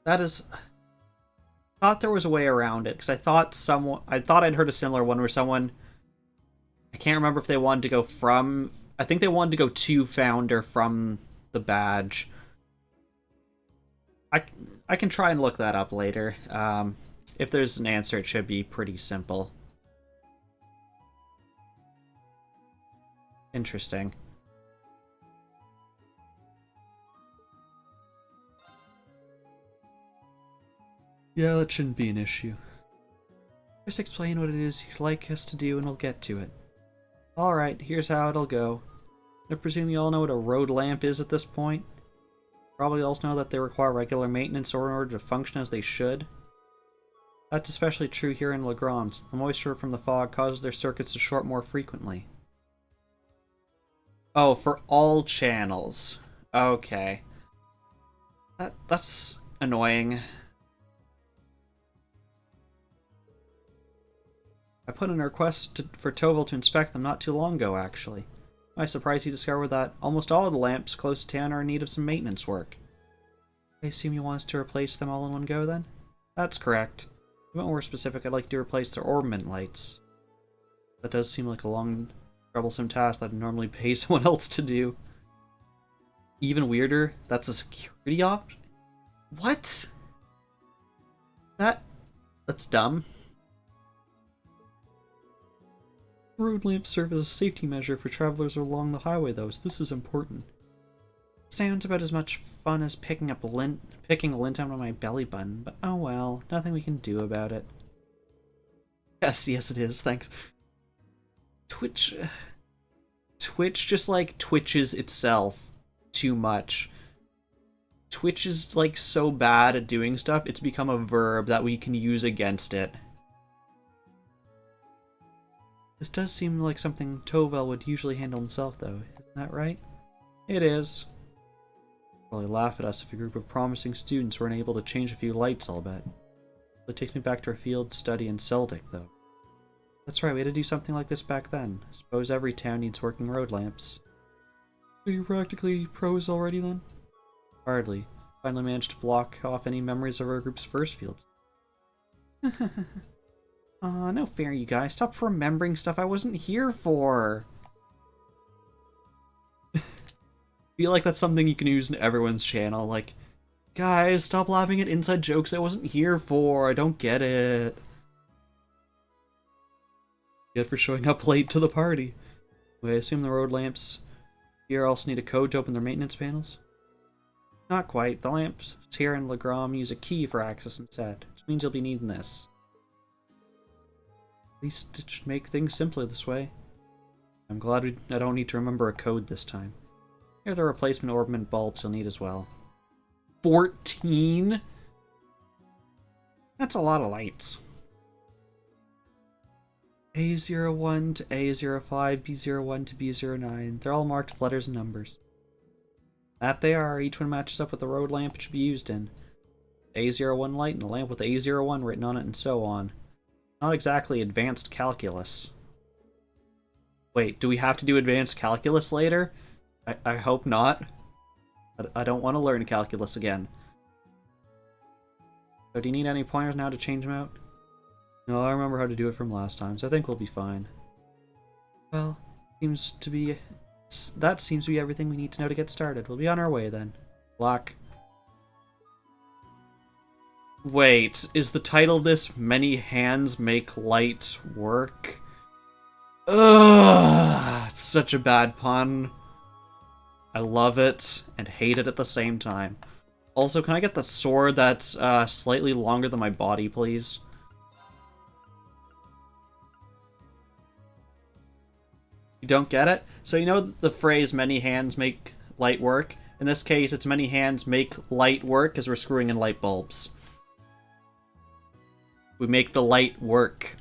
That is... I thought there was a way around it, because I thought I'd heard a similar one where someone... I can't remember if they wanted to go from... I think they wanted to go to founder from the badge. I can try and look that up later. If there's an answer, it should be pretty simple. Interesting. Yeah, that shouldn't be an issue. Just explain what it is you'd like us to do and we'll get to it. Alright, here's how it'll go. I presume you all know what a road lamp is at this point. Probably also know that they require regular maintenance in order to function as they should. That's especially true here in Legrand. The moisture from the fog causes their circuits to short more frequently. Oh, for all channels. Okay. That's annoying. I put in a request for Toval to inspect them not too long ago, actually. I was surprised he discovered that almost all of the lamps close to town are in need of some maintenance work. I assume you want us to replace them all in one go, then? That's correct. To be more specific, I'd like to replace their orbiment lights. That does seem like a long, troublesome task that I'd normally pay someone else to do. Even weirder, that's a security option? What? That's dumb. Road lamps serve as a safety measure for travelers along the highway, though, so this is important. Sounds about as much fun as picking lint out of my belly button, but oh well, nothing we can do about it. Yes, it is, thanks. Twitch just, like, twitches itself too much. Twitch is, like, so bad at doing stuff, it's become a verb that we can use against it. This does seem like something Toval would usually handle himself, though. Isn't that right? It is. Probably laugh at us if a group of promising students weren't able to change a few lights, I'll bet. It takes me back to our field study in Celtic, though. That's right, we had to do something like this back then. I suppose every town needs working road lamps. So you're practically pros already, then? Hardly. Finally managed to block off any memories of our group's first fields. Aw, no fair, you guys. Stop remembering stuff I wasn't here for. Feel like that's something you can use in everyone's channel. Like, guys, stop laughing at inside jokes I wasn't here for. I don't get it. Get for showing up late to the party. I assume the road lamps here also need a code to open their maintenance panels? Not quite. The lamps here in Legram use a key for access instead, which means you'll be needing this. At least it should make things simpler this way. I'm glad I don't need to remember a code this time. Here are the replacement orbiment bulbs you'll need as well. 14? That's a lot of lights. A01 to A05, B01 to B09. They're all marked with letters and numbers. That they are. Each one matches up with the road lamp it should be used in. A01 light and the lamp with A01 written on it and so on. Not exactly advanced calculus. Wait, do we have to do advanced calculus later? I hope not. I don't want to learn calculus again. So do you need any pointers now to change them out? No, I remember how to do it from last time, so I think we'll be fine. Well, that seems to be everything we need to know to get started. We'll be on our way then. Lock. Wait, is the title of this Many Hands Make Light Work? Ugh, it's such a bad pun. I love it and hate it at the same time. Also, can I get the sword that's slightly longer than my body, please? You don't get it? So you know the phrase, many hands make light work? In this case, it's many hands make light work because we're screwing in light bulbs. We make the light work.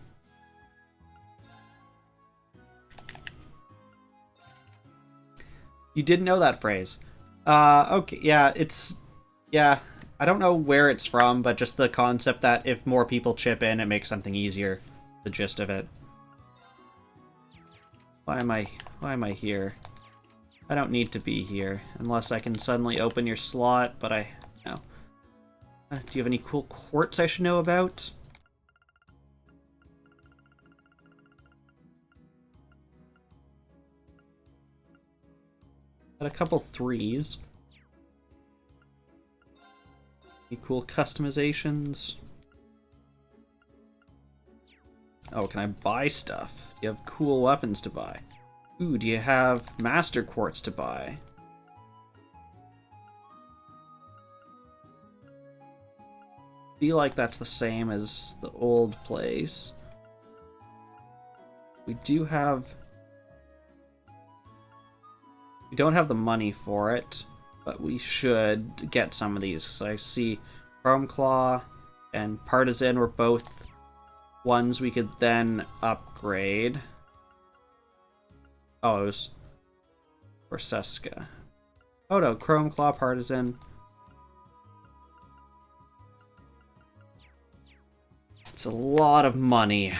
You didn't know that phrase. Okay, yeah, yeah, I don't know where it's from, but just the concept that if more people chip in, it makes something easier. The gist of it. Why am I here? I don't need to be here, unless I can suddenly open your slot, but no. Do you have any cool quartz I should know about? Got a couple 3s. Any cool customizations? Oh, can I buy stuff? Do you have cool weapons to buy? Ooh, do you have master quartz to buy? Feel like that's the same as the old place. We don't have the money for it, but we should get some of these. So I see Chrome Claw and Partisan were both ones we could then upgrade. Oh, it was Orseska. Oh no, Chrome Claw, Partisan. It's a lot of money.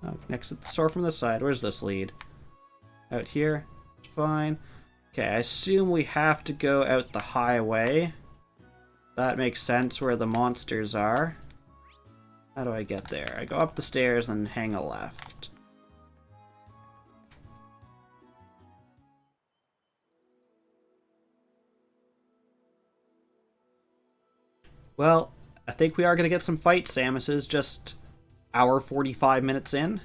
Oh, next to the store from the side. Where's this lead? Out here? Fine. Okay, I assume we have to go out the highway. That makes sense where the monsters are. How do I get there? I go up the stairs and hang a left. Well, I think we are going to get some fight Samuses just hour 45 minutes in.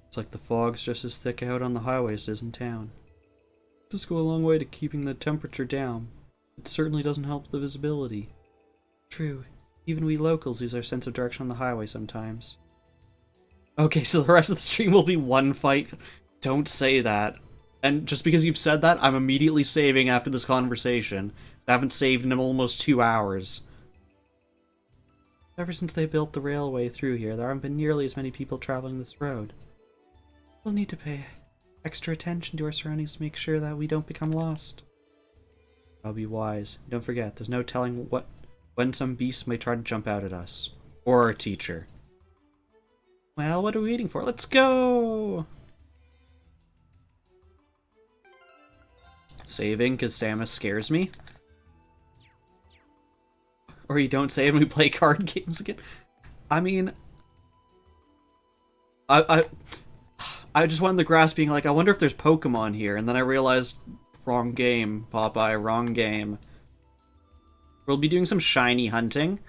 It's like the fog's just as thick out on the highways as in town. It does go a long way to keeping the temperature down. It certainly doesn't help the visibility. True, even we locals lose our sense of direction on the highway sometimes. Okay, so the rest of the stream will be one fight. Don't say that. And just because you've said that, I'm immediately saving after this conversation. I haven't saved in almost 2 hours. Ever since they built the railway through here, there haven't been nearly as many people traveling this road. We'll need to pay extra attention to our surroundings to make sure that we don't become lost. I'll be wise. Don't forget, there's no telling when some beast might try to jump out at us. Or our teacher. Well, what are we waiting for? Let's go! Saving, because Samus scares me. Or you don't save and we play card games again. I mean... I just went in the grass being like, I wonder if there's Pokemon here, and then I realized, wrong game, Popeye, wrong game. We'll be doing some shiny hunting.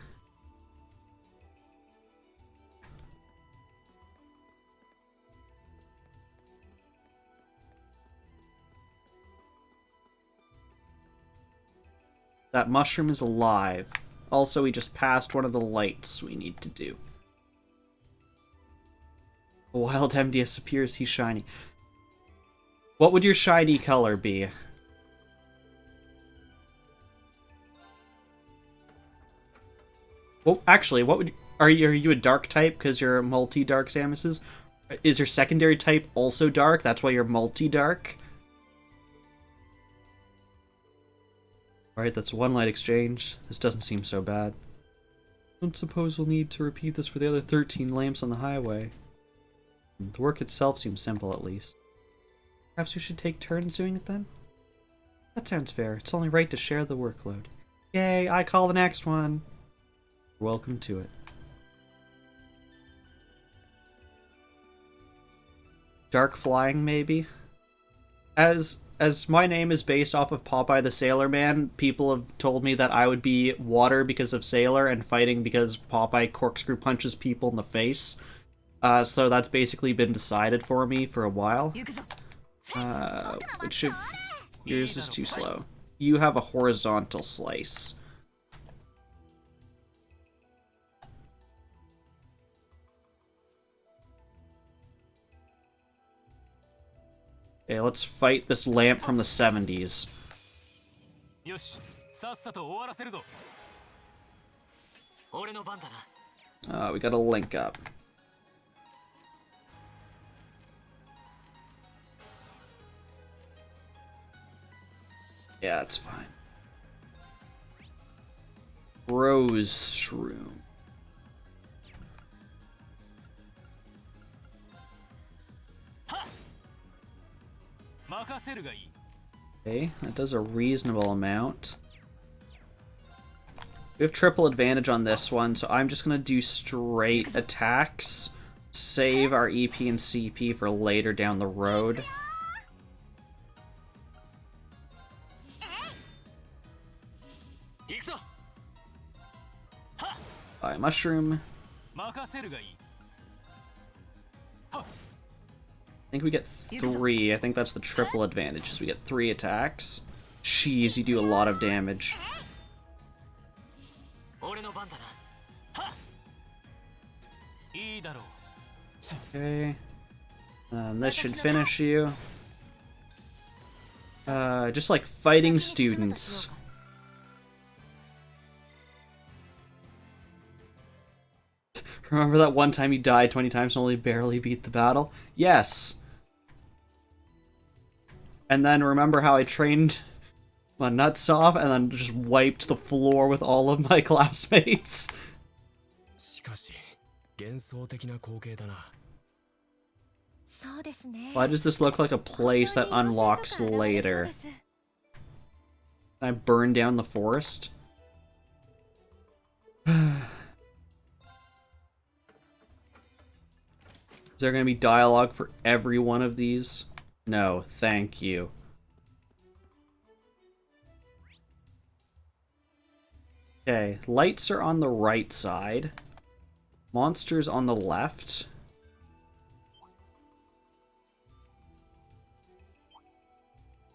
That mushroom is alive. Also, we just passed one of the lights we need to do. A wild MDS appears, he's shiny. What would your shiny color be? Well, actually, what would... Are you a dark type because you're multi-dark Samuses? Is your secondary type also dark? That's why you're multi-dark? Alright, that's one light exchange. This doesn't seem so bad. Don't suppose we'll need to repeat this for the other 13 lamps on the highway. The work itself seems simple, at least. Perhaps we should take turns doing it then? That sounds fair. It's only right to share the workload. Yay, I call the next one! Welcome to it. Dark flying, maybe? As my name is based off of Popeye the Sailor Man, people have told me that I would be water because of Sailor and fighting because Popeye corkscrew punches people in the face. So that's basically been decided for me for a while. Which of yours is too slow? You have a horizontal slice. Okay, let's fight this lamp from the 70s. We gotta link up. Yeah, it's fine. Rose Shroom. Okay, that does a reasonable amount. We have triple advantage on this one, so I'm just gonna do straight attacks. Save our EP and CP for later down the road. Buy mushroom. I think we get 3. I think that's the triple advantage, is we get 3 attacks. Jeez, you do a lot of damage. Okay. This should finish you. Just like fighting students. Remember that one time you died 20 times and only barely beat the battle? Yes! And then remember how I trained my nuts off and then just wiped the floor with all of my classmates? Why does this look like a place that unlocks later? Can I burn down the forest? Is there going to be dialogue for every one of these? No, thank you. Okay, lights are on the right side. Monsters on the left.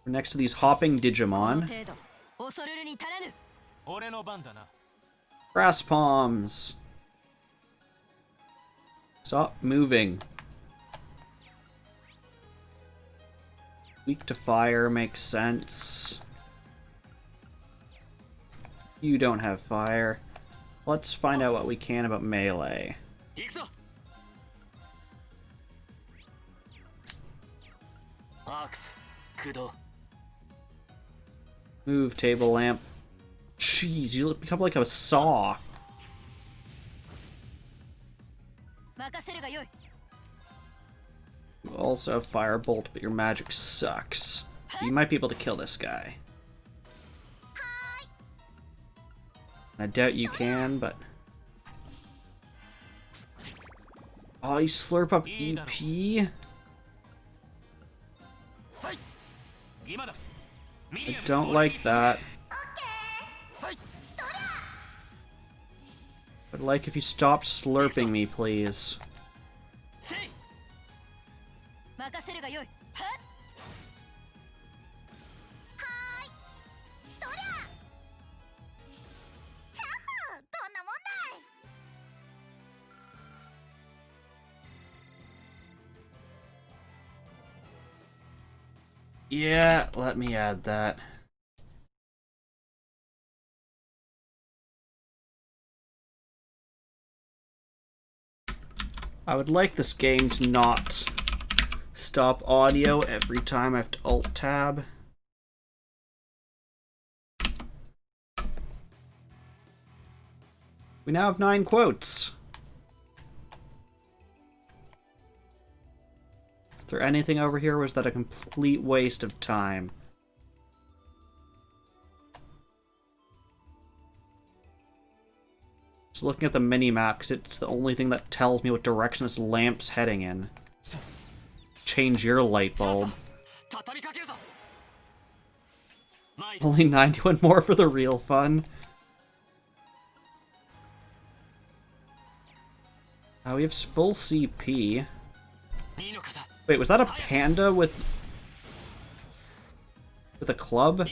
We're next to these hopping Digimon. Grass palms. Stop moving. Weak to fire makes sense. You don't have fire. Let's find out what we can about melee. Move, table lamp. Jeez, you become like a saw. You also have firebolt, but your magic sucks. You might be able to kill this guy. I doubt you can, but... Oh, you slurp up EP? I don't like that. I'd like if you stopped slurping me, please. Yeah, let me add that. I would like this game to not stop audio every time I have to Alt-Tab. We now have 9 quotes. Is there anything over here, or was that a complete waste of time? Just looking at the mini-map, because it's the only thing that tells me what direction this lamp's heading in. Change your light bulb. Only 91 more for the real fun. We have full CP. Wait, was that a panda with a club?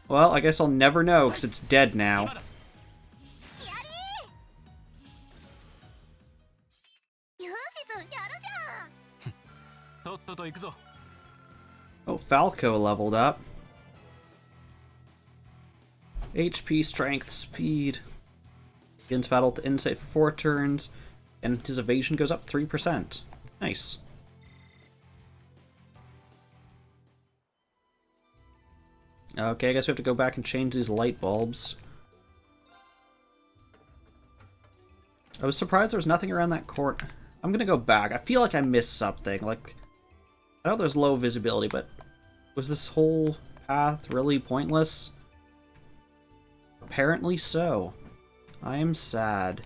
Well, I guess I'll never know, because it's dead now. Oh, Falco leveled up. HP, strength, speed. Begins battle with insight for 4 turns, and his evasion goes up 3%. Nice. Okay, I guess we have to go back and change these light bulbs. I was surprised there was nothing around that court. I'm gonna go back. I feel like I missed something. Like, I know there's low visibility, but was this whole path really pointless? Apparently so. I am sad.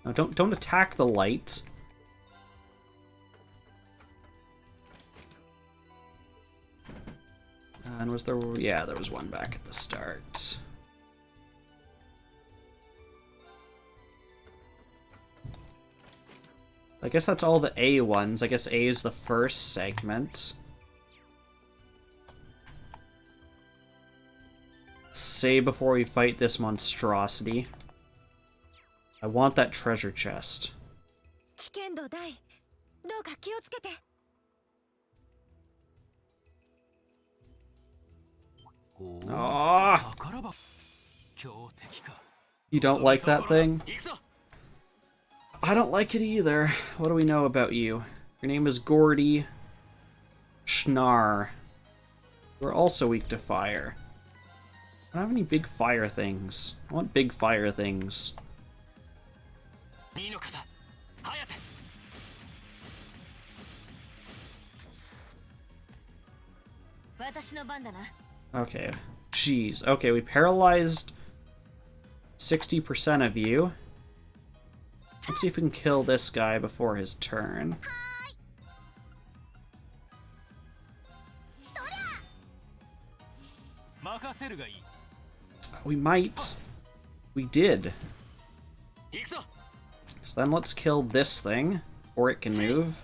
No, don't attack the light. And was there... yeah, there was one back at the start. I guess that's all the A ones. I guess A is the first segment. Say before we fight this monstrosity. I want that treasure chest. 危険度大どうか気をつけて Ah! You don't like that thing? I don't like it either. What do we know about you? Your name is Gordy Schnar. You're also weak to fire. I don't have any big fire things. I want big fire things. Okay. Jeez. Okay, we paralyzed 60% of you. Let's see if we can kill this guy before his turn. We might. We did. So then let's kill this thing, or it can move.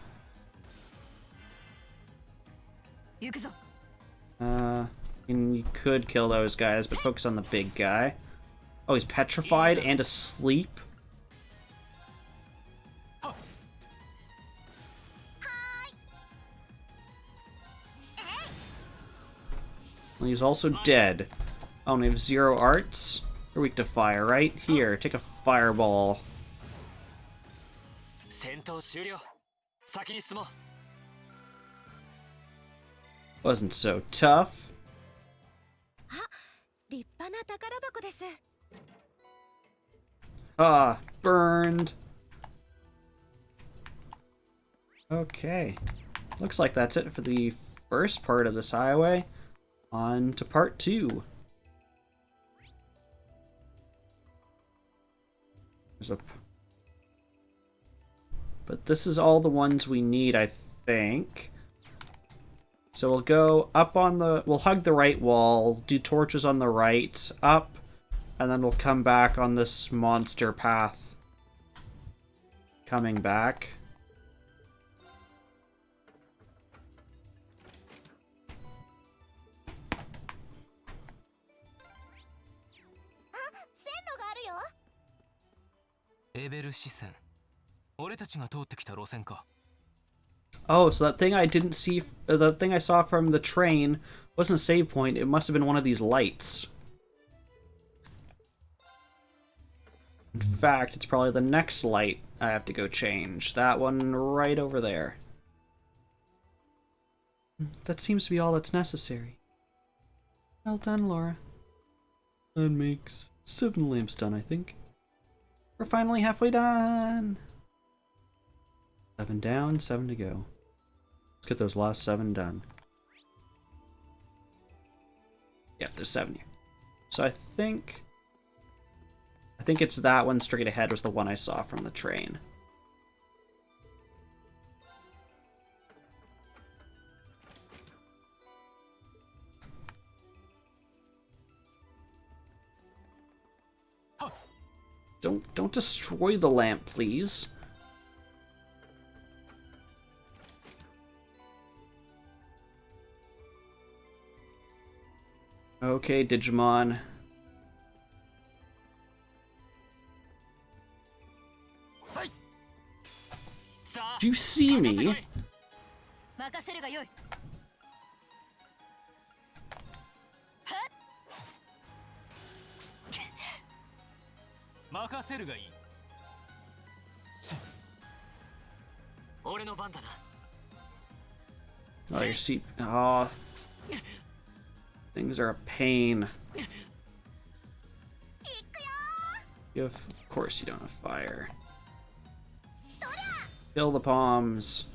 And you could kill those guys, but focus on the big guy. Oh, he's petrified and asleep. Well, he's also dead. Oh, and we have 0 arts. You're weak to fire, right? Here, take a fireball. Wasn't so tough. 立派な宝箱です Ah, burned. Okay. Looks like that's it for the first part of this highway. On to part 2. But this is all the ones we need, I think. So we'll go up on the... we'll hug the right wall, do torches on the right, up, and then we'll come back on this monster path. Coming back. Oh, so that thing I didn't see, the thing I saw from the train wasn't a save point. It must have been one of these lights. In fact, it's probably the next light I have to go change. That one right over there. That seems to be all that's necessary. Well done, Laura. That makes 7 lamps done, I think. We're finally halfway done! 7 down, 7 to go. Let's get those last 7 done. Yep, there's 7 here. So I think it's that one straight ahead was the one I saw from the train. Don't destroy the lamp, please. Okay, Digimon. Do you see me? 任せるがいい。俺の番だな。 Oh, your seat. Oh, things are a pain. You have, of course, you don't have fire. Kill the palms.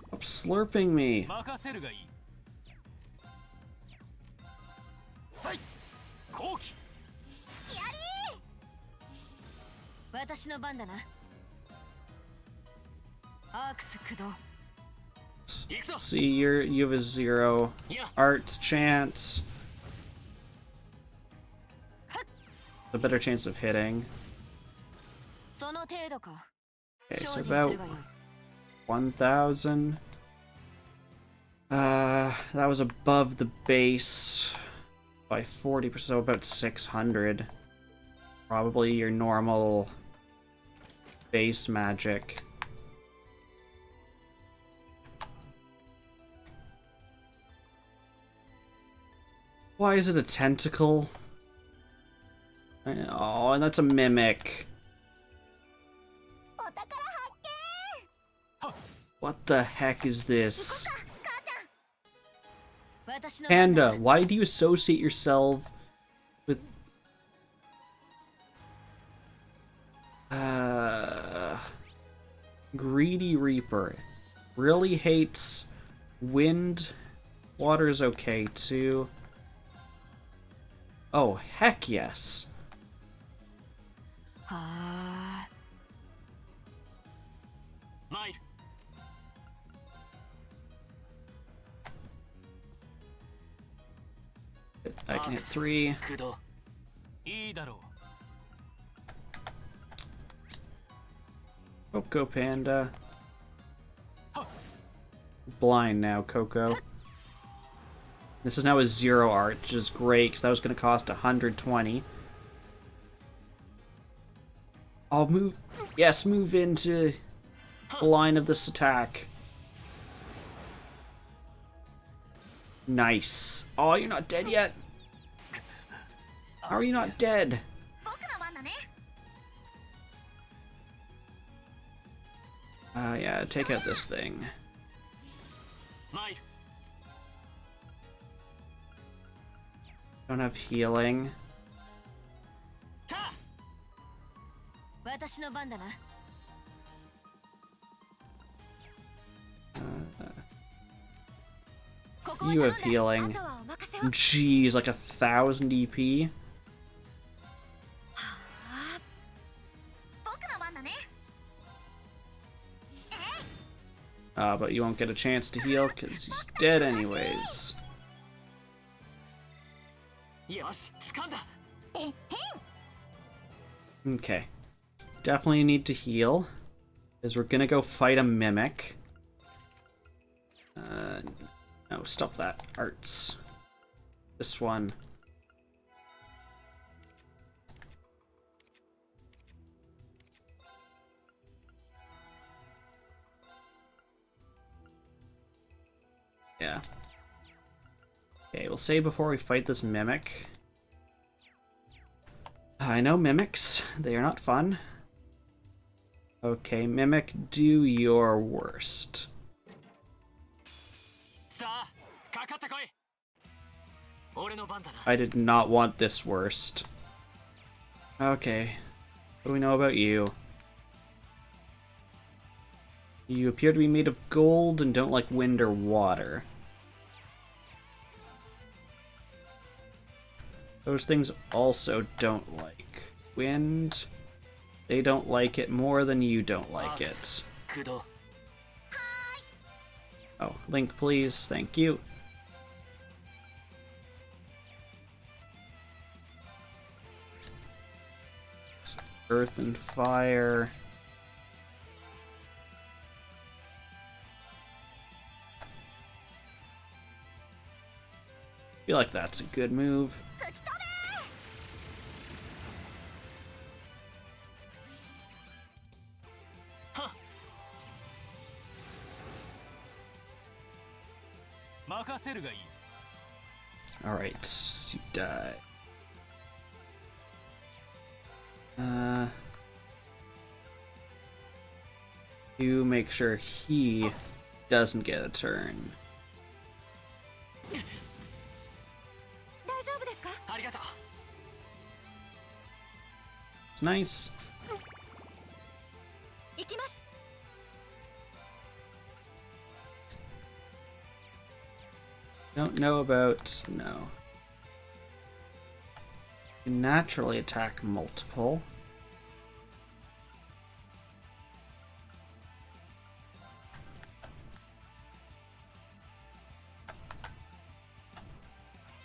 Stop slurping me. 任せるがいい。さい。後期。付き合い。私の番だな。アークス駆動。 See, you have a 0 arts chance. A better chance of hitting. その程度か。 Okay, so about 1,000. That was above the base by 40%, so about 600. Probably your normal base magic. Why is it a tentacle? Oh, and that's a mimic. お宝発見。 What the heck is this? 私の番だ Panda, why do you associate yourself with... Greedy Reaper. Really hates wind. Water's okay too. Oh, heck yes. は参る。 I can hit 3. 駆動。いいだろう。 Coco Panda. Blind now, Coco. This is now a 0 art, which is great, because that was going to cost 120. I'll move... Yes, move into the line of this attack. Nice. Oh, you're not dead yet? How are you not dead? 僕の番だね。 Yeah, take out this thing. 参る。 Don't have healing. た。私の番だな。 ここは You 頼ん have だ。 healing. あとはお任せを。 Jeez, like 1,000 EP? 僕の番だね。 But you won't get a chance to heal because he's dead anyways. よし、掴んだ。 Okay. Definitely need to heal. Because we're gonna go fight a mimic. No, stop that. Arts. This one. Yeah. Okay, we'll save before we fight this mimic. I know mimics. They are not fun. Okay, mimic, do your worst. さあ、かかってこい。俺の番だな。 I did not want this worst. Okay. What do we know about you? You appear to be made of gold and don't like wind or water. Those things also don't like wind. They don't like it more than you don't like it. 駆動。 Oh, Link, please. Thank you. Earth and fire. Feel like that's a good move. 吹き飛べ。 任せるがいい。 Alright, you die. to make sure he doesn't get a turn. 大丈夫ですか？ありがとう。 It's nice. 行きます。 Don't know about... no. You naturally attack multiple.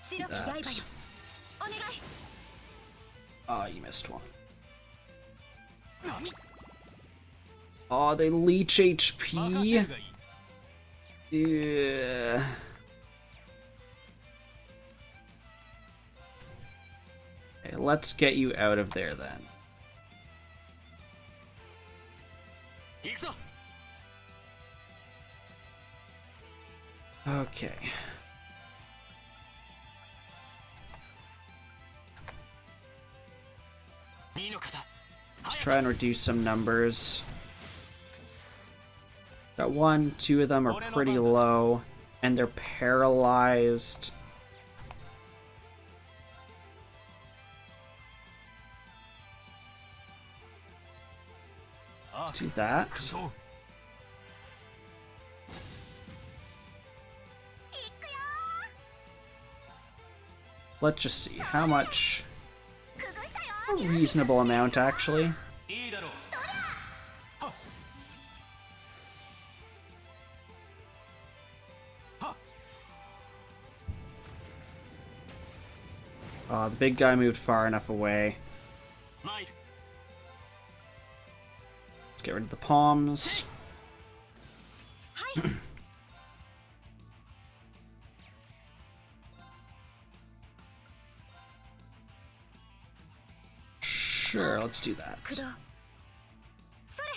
That. Oh, you missed one. 何 Oh, they leech 任せ HP? るがいい。 Yeah. Okay, let's get you out of there then. 行くぞ。 Okay. 2の方。 Let's try and reduce some numbers. Got 1, 2 of them are pretty low, and they're paralyzed. Let's do that. そう。 Let's just see how much. 崩したよ。 A reasonable amount, actually. いいだろう。 The big guy moved far enough away. 参る。 Let's get rid of the palms. Sure, let's do that. 駆動。それ。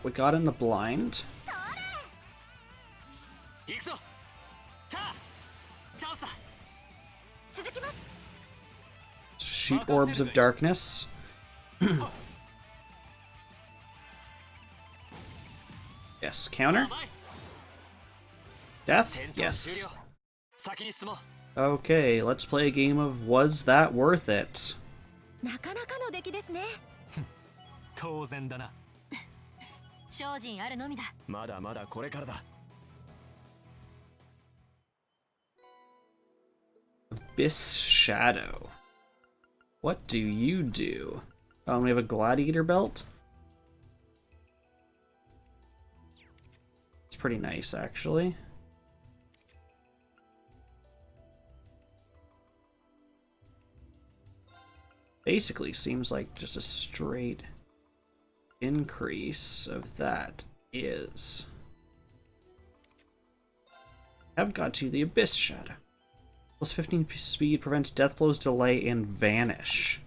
We got in the blind. 行くぞ。たあ。チャンスだ。 続きます。 Shoot orbs of darkness. Yes, counter. 前。 Death? 戦闘終 Yes. 了。先に進もう。 Okay, let's play a game of Was That Worth It? なかなかの出来ですね。当然だな。 精進あるのみだ。 まだまだこれからだ。 Abyss Shadow. What do you do? Oh, and we have a gladiator belt? It's pretty nice, actually. Basically seems like just a straight increase of that is. Haven't got to the Abyss Shadow. Plus 15 speed prevents death blows, delay, and vanish.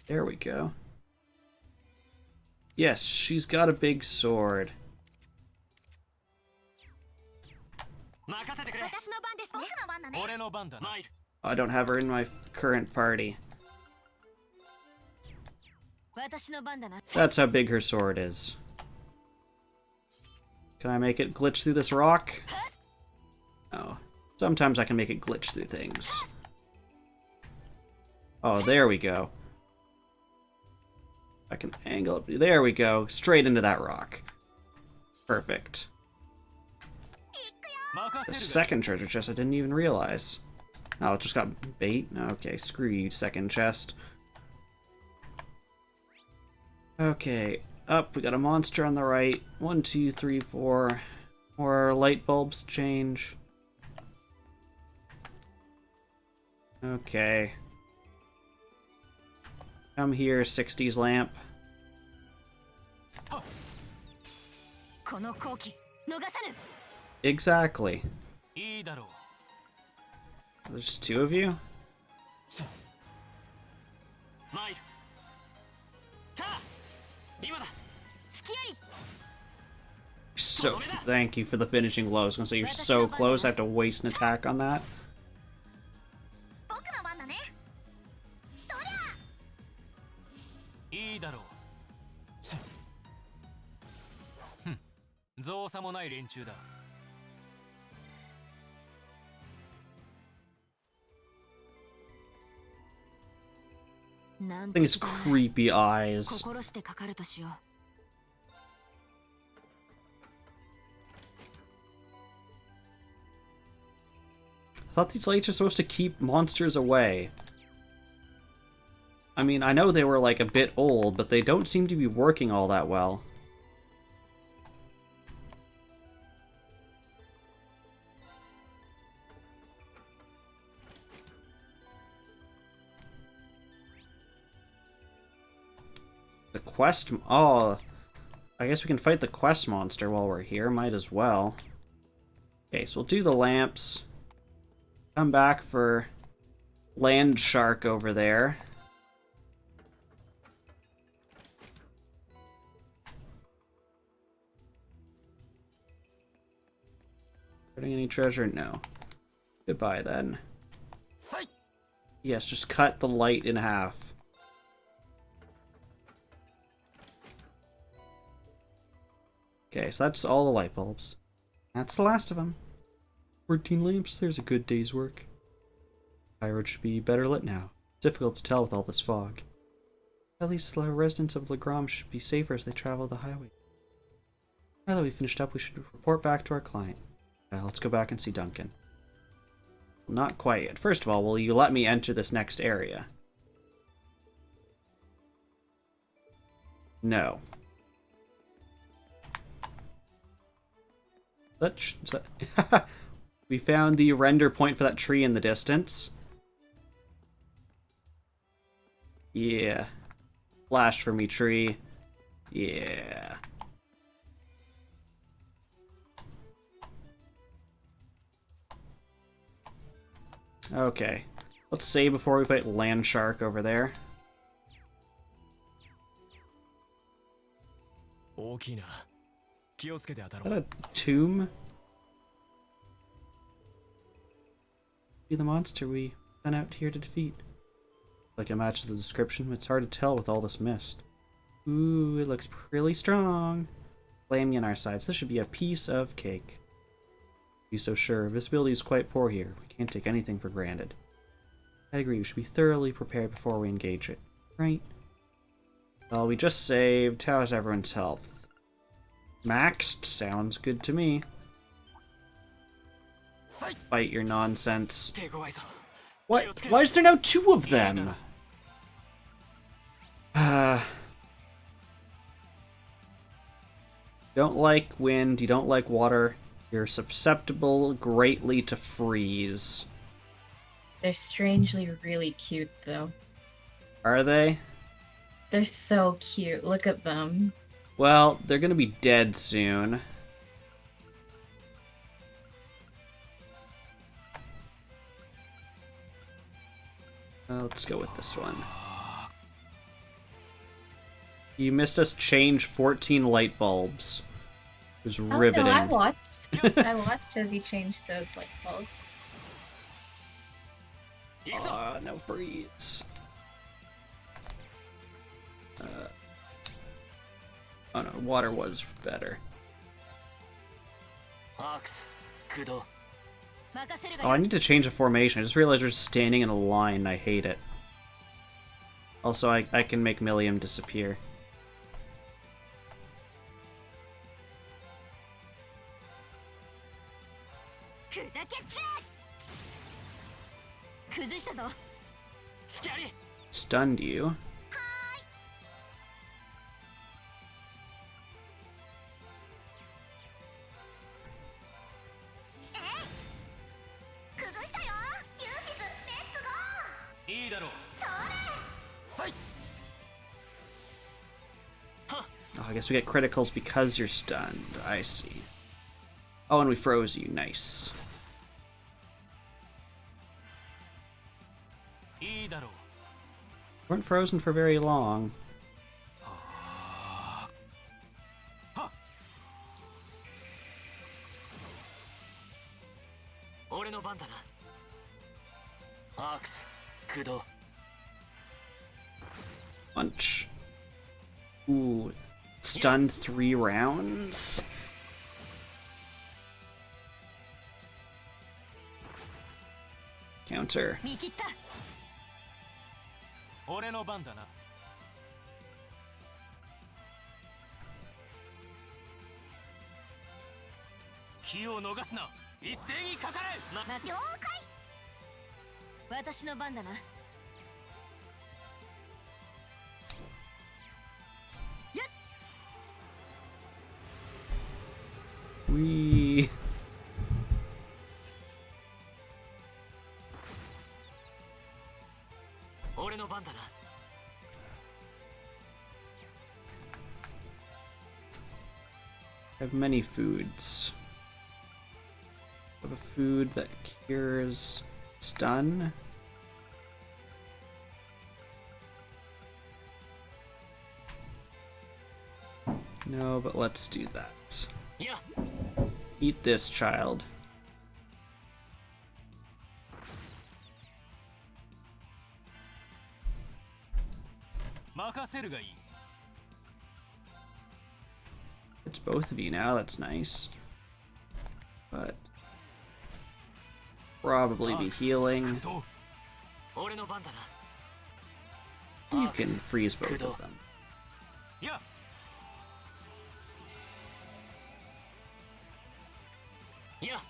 There we go. Yes, she's got a big sword. 任せてくれ。私の番ですね。僕の番だね。俺の番だな。参る。 I don't have her in my current party. 私の番だな。 That's how big her sword is. Can I make it glitch through this rock? Oh. Sometimes I can make it glitch through things. Oh, there we go. I can angle it. There we go. Straight into that rock. Perfect. 任 The せるが。 second treasure chest I didn't even realize. Oh, it just got bait? Okay, screw you, second chest. Okay, up, we got a monster on the right. 1, 2, 3, 4. More light bulbs change. Okay. Come here, 60s lamp. この好機逃さぬ。 Exactly. いいだろう。 There's 2 of you? 参るた今だ So, thank you for the finishing blow. I was gonna say you're so close, I have to waste an attack on that. 僕の番だねどりゃいいだろう造作もない連中だ な I ん think it's creepy eyes. 心してかかるとしよう。 I thought these lights are supposed to keep monsters away. I mean, I know they were like a bit old, but they don't seem to be working all that well. The quest... Oh, I guess we can fight the quest monster while we're here. Might as well. Okay, so we'll do the lamps. Come back for land shark over there. Getting any treasure? No. Goodbye then. Yes, just cut the light in half. Okay, so that's all the light bulbs. That's the last of them. 14 lamps, there's a good day's work. High road should be better lit now. Difficult to tell with all this fog. At least the residents of Legram should be safer as they travel the highway. Now that we've finished up, we should report back to our client. Let's go back and see Duncan. Not quite yet. First of all, will you let me enter this next area? No. We found the render point for that tree in the distance. Yeah. Flash for me, tree. Yeah. Okay. Let's save before we fight Land Shark over there. Is that a tomb? Be the monster we sent out here to defeat. Like it matches the description, it's hard to tell with all this mist. Ooh, it looks really strong. Flaming on our sides. This should be a piece of cake. Be so sure. Visibility is quite poor here. We can't take anything for granted. I agree, we should be thoroughly prepared before we engage it. Right? Well, we just saved. How's everyone's health? Maxed? Sounds good to me. Fight your nonsense. What? Why is there now two of them? Don't like wind, you don't like water. You're susceptible greatly to freeze. They're strangely really cute, though. Are they? They're so cute. Look at them. Well, they're gonna be dead soon. Let's go with this one. You missed us change 14 light bulbs. It was riveting. Oh, no, I watched. I watched as he changed those light bulbs. No freeze. Oh no, water was better. Oh, I need to change the formation. I just realized we're standing in a line and I hate it. Also, I can make Millium disappear. Stunned you. Oh, I guess we get criticals because you're stunned. I see. Oh, and we froze you. Nice. だろう。 Weren't frozen for very long. 俺の番だな。アークス駆動。 Punch. Ooh. Stun 3 rounds? Counter. 見切った。俺の番だな。気を逃すな。一斉にかかれ。了解。私の番だな。 Wee. 俺の番だな。 I have many foods. I have a food that cures stun. No, but let's do that. いや、 Eat this, child. 任せるがいい。 It's both of you now, that's nice. But probably be healing. 俺の番だな。 You can freeze both of them. いや、 いや、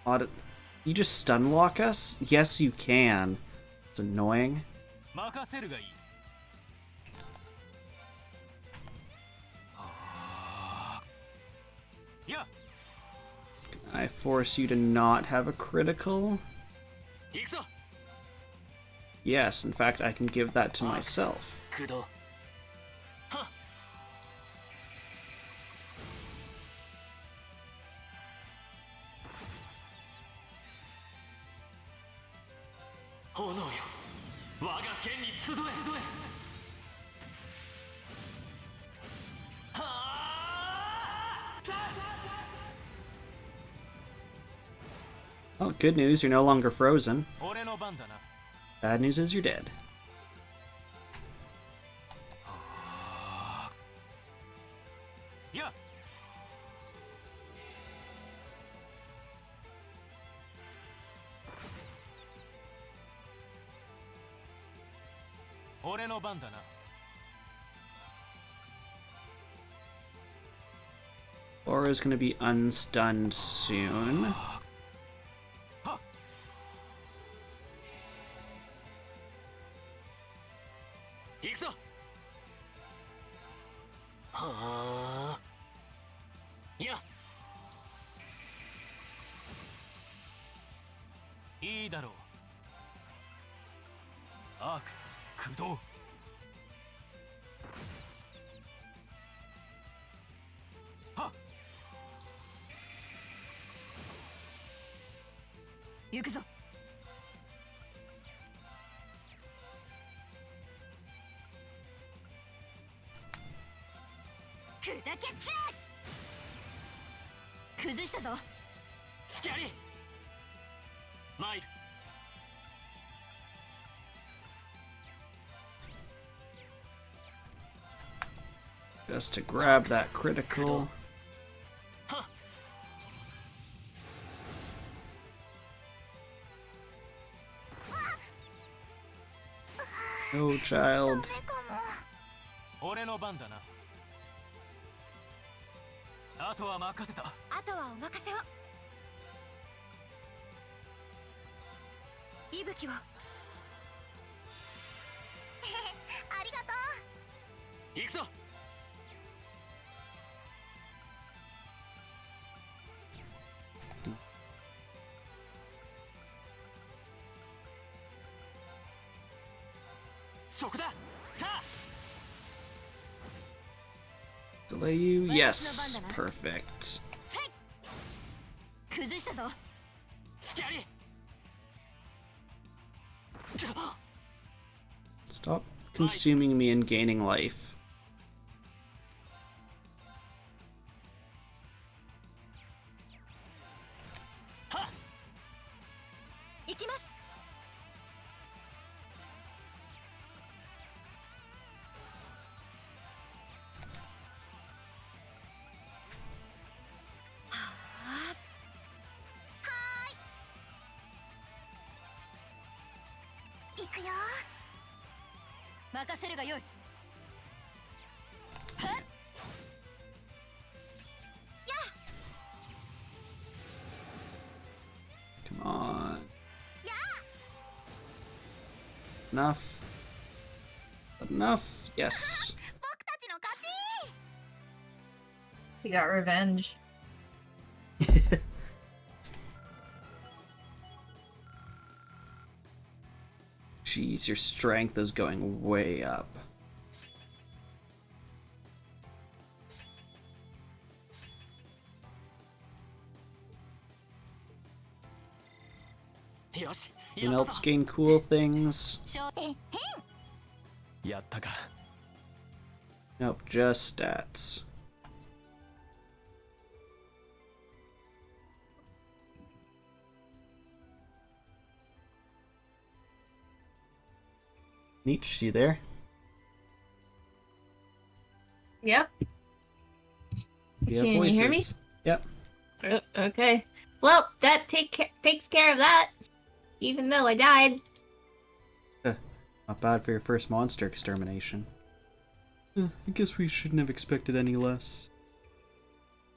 Odd. You just stun lock us? Yes, you can. It's annoying. 任せるがいい。 いや、 I force you to not have a critical? 行くぞ。 Yes, in fact, I can give that to myself. 駆動。はっ。 炎よ、我が剣に集え。はあ。 Oh, good news, you're no longer frozen. 俺の番だな。 Bad news is you're dead. いや、 俺の番だな。 Laura's gonna be unstunned soon. はっ。 行くぞ。はあ。いや、 いいだろう。アークス駆動。 はっ。 行くぞ。 砕けちゃえ。崩したぞ。 スキャリー。マイル。 Just to grab that critical. はっ。 No, child. 俺の番だな。あとは任せた。あとはお任せを。息吹を。ありがとう。行くぞ。 そこだ。た。 Delay you? Yes. Perfect. せい。崩したぞ。スキャリ Stop consuming me and gaining life. 行きます。行くよ。任せるがよい。 Come on. Enough. Enough. Yes. 僕たちの勝ち。 We got revenge. Jeez, your strength is going way up. Yoshi, Anyone else gain cool things? やったか Nope, just stats. Nietzsche, you there? Yep. You have Can you hear me? voices. Yep. Okay. Well, that takes care of that. Even though I died. Not bad for your first monster extermination. I guess we shouldn't have expected any less.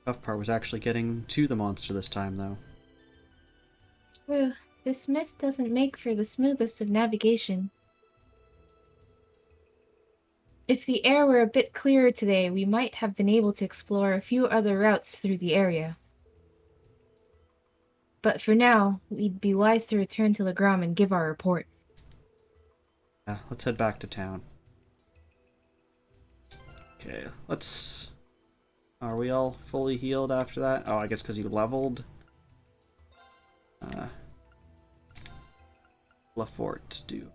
Tough part was actually getting to the monster this time, though. True. This mist doesn't make for the smoothest of navigation. If the air were a bit clearer today, we might have been able to explore a few other routes through the area. But for now, we'd be wise to return to Legram and give our report. Yeah, let's head back to town. Okay, let's... Are we all fully healed after that? Oh, I guess because you leveled. Lafort do.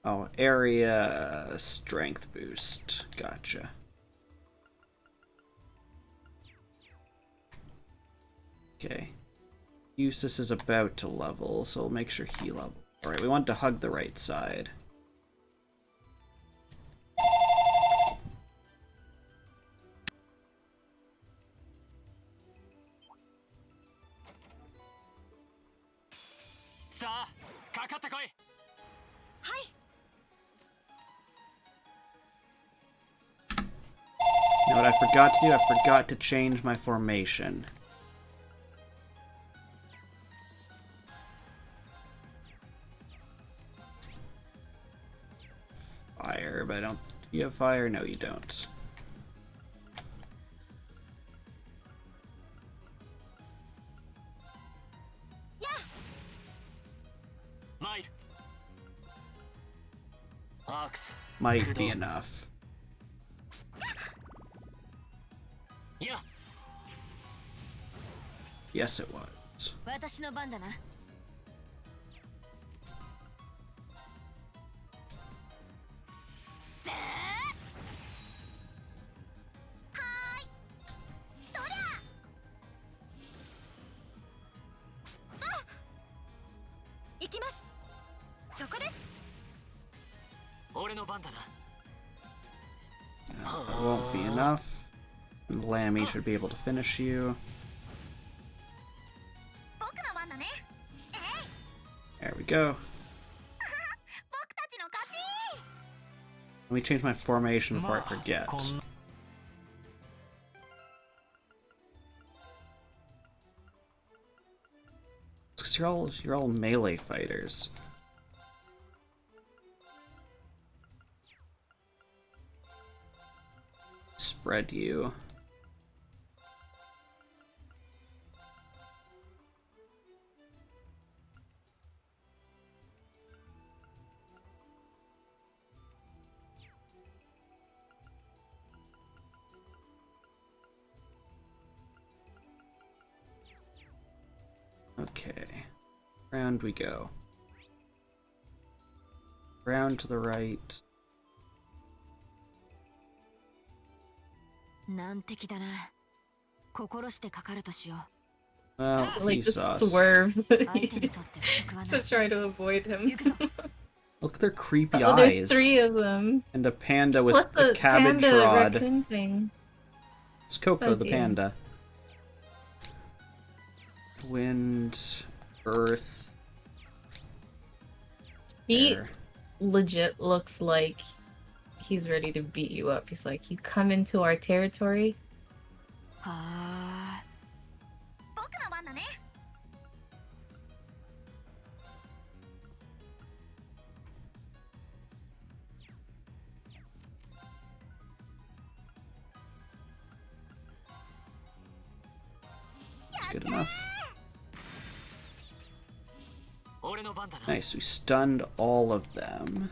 Oh, area strength boost. Gotcha. Okay. Eustace is about to level, so we'll make sure he levels. Alright, we want to hug the right side. Sa, かかってこい You know what I forgot to do? I forgot to change my formation. Fire, but I don't... Do you have fire? No, you don't. Might. Ox. Might be enough. Yeah. Yes, it was. 私の番だな。 行きます。そこです。俺の番だな It won't be enough. Lammy should be able to finish you. 僕の番だね。 There we go. 僕たちの勝ち。 Let me change my formation before I まあ forget. こん Because you're all melee fighters. Spread you. Okay. Round we go. Round to the right. 難敵だな。心してかかるとしよ Well, Like he the saw us. swerve. う。相手にとって不足はな to い。 try to avoid him. 行くぞ。 Look at their creepy Oh, there's eyes. 3 of them. And a panda with Plus a the cabbage panda rod. raccoon thing. It's Coco Oh, the dear. panda. Wind, earth, He air. legit looks like he's ready to beat you up. He's like, you come into our territory? は僕の番だね。 That's good enough. 俺の番だな。 Nice, we stunned all of them.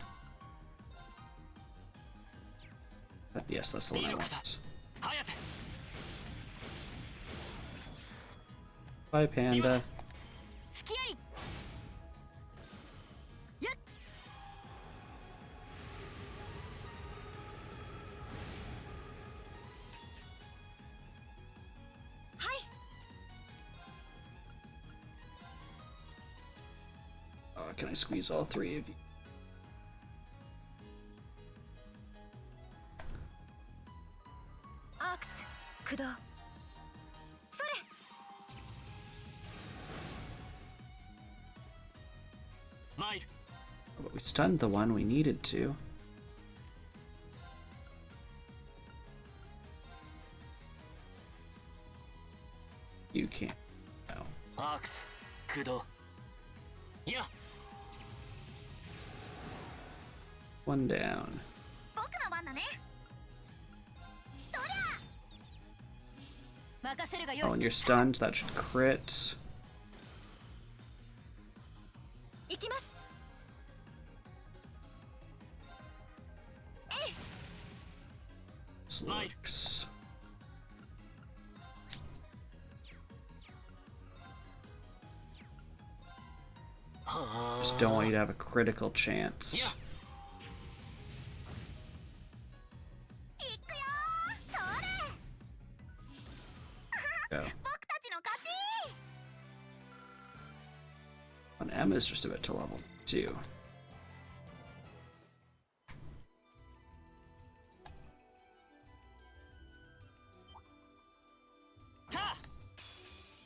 But yes, that's the one I want. 早く。 Bye, panda. スキアリ。やっ。 Oh, can I squeeze all 3 of you? アークス駆動。 参る。 But we stunned the one we needed to. You can't. No. アークス駆動。いや。 One down. 僕の番だね。 任せるが Oh, よ and い。 you're stunned. That should crit. 行きます。 Slugs. Just don't want you to have a critical chance. や。 行くよー。それ。 Go. 僕たちの勝ち。 And Emma's just about to level 2. た。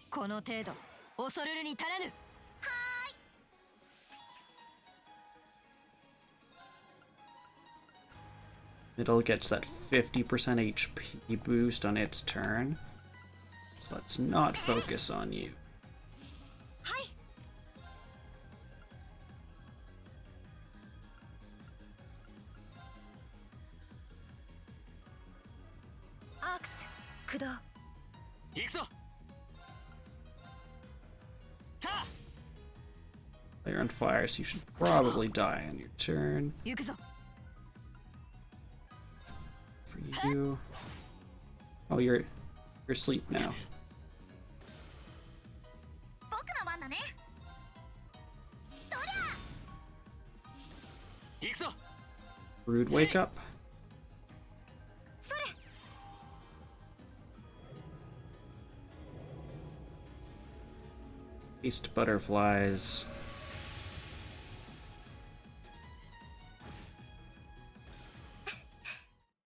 この程度恐るるに足らぬ。 It'll get that 50% HP boost on its turn. So let's not focus on you. はい。 アークス駆動。 行くぞ。た。 You're on fire, so you should probably die on your turn. 行くぞ。 For you. Oh, you're asleep now. 僕の番だね。 行くぞ。 Rude wake up. それ。 Beast butterflies.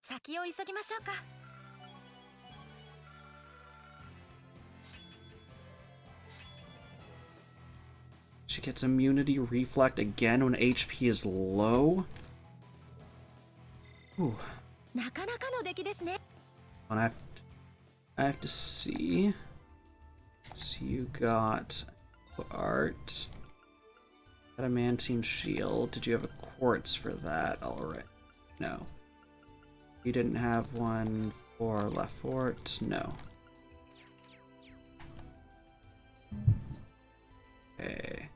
先を急ぎましょうか。 She gets immunity reflect again when HP is low. Ooh. なかなかの出来ですね。 I have to see. So you got art. Adamantine shield. Did you have a quartz for that already? No. You didn't have one for Lefort? No. Okay.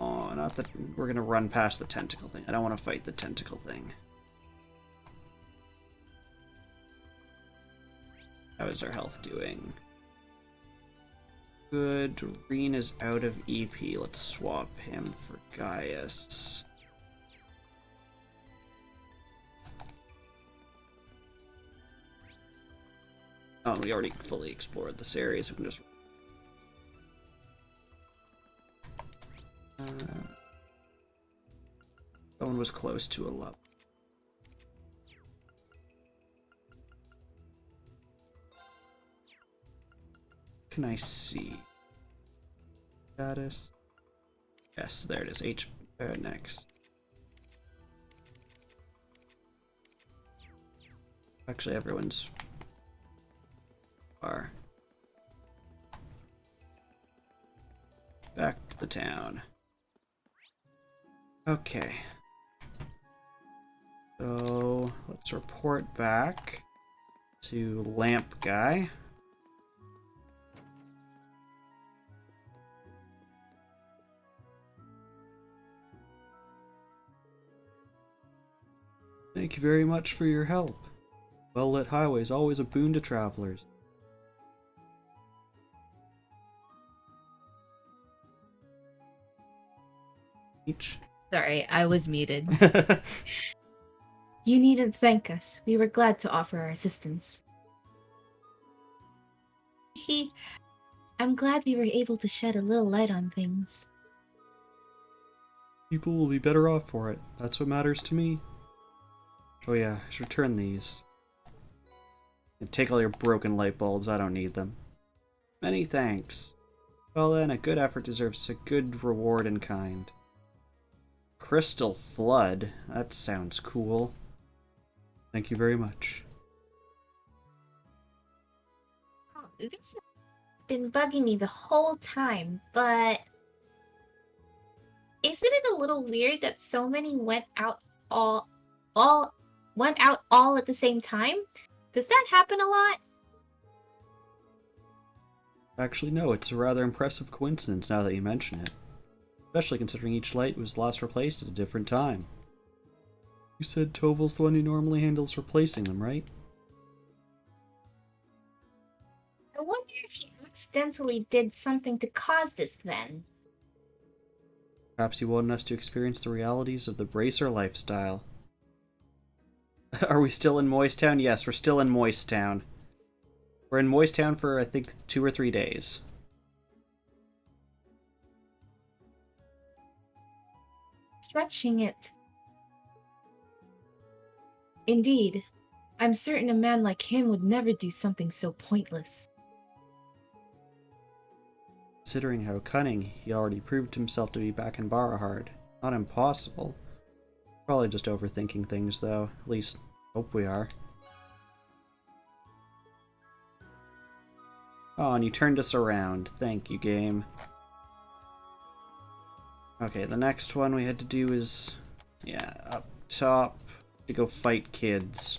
Oh, not that we're gonna run past the tentacle thing. I don't want to fight the tentacle thing. How is our health doing? Good. Rean is out of EP. Let's swap him for Gaius. Oh, we already fully explored this area, so we can just... Someone was close to a level. Can I see? Status? Yes, there it is. Next. Actually, everyone's far. Back to the town. Okay. So let's report back to Lamp Guy. Thank you very much for your help. Well-lit highway is always a boon to travelers. Each. Sorry, I was muted. You needn't thank us. We were glad to offer our assistance. I'm glad we were able to shed a little light on things. People will be better off for it. That's what matters to me. Oh yeah, I should return these. And take all your broken light bulbs, I don't need them. Many thanks. Well then, a good effort deserves a good reward in kind. Crystal Flood? That sounds cool. Thank you very much. Oh, this has been bugging me the whole time, but... Isn't it a little weird that so many went out all at the same time? Does that happen a lot? Actually, no, it's a rather impressive coincidence now that you mention it. Especially considering each light was last replaced at a different time. You said Toval's the one who normally handles replacing them, right? I wonder if he accidentally did something to cause this then. Perhaps he wanted us to experience the realities of the bracer lifestyle. Are we still in Moist Town? Yes, we're still in Moist Town. We're in Moist Town for, I think, 2 or 3 days. Stretching it. Indeed. I'm certain a man like him would never do something so pointless. Considering how cunning, he already proved himself to be back in Barahard. Not impossible. Probably just overthinking things, though. At least, hope we are. Oh, and you turned us around. Thank you, game. Okay, the next one we had to do is... yeah, up top. To go fight kids.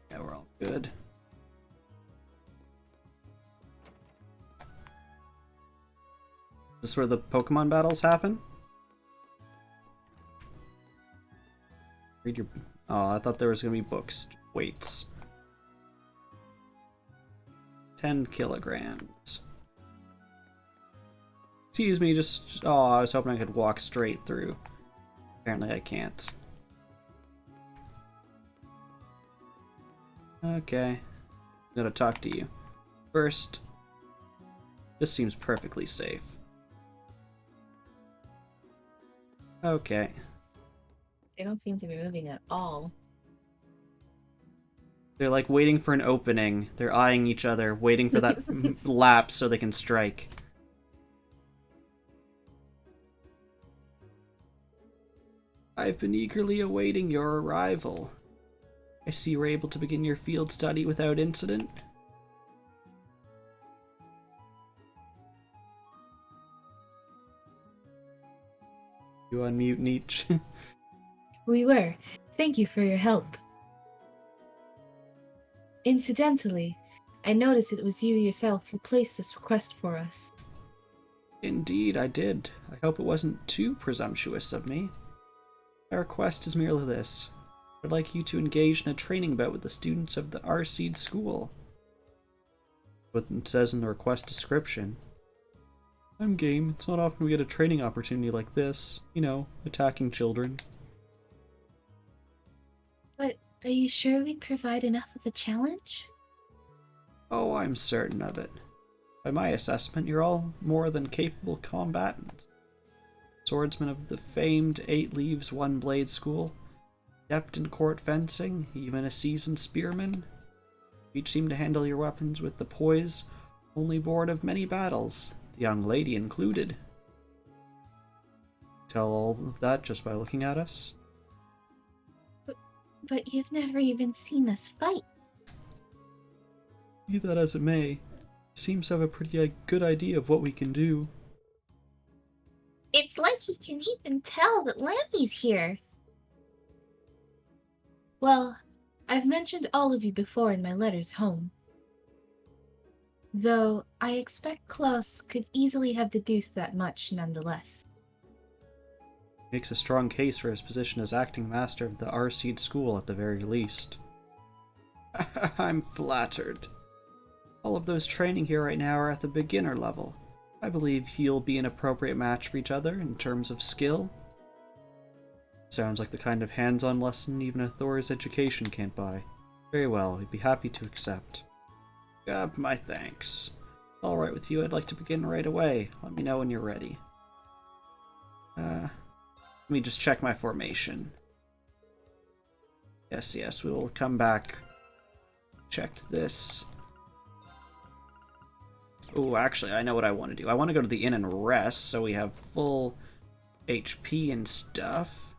Yeah, we're all good. Is this where the Pokemon battles happen? Read your... oh, I thought there was gonna be books. Weights. 10 kilograms. Excuse me, just... oh, I was hoping I could walk straight through. Apparently I can't. Okay. I'm gonna talk to you. First, this seems perfectly safe. Okay. They don't seem to be moving at all. They're like waiting for an opening. They're eyeing each other, waiting for that lapse so they can strike. I've been eagerly awaiting your arrival. I see you were able to begin your field study without incident. You unmute Nietzsche. We were. Thank you for your help. Incidentally, I noticed it was you yourself who placed this request for us. Indeed, I did. I hope it wasn't too presumptuous of me. My request is merely this. I'd like you to engage in a training bout with the students of the R-Seed School. What it says in the request description. I'm game. It's not often we get a training opportunity like this. You know, attacking children. But are you sure we'd provide enough of a challenge? Oh, I'm certain of it. By my assessment, you're all more than capable combatants. Swordsman of the famed 8 Leaves, 1 Blade School, adept in court fencing, even a seasoned spearman. Each seem to handle your weapons with the poise only born of many battles, the young lady included. Tell all of that just by looking at us? But you've never even seen us fight. Be that as it may, you seem to have a pretty good idea of what we can do. It's like he can even tell that Lammy's here. Well, I've mentioned all of you before in my letters home. Though I expect Klaus could easily have deduced that much nonetheless. Makes a strong case for his position as acting master of the R-Seed School at the very least. I'm flattered. All of those training here right now are at the beginner level. I believe he'll be an appropriate match for each other in terms of skill. Sounds like the kind of hands-on lesson even a Thor's education can't buy. Very well, we'd be happy to accept. My thanks. Alright with you, I'd like to begin right away. Let me know when you're ready. Let me just check my formation. Yes, we will come back. Checked this. Oh, actually, I know what I want to do. I want to go to the inn and rest, so we have full HP and stuff.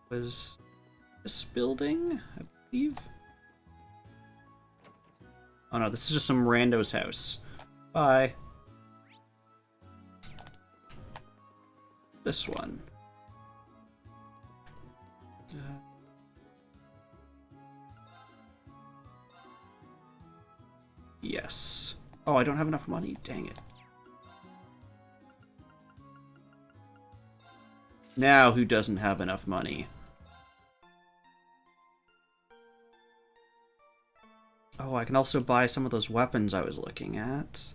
Was this building, I believe? Oh no, this is just some rando's house. Bye. This one. Yes. Oh, I don't have enough money? Dang it. Now who doesn't have enough money? Oh, I can also buy some of those weapons I was looking at.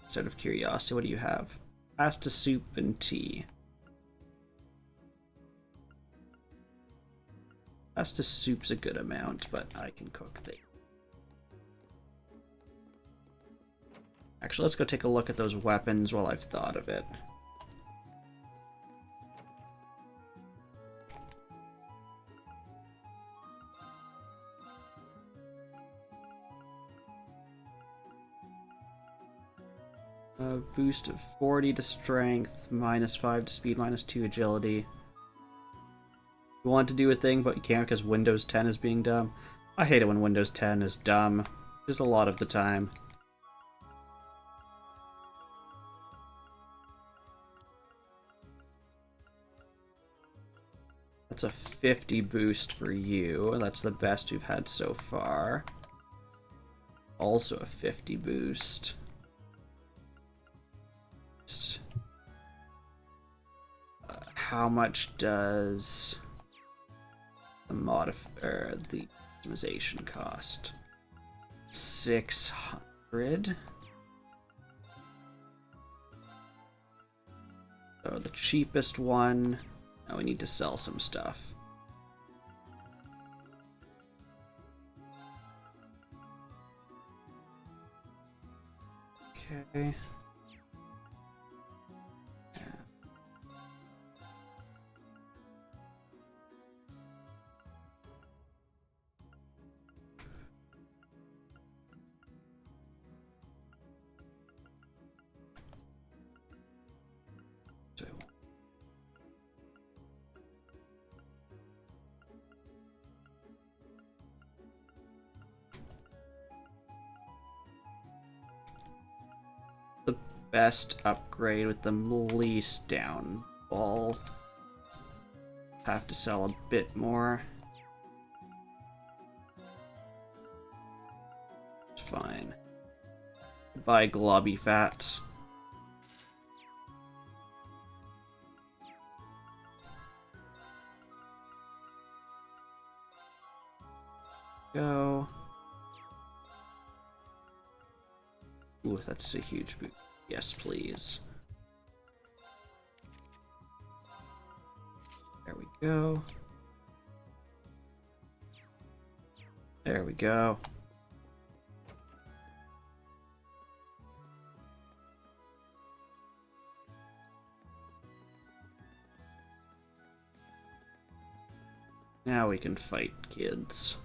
Just out of curiosity, what do you have? Pasta, soup, and tea. Pasta soup's a good amount, but I can cook things. Actually, let's go take a look at those weapons while I've thought of it. A boost of 40 to strength, -5 to speed, -2 agility. You want to do a thing, but you can't because Windows 10 is being dumb. I hate it when Windows 10 is dumb. Just a lot of the time. That's a 50 boost for you. That's the best we've had so far. Also a 50 boost. How much does the the customization cost? 600. So the cheapest one. Now we need to sell some stuff. Okay. The best upgrade with the least downfall. Have to sell a bit more. It's fine. Buy globby fat. go. Ooh, that's a huge boot. Yes, please. There we go. There we go. Now we can fight kids.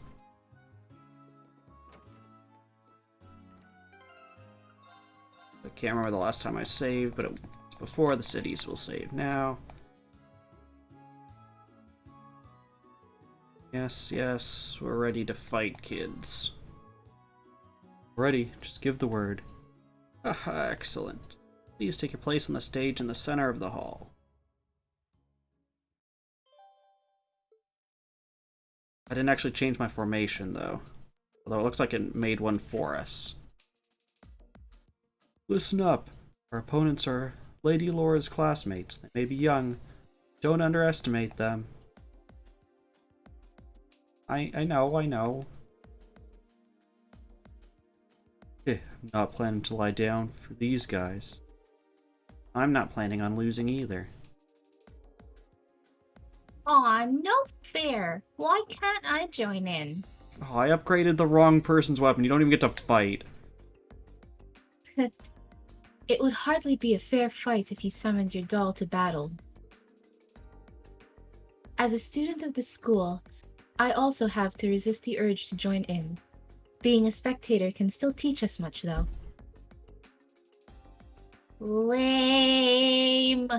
I can't remember the last time I saved, but it was before the cities will save now. Yes, yes, we're ready to fight kids. Ready, just give the word. Haha, excellent. Please take your place on the stage in the center of the hall. I didn't actually change my formation, though. Although it looks like it made one for us. Listen up. Our opponents are Lady Laura's classmates. They may be young. Don't underestimate them. I know. I'm not planning to lie down for these guys. I'm not planning on losing either. Aw, no fair. Why can't I join in? Oh, I upgraded the wrong person's weapon. You don't even get to fight. It would hardly be a fair fight if you summoned your doll to battle. As a student of the school, I also have to resist the urge to join in. Being a spectator can still teach us much, though. Lame!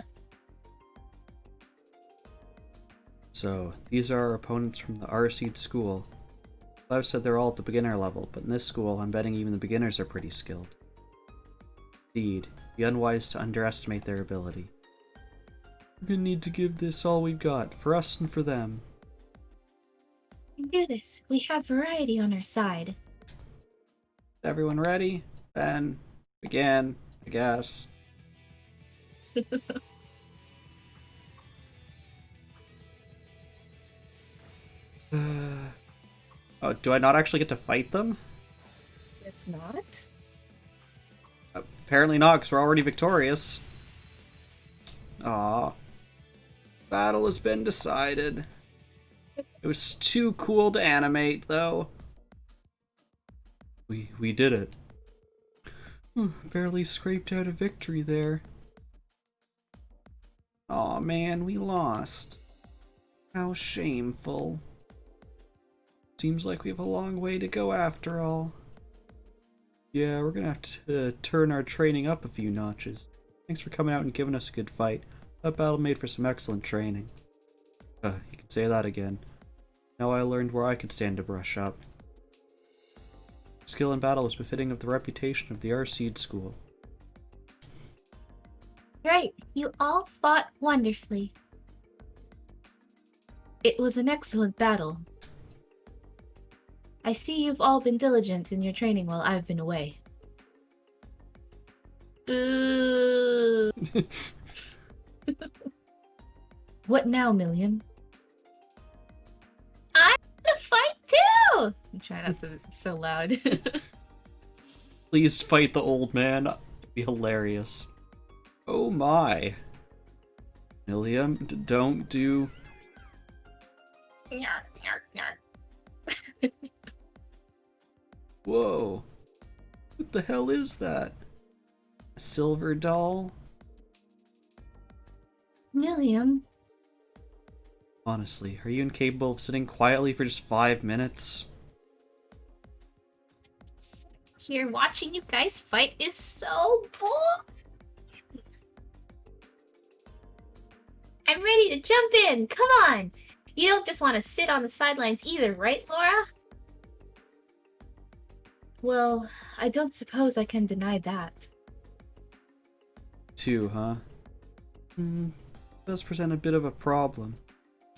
So, these are our opponents from the R-Seed school. I've said they're all at the beginner level, but in this school, I'm betting even the beginners are pretty skilled. Indeed, be unwise to underestimate their ability. We're gonna need to give this all we've got, for us and for them. We can do this. We have variety on our side. Everyone ready? Then, begin, I guess. Oh, do I not actually get to fight them? Guess not. Apparently not, because we're already victorious. Aw. Battle has been decided. It was too cool to animate, though. We did it. Barely scraped out a victory there. Aw man, we lost. How shameful. Seems like we have a long way to go after all. Yeah, we're gonna have to turn our training up a few notches. Thanks for coming out and giving us a good fight. That battle made for some excellent training. You can say that again. Now I learned where I could stand to brush up. Skill in battle was befitting of the reputation of the R-Seed school. Right, you all fought wonderfully. It was an excellent battle. I see you've all been diligent in your training while I've been away. Boo! What now, Milliam? I'm gonna fight too! I'm trying not to so loud. Please fight the old man. It'd be hilarious. Oh my. Milliam, don't do... Whoa. What the hell is that? A silver doll? Milliam, Honestly, are you incapable of sitting quietly for just 5 minutes? here watching you guys fight is so boring. I'm ready to jump in. Come on. You don't just want to sit on the sidelines either, right, Laura? Well, I don't suppose I can deny that. Two, huh? Does present a bit of a problem.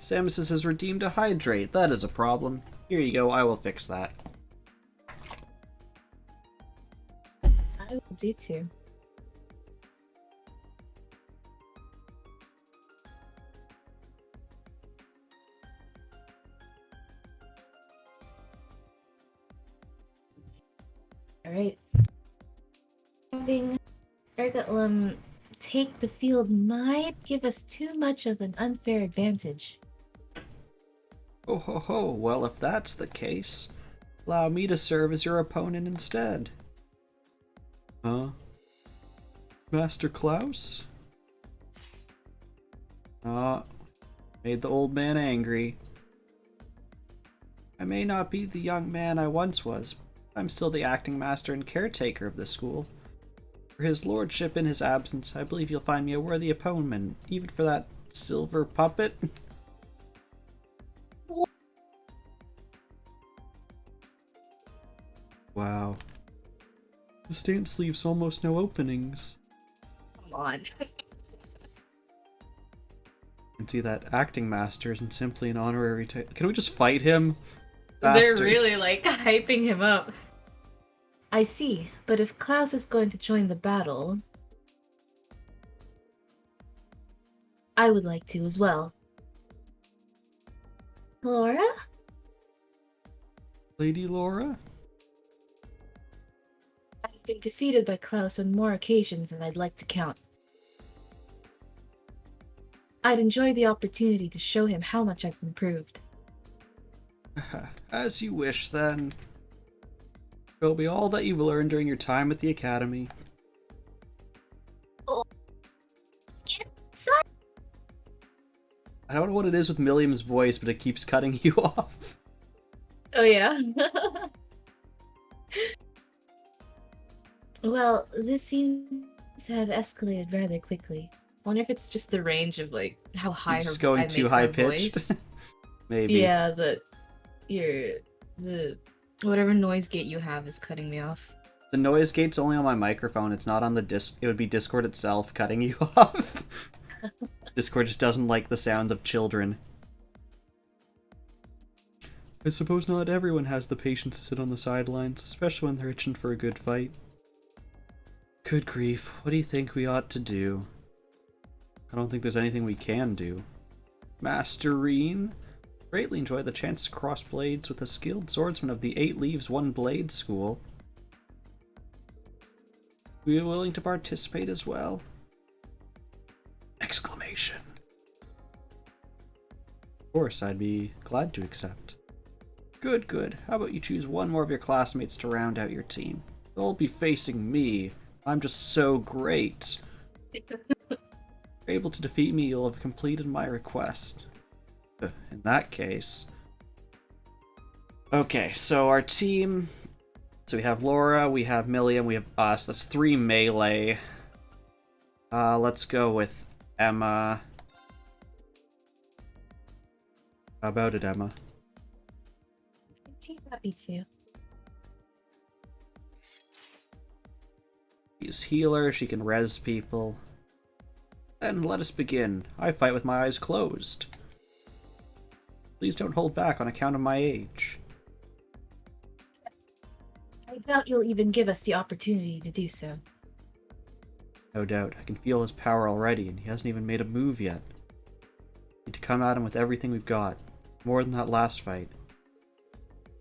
Samus has redeemed a hydrate. That is a problem. Here you go, I will fix that. I will do too. Alright. Having Ergatlum take the field might give us too much of an unfair advantage. Oh ho ho, well if that's the case, allow me to serve as your opponent instead. Huh? Master Klaus? Made the old man angry. I may not be the young man I once was, but I'm still the acting master and caretaker of this school. For his lordship in his absence, I believe you'll find me a worthy opponent, even for that silver puppet. Wow. The stance leaves almost no openings. Come on. You can see that acting master isn't simply an honorary title. Can we just fight him? They're Faster. really like hyping him up. I see, but if Klaus is going to join the battle, I would like to as well. Laura? Lady Laura? I've been defeated by Klaus on more occasions than I'd like to count. I'd enjoy the opportunity to show him how much I've improved. As you wish, then. It'll be all that you've learned during your time at the academy. Oh. I don't know what it is with Milliam's voice, but it keeps cutting you off. Oh yeah? Well, this seems to have escalated rather quickly. Wonder if it's just the range of like how high You're her just going I too make high her pitched. voice. Maybe. Yeah, the whatever noise gate you have is cutting me off. The noise gate's only on my microphone. It's not on the disc. It would be Discord itself cutting you off. Discord just doesn't like the sounds of children. I suppose not everyone has the patience to sit on the sidelines, especially when they're itching for a good fight. Good grief, what do you think we ought to do? I don't think there's anything we can do. Master Rean? Greatly enjoy the chance to cross blades with a skilled swordsman of the 8 Leaves 1 Blade School. Are you willing to participate as well? Exclamation. Of course, I'd be glad to accept. Good, good. How about you choose one more of your classmates to round out your team? They'll be facing me. I'm just so great. If you're able to defeat me, you'll have completed my request. In that case... Okay, so our team... So we have Laura, we have Milliam, we have us. That's 3 melee. Let's go with Emma. How about it, Emma? I'd be happy to. She's healer, she can res people. Then let us begin. I fight with my eyes closed. Please don't hold back on account of my age. I doubt you'll even give us the opportunity to do so. No doubt. I can feel his power already, and he hasn't even made a move yet. Need to come at him with everything we've got. More than that last fight.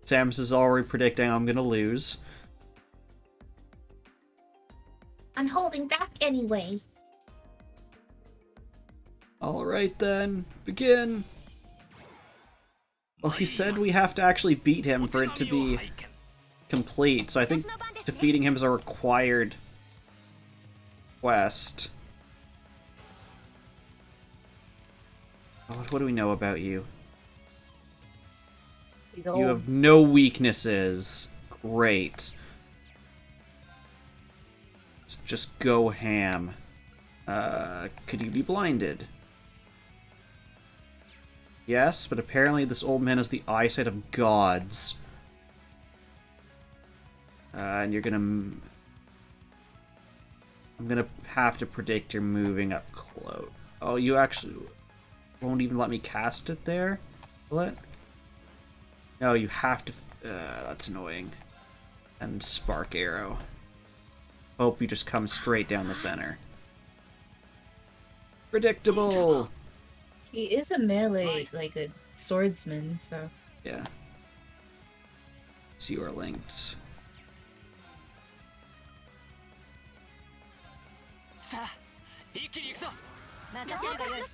Samus is already predicting I'm gonna lose. I'm holding back anyway. Alright then, begin! Well, he said we have to actually beat him for it to be complete, so I think defeating him is a required quest. What do we know about you? You have no weaknesses. Great. Let's just go ham. Could you be blinded? Yes, but apparently this old man has the eyesight of gods. And you're gonna... I'm gonna have to predict you're moving up close. Oh, you actually won't even let me cast it there? Will it? No, you have to... that's annoying. And Spark Arrow. Hope you just come straight down the center. Predictable! He is a melee, like a swordsman, so... Yeah. So you are linked. さあ一気に行くぞ。任せるがよい。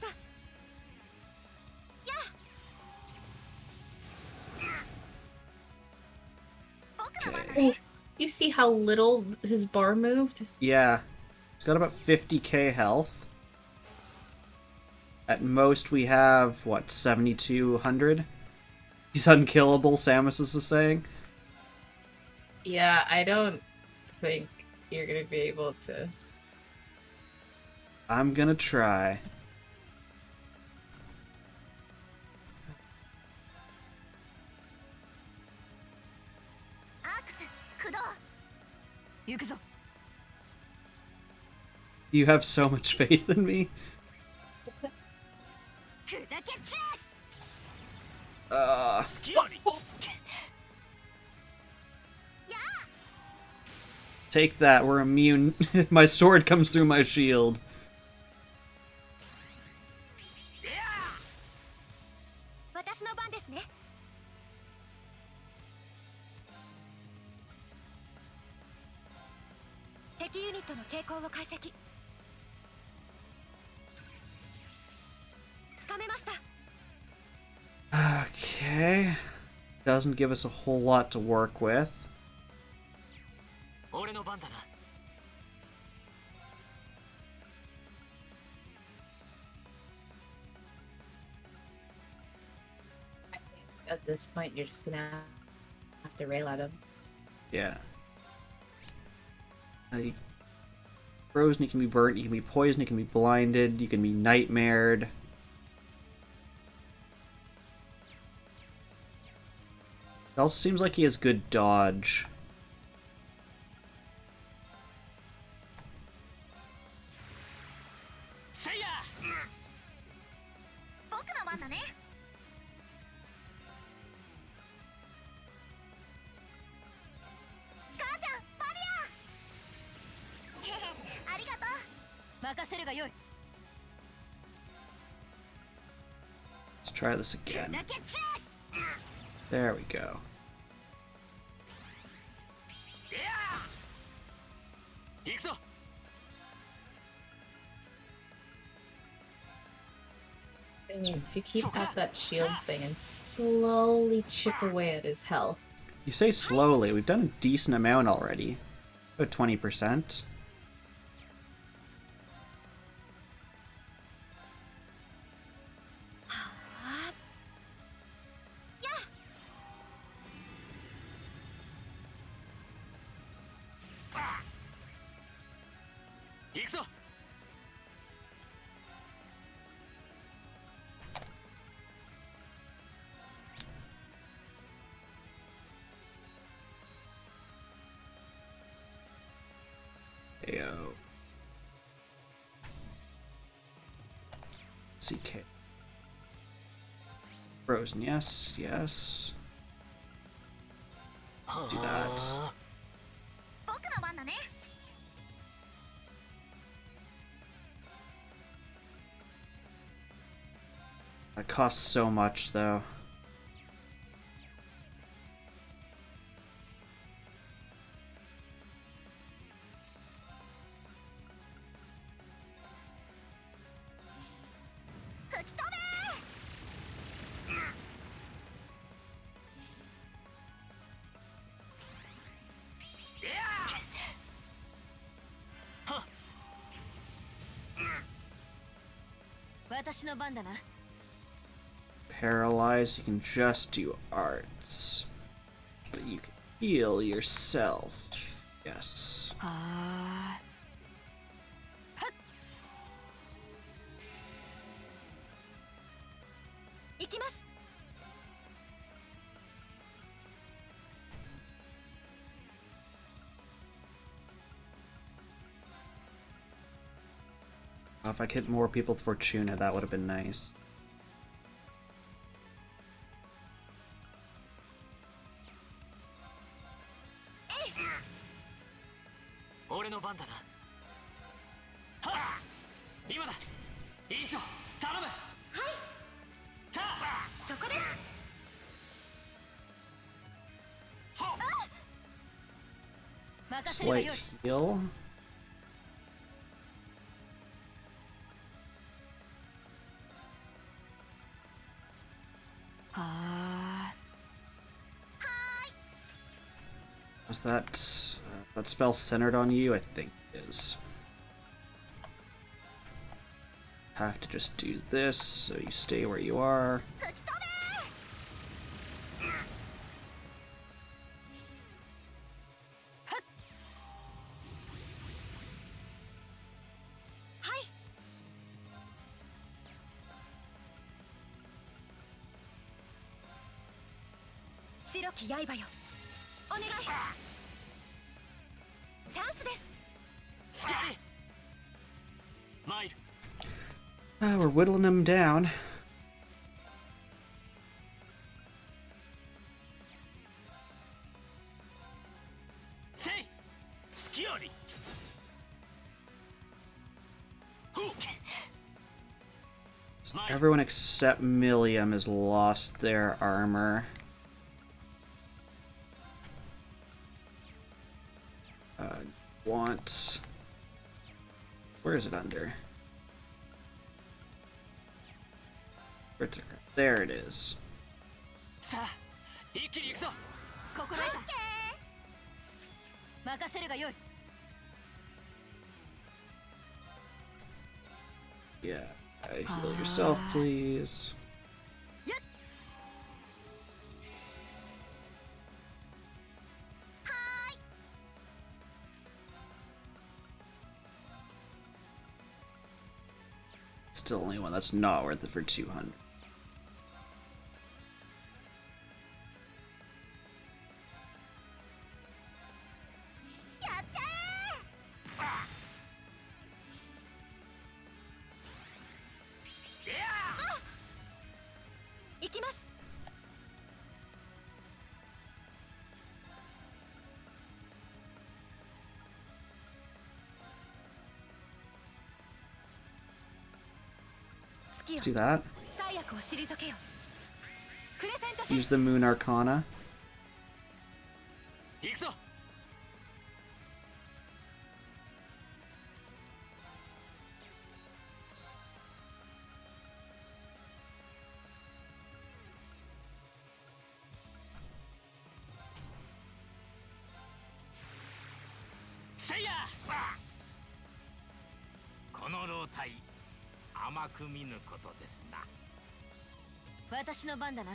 Okay. Oh, you see how little his bar moved? Yeah. He's got about 50k health. At most we have, what, 7,200? He's unkillable, Samus is saying. Yeah, I don't think you're gonna be able to. I'm gonna try. Axe, Kudo. 行くぞ。 You have so much faith in me. 砕けち 好きより Take that, we're immune. My sword comes through my shield. 私の番ですね。敵ユニットの傾向を解析。つかめました。 Okay. Doesn't give us a whole lot to work with. 俺の番だな。 At this point, you're just gonna have to rail at him. Yeah. Frozen, you can be burnt, you can be poisoned, you can be blinded, you can be nightmared. It also seems like he has good dodge. Say ya! 僕の番だね。母ちゃん、バリア。へへ、ありがとう。任せるがよい。 Let's try this again. 砕けち There we go. Yeah! 行くぞ。 If you keep at that shield thing and slowly chip away at his health. You say slowly, we've done a decent amount already. About 20%. Ayo. CK. Frozen, yes, yes. Do that. 僕の番だね。 That costs so much, though. Paralyze, you can just do arts. But you can heal yourself. Yes. はー行きます。 If I could hit more people with Fortuna, that would have been nice. Slight heal. Was that spell centered on you? I think it is. Have to just do this so you stay where you are. 吹き飛べ はい。白き刃よ、お願い。チャンスです。してやれ参る We're whittling him down. せい好きよりほう Everyone except Milliam has lost their armor. Want... Where is it under? There it is. さあ一気に行くぞ心得た。任せるがよい。 Yeah, heal yourself, please. Still only one. That's not worth it for 200. やっちゃ行きます。月 Let's よ、 do that. 最悪を退けよ。クレセントシ Use the Moon Arcana. 行くぞせいやこの老体甘く見ぬことですな。私の番だな。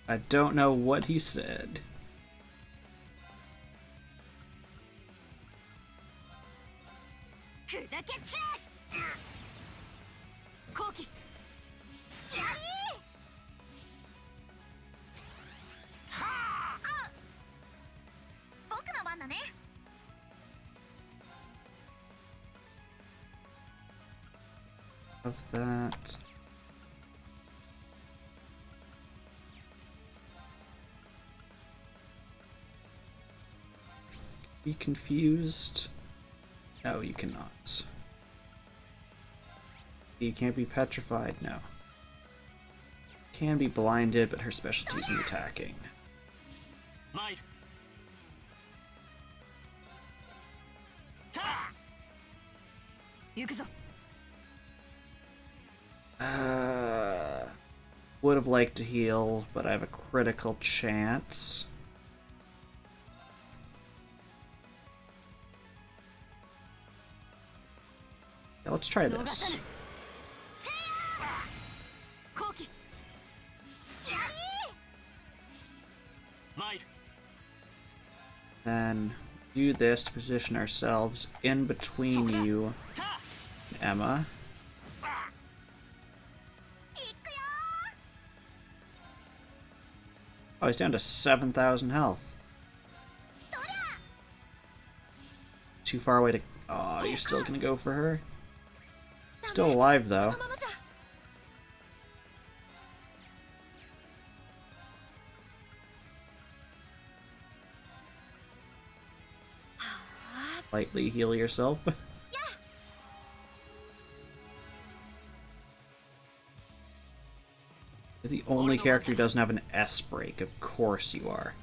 I don't know what he said. 砕けちゃえ。後期。やりはあ僕の番だね Of that. Be confused? No, you cannot. You can't be petrified? No. Can be blinded, but her specialty is in attacking. 参るたあ行くぞ。 Would have liked to heal, but I have a critical chance. Yeah, let's try 逃さ this. ぬ。後期。やり参る Then do this to position ourselves in between you, たあ and Emma. 行くよ Oh, he's down to 7,000 health. どりゃ Too far away to... Oh, you're still gonna go for her? Still alive, こ though. のままじゃ。 Lightly heal yourself. You're the only character who doesn't have an S break. Of course you are.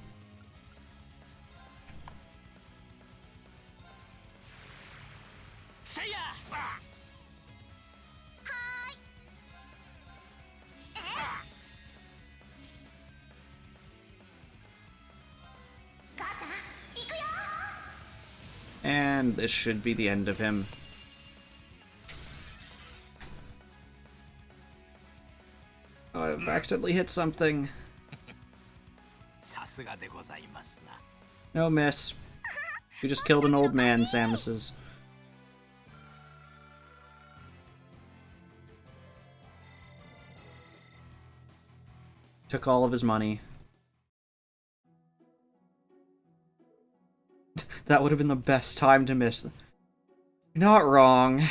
せいやはーい母ちゃん行くよ And this should be the end of him. Oh, I've accidentally hit something. さすがでございますな。 No miss. We just killed an old man, Samus's. Took all of his money. That would have been the best time to miss. Not wrong.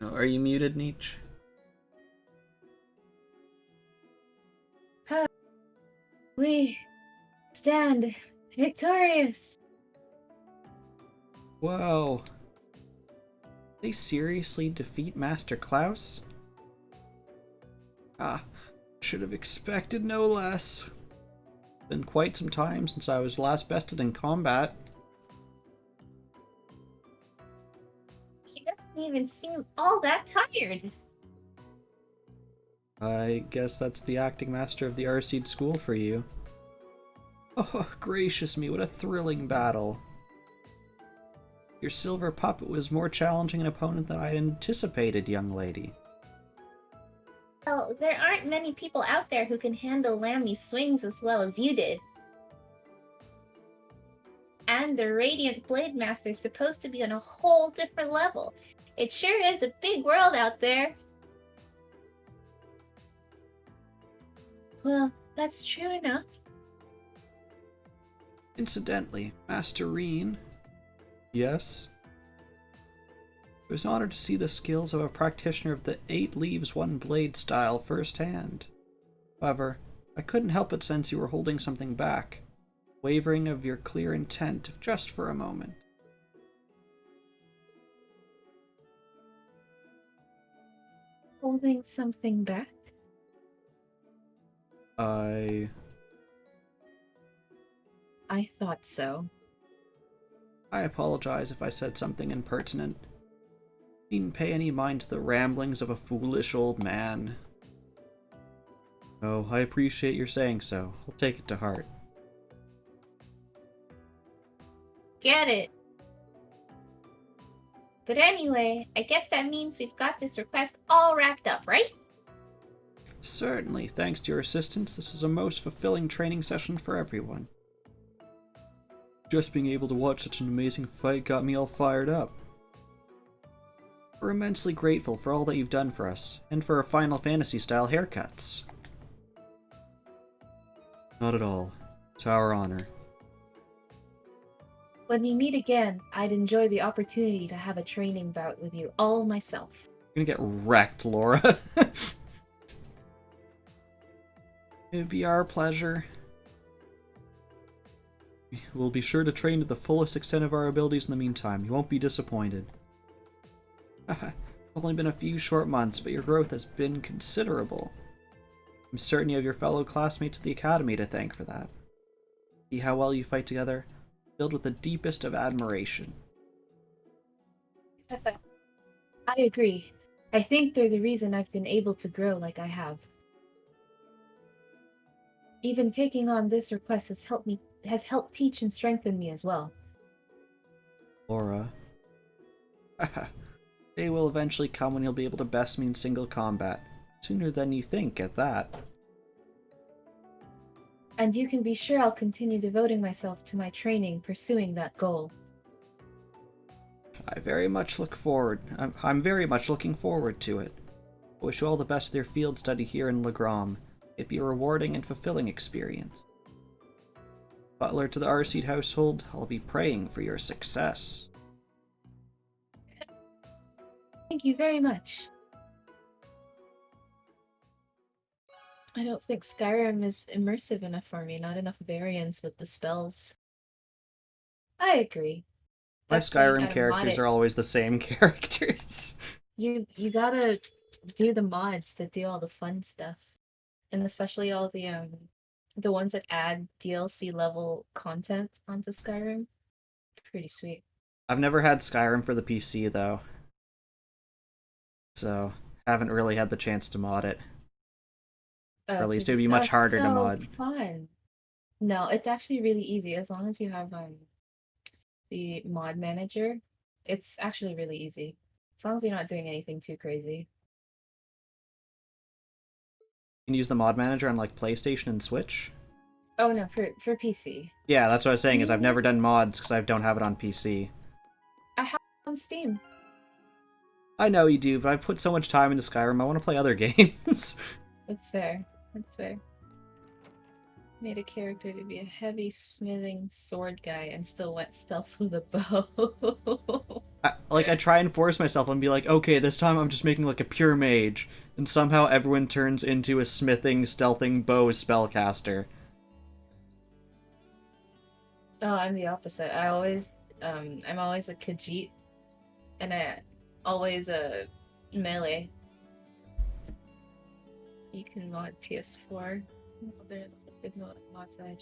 Are you muted, Nietzsche? We stand victorious. Whoa. They seriously defeat Master Klaus? Ah, should have expected no less. Been quite some time since I was last bested in combat. He doesn't even seem all that tired. I guess that's the acting master of the Arseed School for you. Oh, gracious me, what a thrilling battle. Your silver puppet was more challenging an opponent than I anticipated, young lady. Well, there aren't many people out there who can handle Lammy's swings as well as you did. And the Radiant Blade Master's supposed to be on a whole different level. It sure is a big world out there. Well, that's true enough. Incidentally, Master Rean. Yes? It was an honor to see the skills of a practitioner of the 8 leaves 1 blade style firsthand. However, I couldn't help but sense you were holding something back, wavering of your clear intent just for a moment. Holding something back? I thought so. I apologize if I said something impertinent. Needn't pay any mind to the ramblings of a foolish old man. Oh, I appreciate your saying so. I'll take it to heart. Get it. But anyway, I guess that means we've got this request all wrapped up, right? Certainly, thanks to your assistance, this was a most fulfilling training session for everyone. Just being able to watch such an amazing fight got me all fired up. We're immensely grateful for all that you've done for us, and for our Final Fantasy-style haircuts. Not at all. It's our honor. When we meet again, I'd enjoy the opportunity to have a training bout with you all myself. You're gonna get wrecked, Laura. It'd be our pleasure. We'll be sure to train to the fullest extent of our abilities in the meantime. You won't be disappointed. It's only been a few short months, but your growth has been considerable. I'm certain you have your fellow classmates at the Academy to thank for that. See how well you fight together? Filled with the deepest of admiration. I agree. I think they're the reason I've been able to grow like I have. Even taking on this request has helped teach and strengthen me as well. Laura. Day will eventually come when you'll be able to best me in single combat. Sooner than you think, at that. And you can be sure I'll continue devoting myself to my training, pursuing that goal. I'm very much looking forward to it. I wish you all the best with your field study here in Legram. It'd be a rewarding and fulfilling experience. Butler to the Arseed household, I'll be praying for your success. Thank you very much. I don't think Skyrim is immersive enough for me, not enough variance with the spells. I agree. My That's why you Skyrim gotta mod characters it. are always the same characters. You gotta do the mods to do all the fun stuff. And especially all the ones that add DLC level content onto Skyrim. Pretty sweet. I've never had Skyrim for the PC, though. So, haven't really had the chance to mod it. Oh, Or at least 'cause it would be much that's harder to so mod. fun. No, it's actually really easy as long as you have the mod manager. It's actually really easy. As long as you're not doing anything too crazy. You can use the mod manager on like PlayStation and Switch. Oh no, for PC. Yeah, that's what I was saying. Is I've never Yes. done mods because I don't have it on PC. I have it on Steam. I know you do, but I put so much time into Skyrim. I want to play other games. That's fair. That's fair. Made a character to be a heavy smithing sword guy and still went stealth with a bow. I try and force myself and be like, okay, this time I'm just making like a pure mage, and somehow everyone turns into a smithing, stealthing bow spellcaster. Oh, I'm the opposite. I'm always a Khajiit, and I always a melee. You can mod PS4. There are good mods that I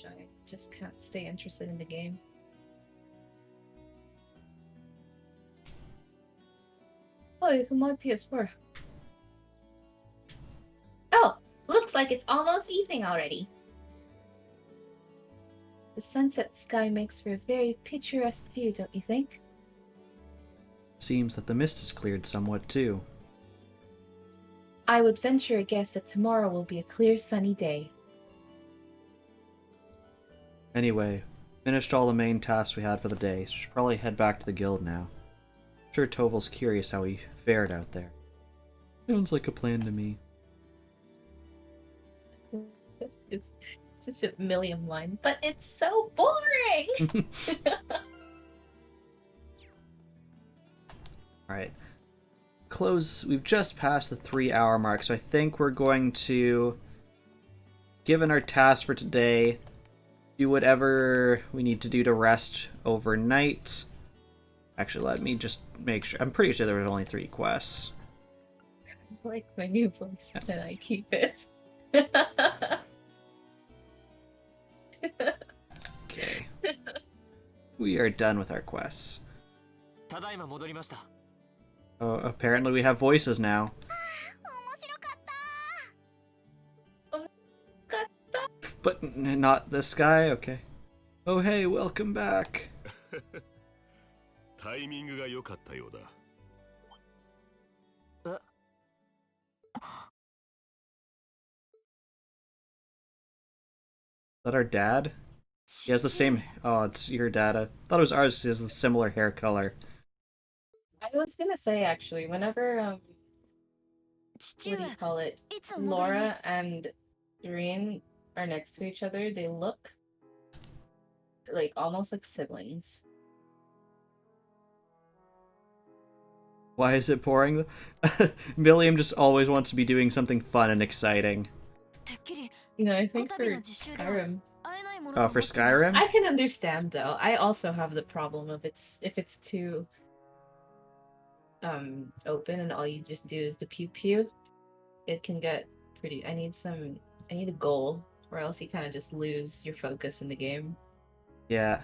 just can't stay interested in the game. Oh, you can mod PS4. Oh, looks like it's almost evening already. The sunset sky makes for a very picturesque view, don't you think? Seems that the mist has cleared somewhat too. I would venture a guess that tomorrow will be a clear sunny day. Anyway, finished all the main tasks we had for the day, so should probably head back to the guild now. Sure, Toval's curious how we fared out there. Sounds like a plan to me. It's such a Milliam line, but it's so boring! Alright. We've just passed the 3-hour mark, so I think we're going to, given our task for today, do whatever we need to do to rest overnight. Actually, let me just make sure. I'm pretty sure there was only 3 quests. I like my new voice, and I keep it. Okay. We are done with our quests. ただいま戻りました。 Oh, apparently we have voices now. 面白かった But not this guy? Okay. Oh hey, welcome back. タイミングが良かったようだ。Is that our dad? He has the same... Oh, it's your dad. I thought it was ours. He has a similar hair color. I was gonna say, actually, whenever, what do you 父上 call it? いつも戻りに Laura and Rean are next to each other, they look like almost like siblings. Why is it boring? William just always wants to be doing something fun and exciting. てっきり You know, I think この for 度の実習では Skyrim, 会えないものと Oh, 思 for っていました Skyrim? I can understand though. I also have the problem of if it's too open and all you just do is the pew pew, it can get pretty. I need a goal, or else you kind of just lose your focus in the game. Yeah.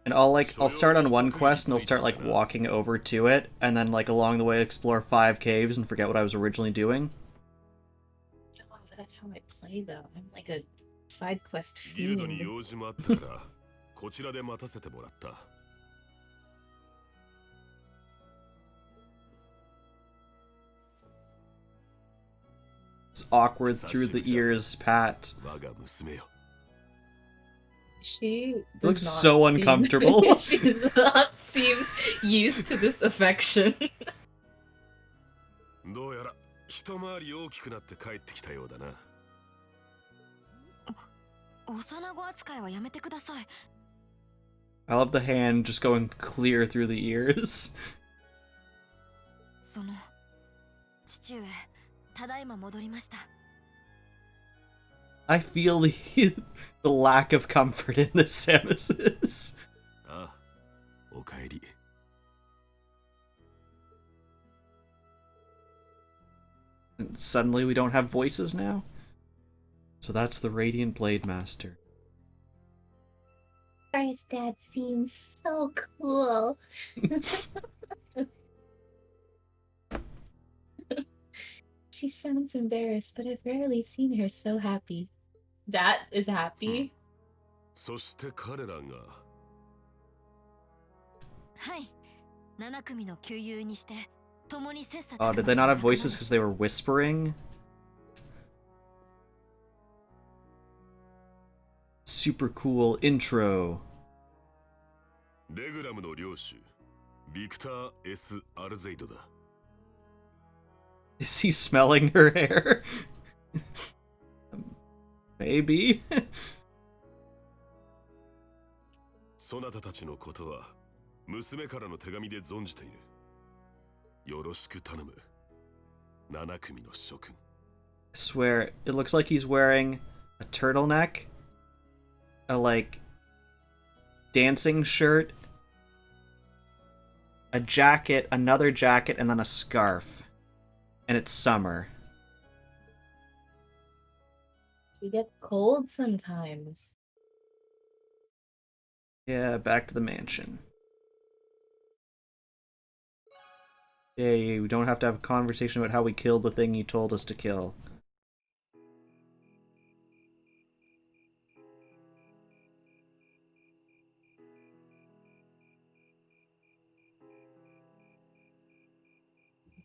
And I'll start on one quest and I'll start like walking over to it, and then like along the way explore 5 caves and forget what I was originally doing. Oh, but that's how I play though. I'm like a side quest ギルドに fiend. 用事もあったからこちらで待たせてもらった。 It's awkward through the ears, Pat. 我が娘よ。 She Looks does not so seem- uncomfortable. she does not seem used to this affection. どうやら一回り大きくなって帰ってきたようだな。 幼子扱いはやめてください I love the hand just going clear through the ears. その父上ただいま戻りました I feel the lack of comfort in this Samus. ああ、おかえり。 And suddenly we don't have voices now? So that's the Radiant Blade Master. Guy's dad seems so cool. She sounds embarrassed, but I've rarely seen her so happy. That is happy. そして彼らがはい7組の旧友にして共に切磋 Oh, 琢 did 磨 they す not る have 仲間 voices に because they were whispering? Super cool intro. レグラムの領主ビクター・ S ・アルゼイドだ。 Is he smelling her hair? Maybe. そなたたちのことは娘からの手紙で存じている。よろしく頼む。7組の諸君。 I swear, it looks like he's wearing a turtleneck, a like dancing shirt, a jacket, another jacket, and then a scarf. And it's summer. You get cold sometimes. Yeah, back to the mansion. Yay, we don't have to have a conversation about how we killed the thing you told us to kill.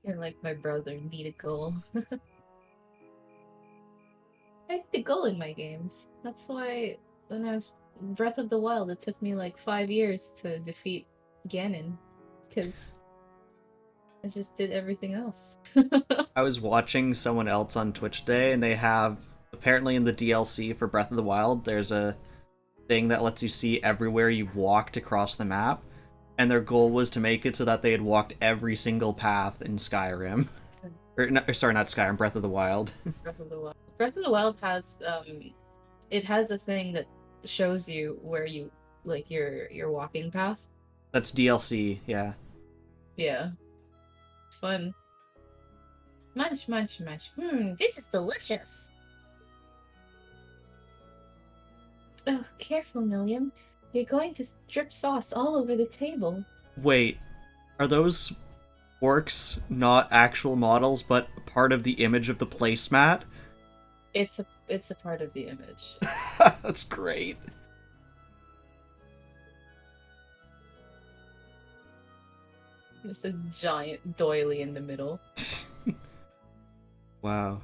You're like my brother, need a goal. I need a goal in my games. That's why when I was Breath of the Wild, it took me like 5 years to defeat Ganon. Because I just did everything else. I was watching someone else on Twitch today, and they have, apparently in the DLC for Breath of the Wild, there's a thing that lets you see everywhere you've walked across the map, and their goal was to make it so that they had walked every single path in Skyrim. Sorry, not Skyrim, Breath of the Wild. Breath of the Wild. Breath of the Wild has it has a thing that shows you where you like your walking path. That's DLC, yeah. Yeah. It's fun. Munch, munch, munch. This is delicious. Oh, careful, Milliam. You're going to drip sauce all over the table. Wait, are those orcs not actual models, but part of the image of the placemat? It's a part of the image. That's great. Just a giant doily in the middle. Wow.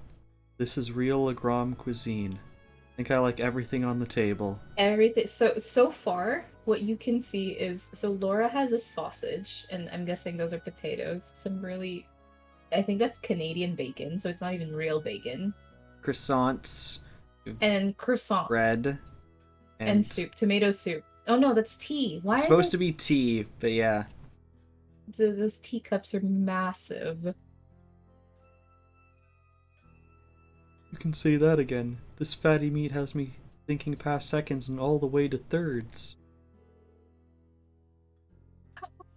This is real Legram cuisine. I think I like everything on the table. Everything. So far, what you can see is Laura has a sausage, and I'm guessing those are potatoes. Some really, I think that's Canadian bacon, so it's not even real bacon. Croissants. And croissants. Bread. And soup, tomato soup. Oh no, that's tea. Why? It's supposed to be tea, but yeah. Those teacups are massive. You can say that again. This fatty meat has me thinking past seconds and all the way to thirds.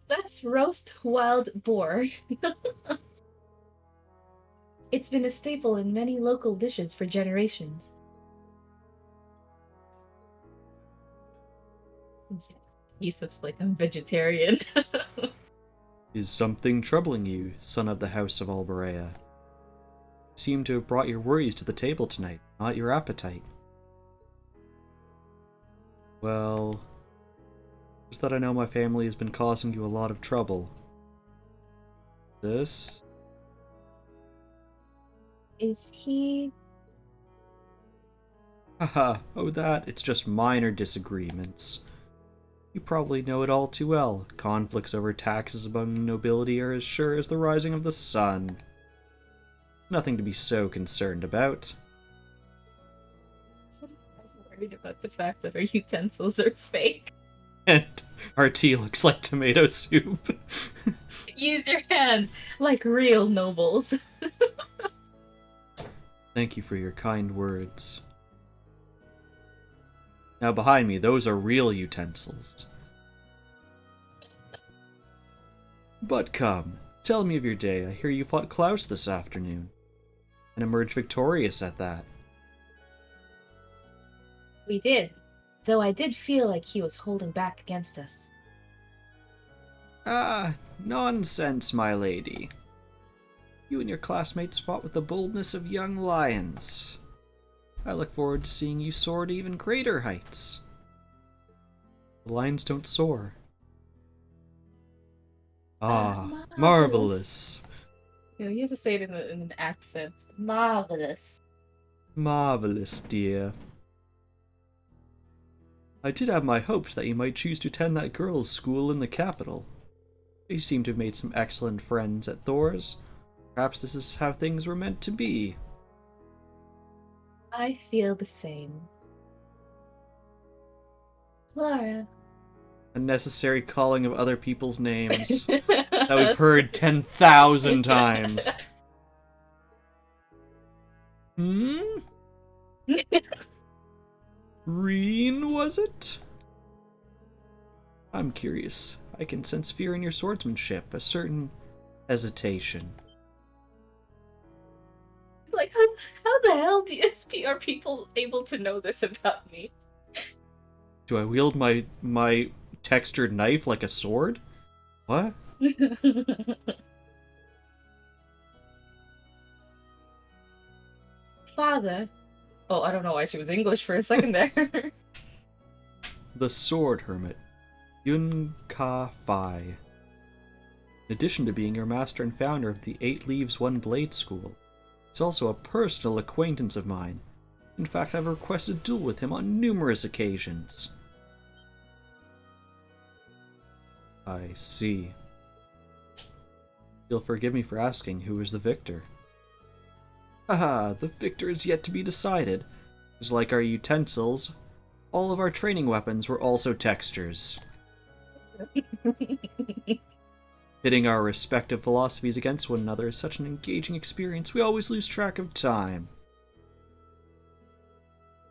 That's roast wild boar. It's been a staple in many local dishes for generations. Yusuf's like, I'm vegetarian. Is something troubling you, son of the House of Alberea? You seem to have brought your worries to the table tonight, not your appetite. Well, just that I know my family has been causing you a lot of trouble. This? Is he... Haha, oh that, it's just minor disagreements. You probably know it all too well. Conflicts over taxes among nobility are as sure as the rising of the sun. Nothing to be so concerned about. I'm worried about the fact that our utensils are fake. And our tea looks like tomato soup. Use your hands like real nobles. Thank you for your kind words. Now behind me, those are real utensils. But come, tell me of your day. I hear you fought Klaus this afternoon. And emerged victorious at that. We did, though I did feel like he was holding back against us. Ah, nonsense, my lady. You and your classmates fought with the boldness of young lions. I look forward to seeing you soar to even greater heights. The lions don't soar. Ah, marvelous. You know, you have to say it in an accent. Marvelous. Marvelous, dear. I did have my hopes that you might choose to attend that girls' school in the capital. You seem to have made some excellent friends at Thor's. Perhaps this is how things were meant to be. I feel the same. Clara. Unnecessary calling of other people's names that we've heard 10,000 times. Hmm? Rean, was it? I'm curious. I can sense fear in your swordsmanship, a certain hesitation. Like, how the hell are people able to know this about me? Do I wield my textured knife like a sword? What? Father. Oh, I don't know why she was English for a second there. The Sword Hermit, Yun Ka Fai. In addition to being your master and founder of the 8 Leaves 1 Blade School, he's also a personal acquaintance of mine. In fact, I've requested a duel with him on numerous occasions. I see. You'll forgive me for asking, who is the victor? Haha, the victor is yet to be decided. Just like our utensils, all of our training weapons were also textures. Pitting our respective philosophies against one another is such an engaging experience, we always lose track of time.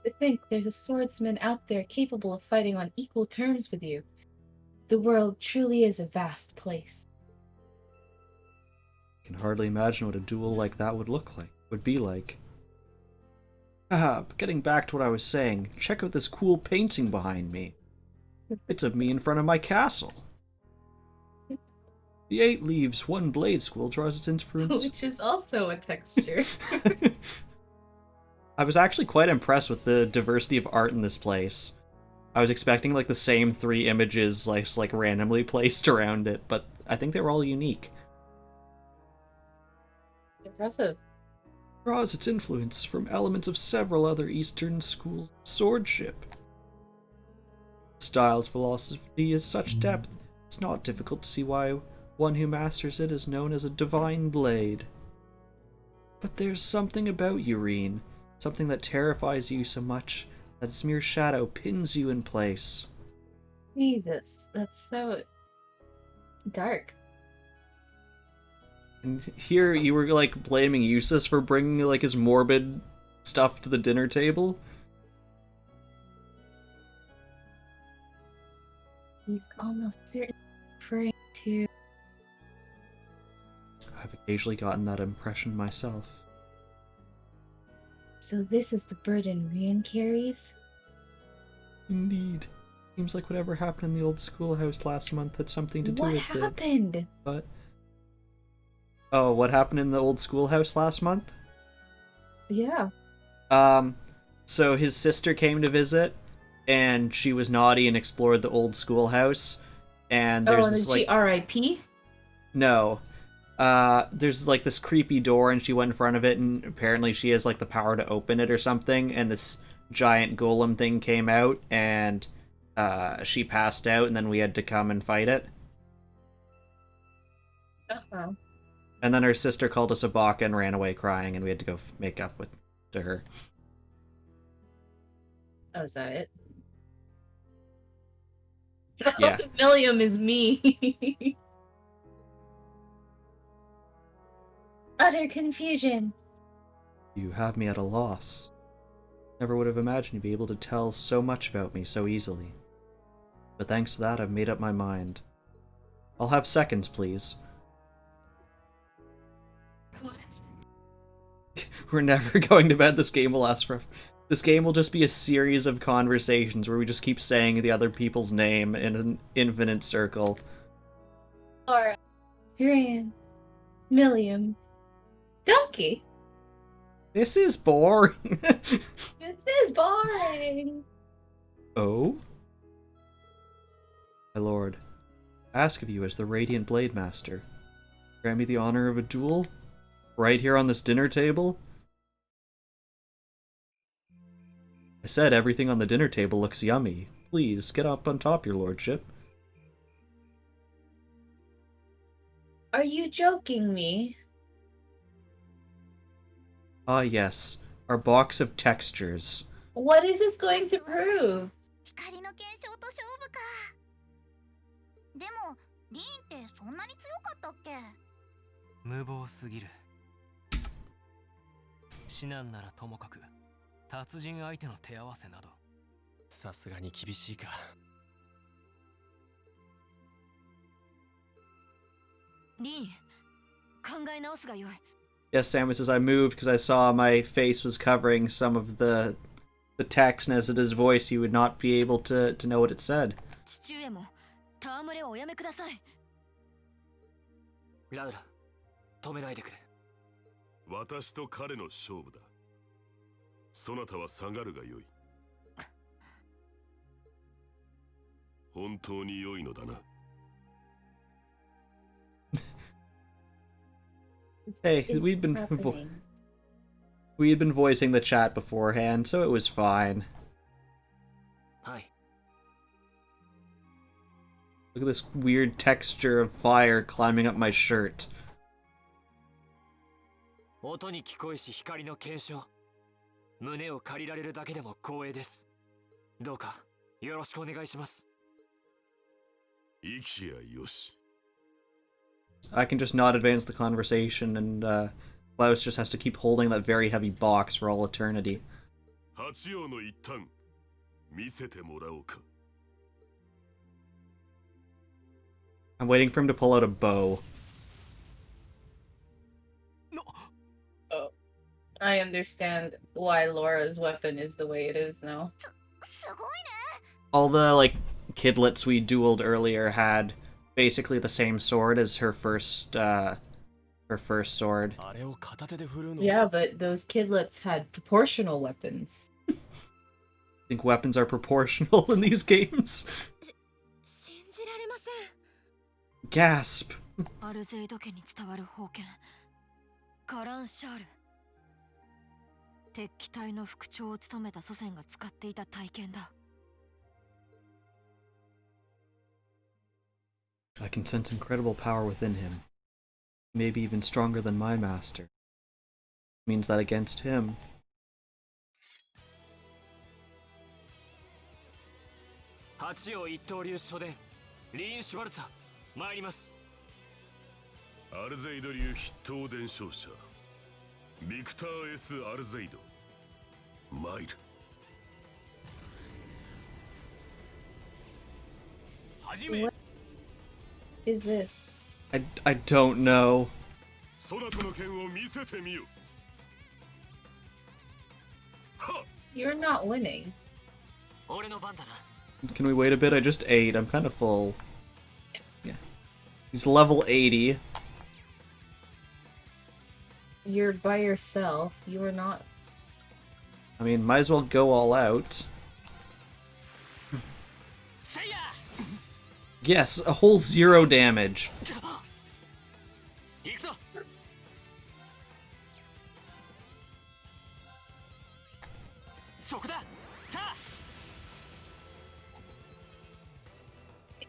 To think there's a swordsman out there capable of fighting on equal terms with you. The world truly is a vast place. I can hardly imagine what a duel like that would be like. Haha, but getting back to what I was saying, check out this cool painting behind me. It's of me in front of my castle. The 8 Leaves 1 Blade School draws its influence. Which is also a texture. I was actually quite impressed with the diversity of art in this place. I was expecting like the same 3 images like randomly placed around it, but I think they were all unique. Impressive. Draws its influence from elements of several other Eastern schools of swordship. Style's philosophy is such depth, it's not difficult to see why one who masters it is known as a divine blade. But there's something about you, Rean, something that terrifies you so much that its mere shadow pins you in place. Jesus, that's so dark. And here you were like blaming Eustace for bringing like his morbid stuff to the dinner table. He's almost certainly referring to... I've occasionally gotten that impression myself. So this is the burden Rean carries? Indeed. Seems like whatever happened in the old schoolhouse last month had something to do What with it. What happened? But... Oh, what happened in the old schoolhouse last month? Yeah. So his sister came to visit, and she was naughty and explored the old schoolhouse, and there's this, like... R.I.P.? No. There's, like, this creepy door, and she went in front of it, and apparently she has, like, the power to open it or something, and this giant golem thing came out, and, she passed out, and then we had to come and fight it. Uh-huh. And then her sister called us a baka and ran away crying, and we had to go make up to her. Oh, is that it? Yeah. William is me. Utter confusion. You have me at a loss. Never would have imagined you'd be able to tell so much about me so easily. But thanks to that, I've made up my mind. I'll have seconds, please. What? We're never going to bed. This game will last forever. This game will just be a series of conversations where we just keep saying the other people's name in an infinite circle. Laura. Rean. William. Donkey! This is boring. This is boring! Oh? My lord, I ask of you as the Radiant Blade Master. Grant me the honor of a duel? Right here on this dinner table? I said everything on the dinner table looks yummy. Please, get up on top, your lordship. Are you joking me? Ah yes, our box of textures. What is this going to prove? 光の検証と勝負か。でもリーンってそんなに強かったっけ？無謀すぎる。至難ならともかく達人相手の手合わせなどさすがに厳しいか。リン、考え直すがよい。 Yes, Sam says I moved because I saw my face was covering some of the text, and as it is voice, you would not be able to know what it said. 父上も戯れをおやめください。ラウラ、止めないでくれ。私と彼の勝負だ。そなたは下がるがよい。本当に良いのだな。Hey, Is we'd been happening? voicing the chat beforehand, so it was fine. はい。 Look at this weird texture of fire climbing up my shirt. 音に聞こえし光の検証。胸を借りられるだけでも光栄です。どうかよろしくお願いします。生きやよし。I can just not advance the conversation, and Klaus just has to keep holding that very heavy box for all eternity. 八王の一端、見せてもらおうか。I'm waiting for him to pull out a bow. Oh, I understand why Laura's weapon is the way it is now. すごいね。 All the, like, kidlets we dueled earlier had basically the same sword as her first sword. あれを片手で振るの。 Yeah, but those kidlets had proportional weapons. I think weapons are proportional in these games. 信じられません。 Gasp. アルゼイド家に伝わる宝剣カランシャール。鉄器隊の副長を務めた祖先が使っていた体験だ。 I can sense incredible power within him. Maybe even stronger than my master. Means that against him. 八王一刀流書伝リーン・シュワルツァ参ります。アルゼイド流筆頭伝承者ビクター S アルゼイド参る。始め。 What is this? I don't know. そなたの剣を見せてみよ。はっ。 You're not winning. 俺の番だな。 Can we wait a bit? I just ate. I'm kind of full. Yeah. He's level 80. You're by yourself. You are not. I mean, might as well go all out. せいや。 Yes, a whole 0 damage. 行くぞ。 そこだ。た。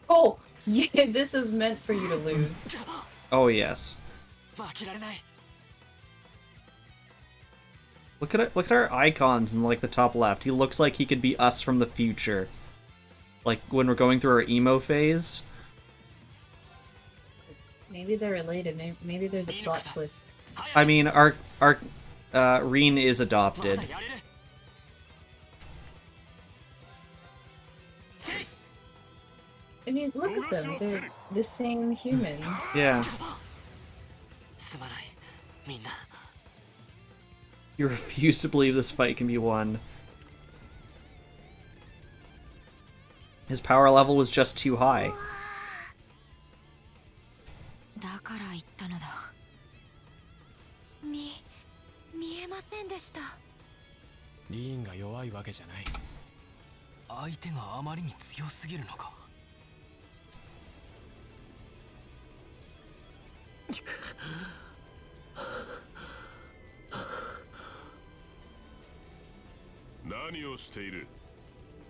Oh, yeah, this is meant for you to lose. Oh, yes. 負けられない。 Look at our icons in, like, the top left. He looks like he could be us from the future. Like, when we're going through our emo phase. Maybe they're related. Maybe there's a plot twist. I mean, our Rean is adopted. まだやれる。せい。 I mean, look at them. They're the same human. Yeah. すまない。みんな。 You refuse to believe this fight can be won. His power level was just too high. だから言ったのだ。みした。リーンが弱いわけじゃない。相手があまりに強すぎるのか。何をしている。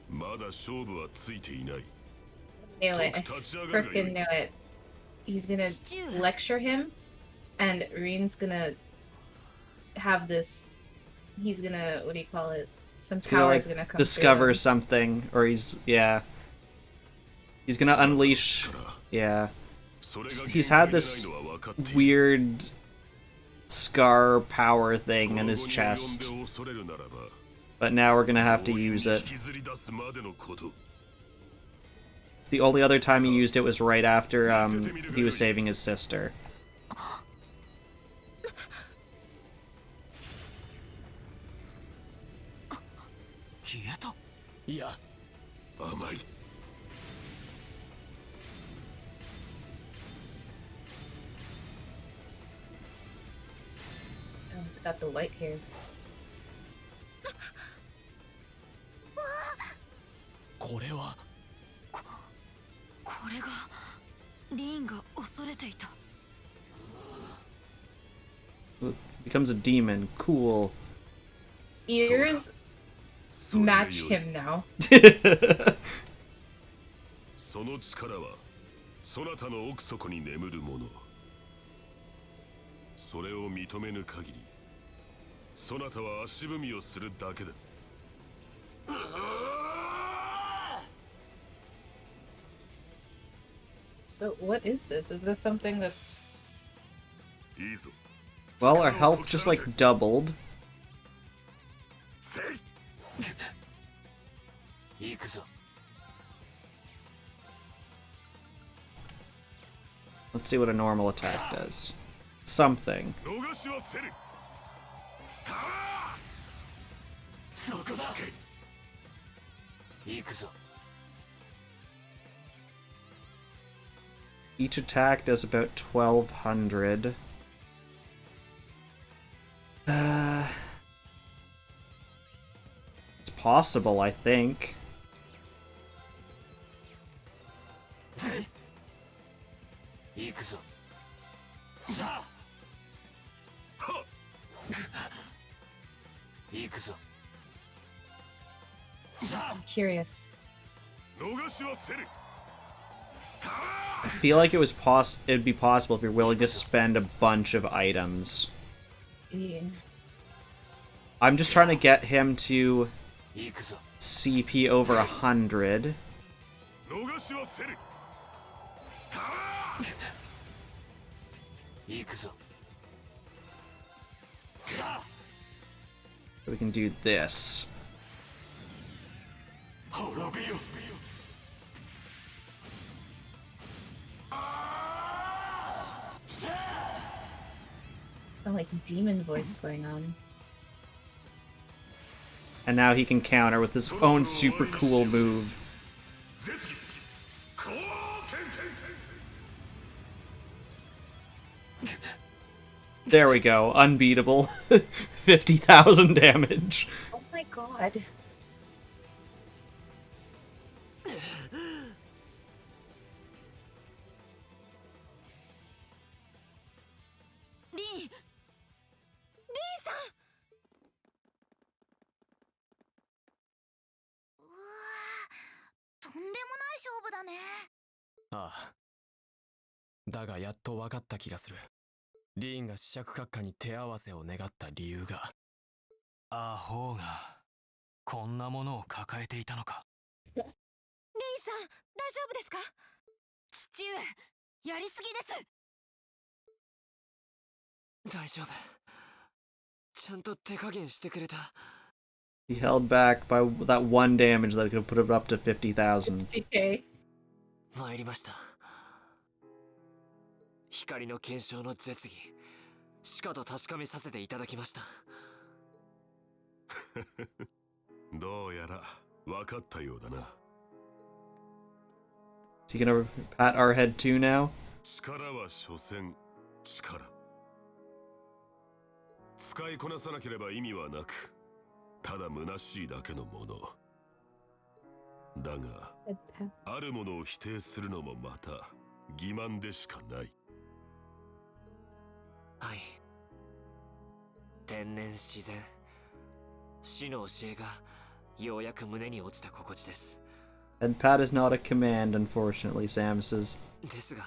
まだ勝負はついていない。 Knew it. I frickin' knew it. He's gonna lecture him, and Rean's gonna have this. He's gonna, what do you call it? Some power is gonna come discover through. something, or he's gonna unleash. Yeah, he's had this weird scar power thing in his chest, but now we're gonna have to use it. The only other time he used it was right after he was saving his sister. Yeah. Oh, it's got the white hair. これはこれがリーンが恐れていた。 Becomes a demon. Cool. Ears match him now. その力はそなたの奥底に眠るもの。それを認めぬ限り、そなたは足踏みをするだけだ。So what is this? Is this something that's... いいぞ。 Well, our health just like doubled. 行くぞ。 Let's see what a normal attack does. Something. 逃しはせぬ。そこだ。行くぞ。 Each attack does about 1,200. It's possible, I think. 行くぞ。さあ。行くぞ。さあ。 I'm curious. 逃しはせぬ。 I feel like it'd be possible if you're willing to spend a bunch of items. Yeah. I'm just trying to get him to 行くぞ。 CP over 100. 逃しはせぬ。 行くぞ。さあ。 So we can do this. 滅びよ。 It's got like demon voice going on. And now he can counter with his own super cool move. There we go. Unbeatable. 50,000 damage. Oh my god. Rean! Rean さん！うわぁ、とんでもない勝負だね。ああ。だがやっと分かった気がする。リーンが試着閣下に手合わせを願った理由が。アホがこんなものを抱えていたのか。リーンさん、大丈夫ですか？父上、やりすぎです。大丈夫。ちゃんと手加減してくれた。He held back by that one damage that could put it up to 50,000. Okay. 参りました。光の検証の絶技、しかと確かめさせていただきました。どうやら分かったようだな。Is he gonna pat our head too now? 力は所詮力。使いこなさなければ意味はなく、ただ虚しいだけのもの。だが、あるものを否定するのもまた欺瞞でしかない。はい。天然自然、死の教えがようやく胸に落ちた心地です。And Pat is not a command, unfortunately, Sam says. ですが、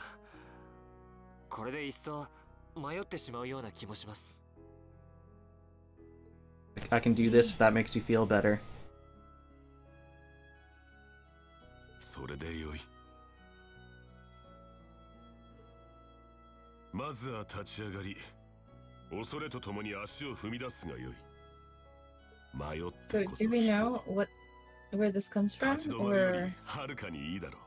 これで一層迷ってしまうような気もします。I can do this if that makes you feel better. それでよい。まずは立ち上がり、恐れとともに足を踏み出すがよい。迷ってこそ So, do we know where this comes from? 立ち止まるより Or はるかにいいだろう。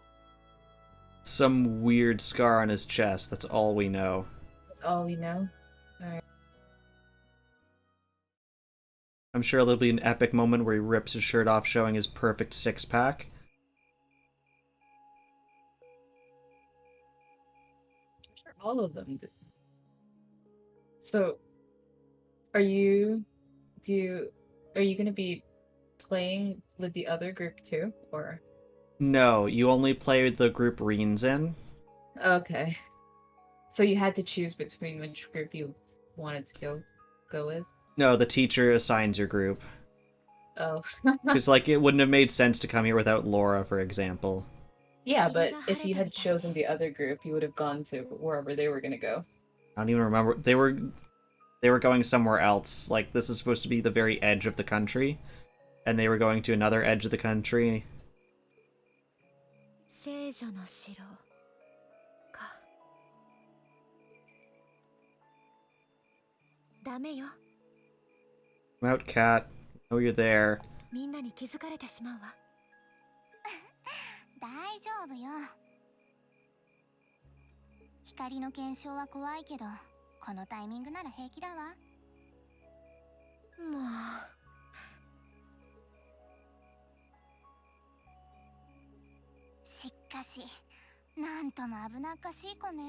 Some weird scar on his chest, that's all we know. that's all we know? Alright. I'm sure there'll be an epic moment where he rips his shirt off, showing his perfect six-pack. Sure, all of them do. So, are you gonna be playing with the other group too, or? No, you only play the group Rean's in. Okay. So you had to choose between which group you wanted to go with? No, the teacher assigns your group. Oh. Because, like, it wouldn't have made sense to come here without Laura, for example. Yeah, but if you had chosen the other group, you would have gone to wherever they were gonna go. I don't even remember. They were going somewhere else. Like, this is supposed to be the very edge of the country, and they were going to another edge of the country. 聖女の城か。ダメよ。 Come out, cat. I know you're there. みんなに気づかれてしまうわ。大丈夫よ。光の検証は怖いけど、このタイミングなら平気だわ。もう。しかし、なんとも危なっかしい子ね。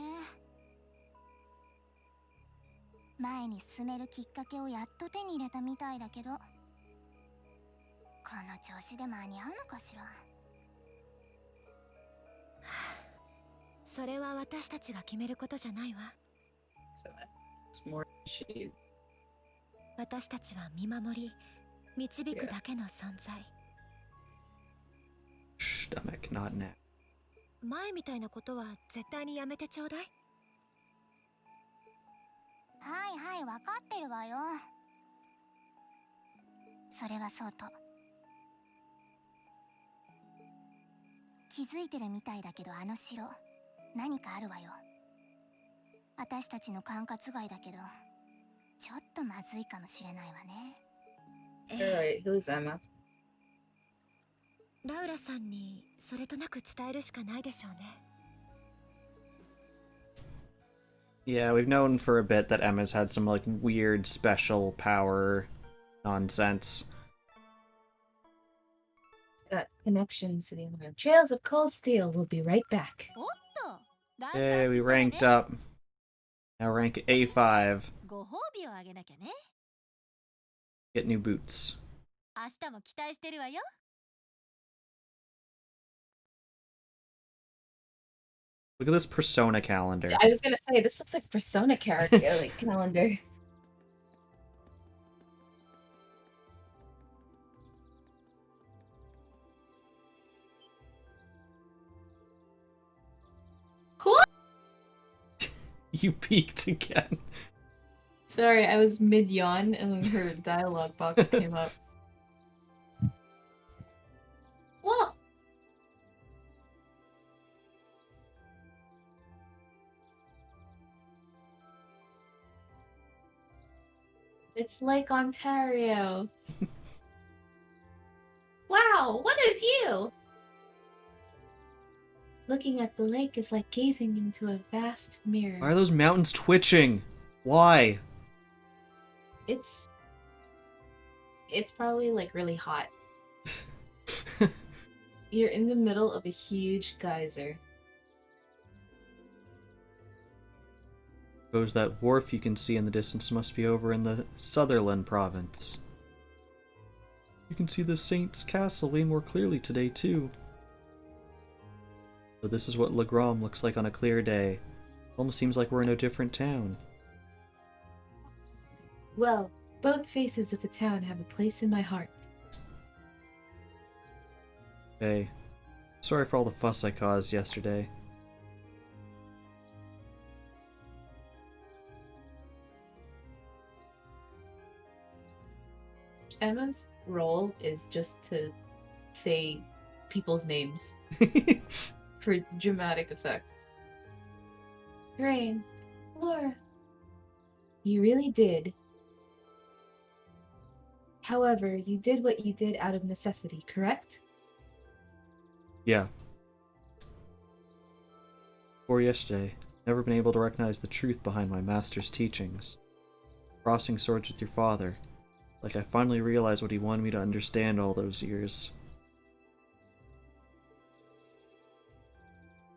前に進めるきっかけをやっと手に入れたみたいだけど、この調子で間に合うのかしら。それは私たちが決めることじゃないわ。 So that's more she. 私たちは見守り、導くだけの存在。Stomach, not neck. 前みたいなことは絶対にやめてちょうだい。はいはい、わかってるわよ。それはそうと。気づいてるみたいだけど、あの城何かあるわよ。私たちの管轄外だけど、ちょっとまずいかもしれないわね。Alright, who's Emma? ラウラさんにそれとなく伝えるしかないでしょうね。 Yeah, we've known for a bit that Emma's had some, like, weird special power nonsense. Got connections to the Underground Trails of Cold Steel. We'll be right back. おっと、ランクアHey, ッ we プしたわね。 ranked up. Now rank A5. ご褒美をあげなきゃね。 Get new boots. 明日も期待してるわよ。Look at this Persona calendar. I was gonna say, this looks like Persona character like calendar. What? You peeked again. Sorry, I was mid yawn and then her dialogue box came up. Whoa! It's Lake Ontario. Wow, what a view! Looking at the lake is like gazing into a vast mirror. Why are those mountains twitching? Why? It's probably like really hot. You're in the middle of a huge geyser. Suppose that wharf you can see in the distance must be over in the Sutherland province. You can see the Saint's castle way more clearly today, too. So this is what Legram looks like on a clear day. Almost seems like we're in a different town. Well, both faces of the town have a place in my heart. Hey, sorry for all the fuss I caused yesterday. Emma's role is just to say people's names for dramatic effect. Rean, Laura, you really did. However, you did what you did out of necessity, correct? Yeah. Before yesterday, never been able to recognize the truth behind my master's teachings. Crossing swords with your father. Like I finally realized what he wanted me to understand all those years.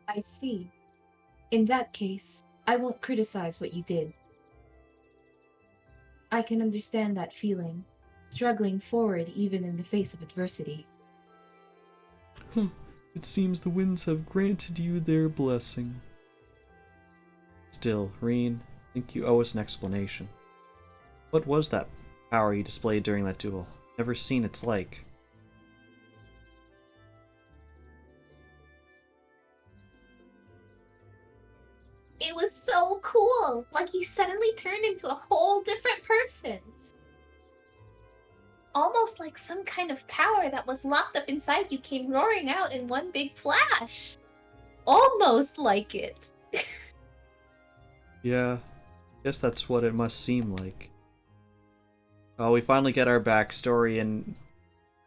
I see. In that case, I won't criticize what you did. I can understand that feeling, struggling forward even in the face of adversity. It seems the winds have granted you their blessing. Still, Rean, I think you owe us an explanation. What was that power you displayed during that duel? Never seen its like. It was so cool! Like you suddenly turned into a whole different person. Almost like some kind of power that was locked up inside you came roaring out in one big flash. Almost like it. Yeah, guess that's what it must seem like. Oh, we finally get our backstory in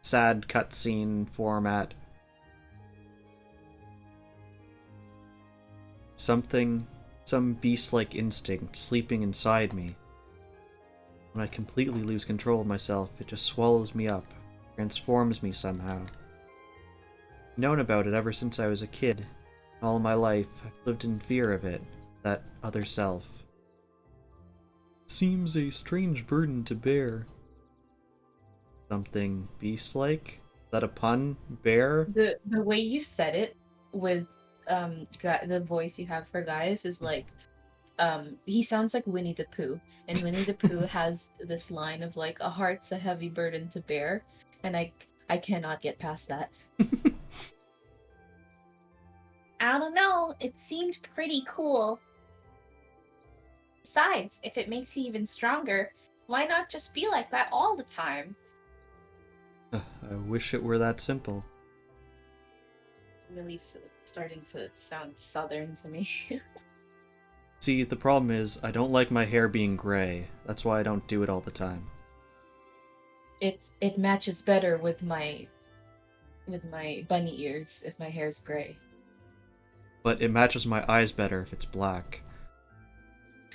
sad cutscene format. Some beast-like instinct sleeping inside me. When I completely lose control of myself, it just swallows me up, transforms me somehow. I've known about it ever since I was a kid. All my life, I've lived in fear of it, that other self. Seems a strange burden to bear. Something beast-like? Is that a pun? Bear? The way you said it with the voice you have for Gaius is like he sounds like Winnie the Pooh, and Winnie the Pooh has this line of like, a heart's a heavy burden to bear, and I cannot get past that. I don't know, it seemed pretty cool. Besides, if it makes you even stronger, why not just be like that all the time? I wish it were that simple. It's really starting to sound southern to me. See, the problem is, I don't like my hair being gray. That's why I don't do it all the time. It matches better with my bunny ears if my hair's gray. But it matches my eyes better if it's black.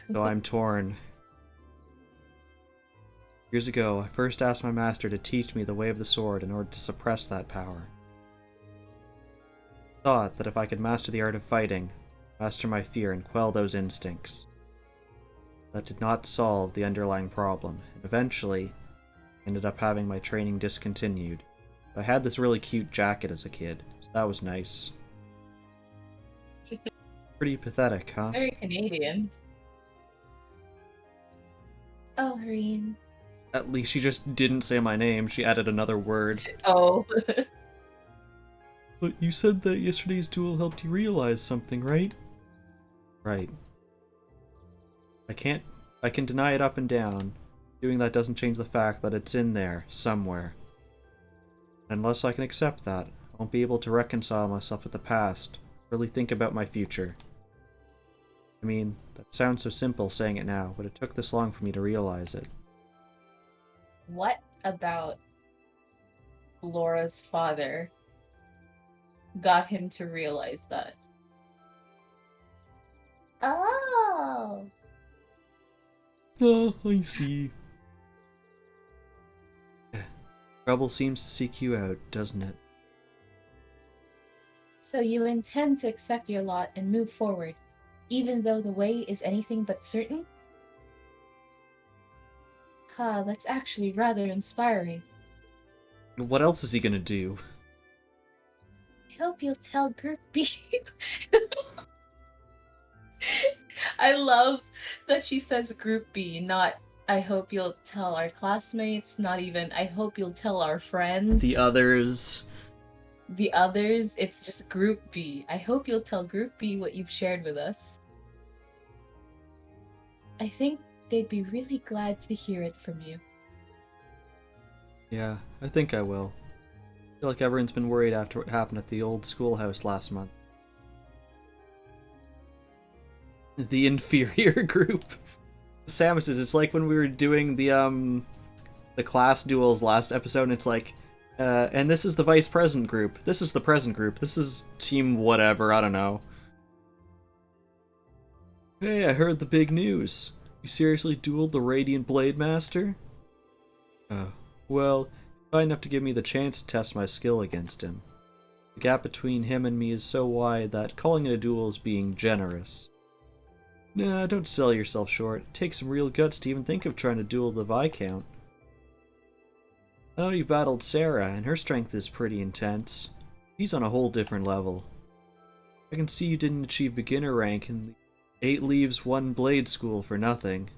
So I'm torn. Years ago, I first asked my master to teach me the way of the sword in order to suppress that power. I thought that if I could master the art of fighting, master my fear and quell those instincts. That did not solve the underlying problem, and eventually I ended up having my training discontinued. I had this really cute jacket as a kid, so that was nice. Pretty pathetic, huh? Very Canadian. Oh, Rean. At least she just didn't say my name, she added another word. Oh. But you said that yesterday's duel helped you realize something, right? Right. I can deny it up and down. Doing that doesn't change the fact that it's in there, somewhere. Unless I can accept that, I won't be able to reconcile myself with the past, really think about my future. I mean, that sounds so simple saying it now, but it took this long for me to realize it. What about Laura's father got him to realize that? Oh! Oh, I see. Trouble seems to seek you out, doesn't it? So you intend to accept your lot and move forward, even though the way is anything but certain? That's actually rather inspiring. What else is he gonna do? I hope you'll tell Group B. I love that she says Group B, not I hope you'll tell our classmates, not even I hope you'll tell our friends. The others. The others, it's just Group B. I hope you'll tell Group B what you've shared with us. I think they'd be really glad to hear it from you. Yeah, I think I will. I feel like everyone's been worried after what happened at the old schoolhouse last month. The inferior group. Samus is, it's like when we were doing the class duels last episode, and it's like, and this is the vice president group, this is the present group, this is team whatever, I don't know. Hey, I heard the big news. You seriously dueled the Radiant Blade Master? Oh, well, kind enough to give me the chance to test my skill against him. The gap between him and me is so wide that calling it a duel is being generous. Nah, don't sell yourself short. It takes some real guts to even think of trying to duel the Viscount. I know you've battled Sarah, and her strength is pretty intense. He's on a whole different level. I can see you didn't achieve beginner rank in the 8 Leaves 1 Blade School for nothing.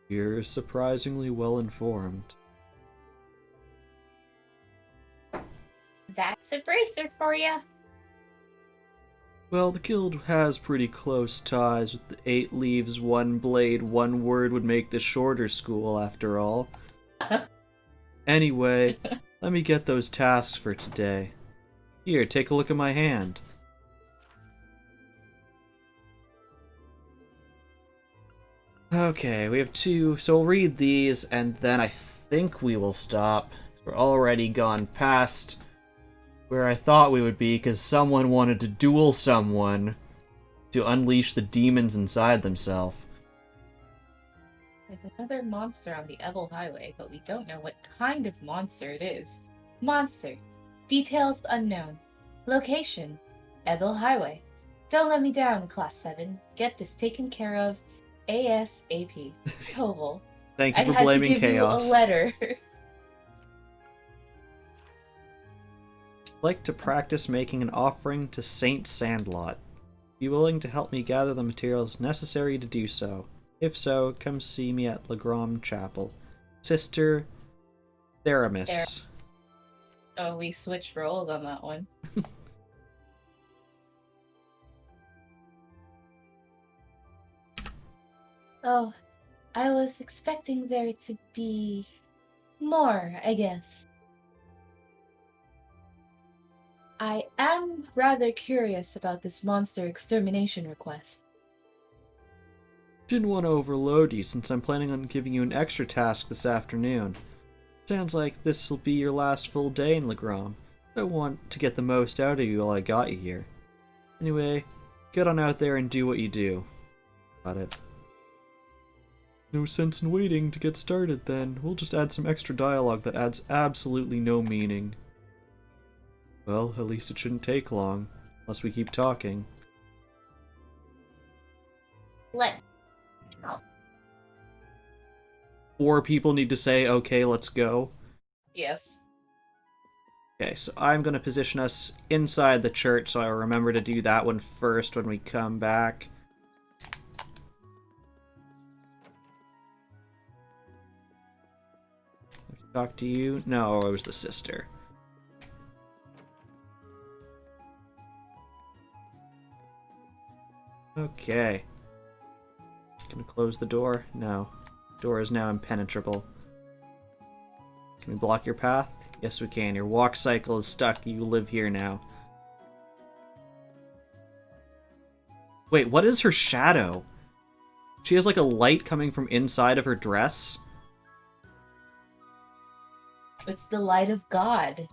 You're surprisingly well informed. That's a bracer for you. Well, the guild has pretty close ties with the 8 Leaves 1 Blade 1 Word would make the shorter school, after all. Anyway, let me get those tasks for today. Here, take a look at my hand. Okay, we have 2, so we'll read these, and then I think we will stop. We're already gone past where I thought we would be, because someone wanted to duel someone to unleash the demons inside themselves. There's another monster on the Evil Highway, but we don't know what kind of monster it is. Monster. Details unknown. Location. Evil Highway. Don't let me down, Class 7. Get this taken care of ASAP. Toval. Thank you for blaming chaos. I had to give chaos. you a letter. Like to practice making an offering to Saint Sandlot. Be willing to help me gather the materials necessary to do so. If so, come see me at Legrom Chapel. Sister Theramis. Oh, we switched roles on that one. Oh, I was expecting there to be more, I guess. I am rather curious about this monster extermination request. Didn't want to overload you since I'm planning on giving you an extra task this afternoon. Sounds like this will be your last full day in Legrom. I want to get the most out of you while I got you here. Anyway, get on out there and do what you do. Got it. No sense in waiting to get started then. We'll just add some extra dialogue that adds absolutely no meaning. Well, at least it shouldn't take long, unless we keep talking. Let's. 4 people need to say, okay, let's go. Yes. Okay, so I'm going to position us inside the church, so I remember to do that one first when we come back. Talk to you? No, it was the sister. Okay. Gonna close the door? No. Door is now impenetrable. Can we block your path? Yes, we can. Your walk cycle is stuck. You live here now. Wait, what is her shadow? She has like a light coming from inside of her dress? It's the light of God.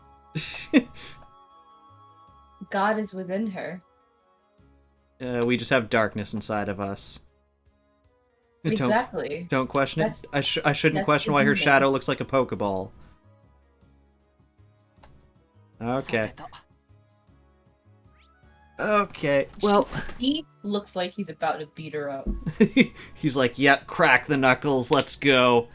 God is within her. We just have darkness inside of us. Exactly. Don't question it. I shouldn't question why her shadow looks like a Pokeball. Okay. Okay, well... He looks like he's about to beat her up. He's like, yep, crack the knuckles, let's go.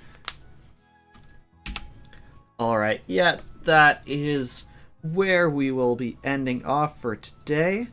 Alright, yeah, that is where we will be ending off for today.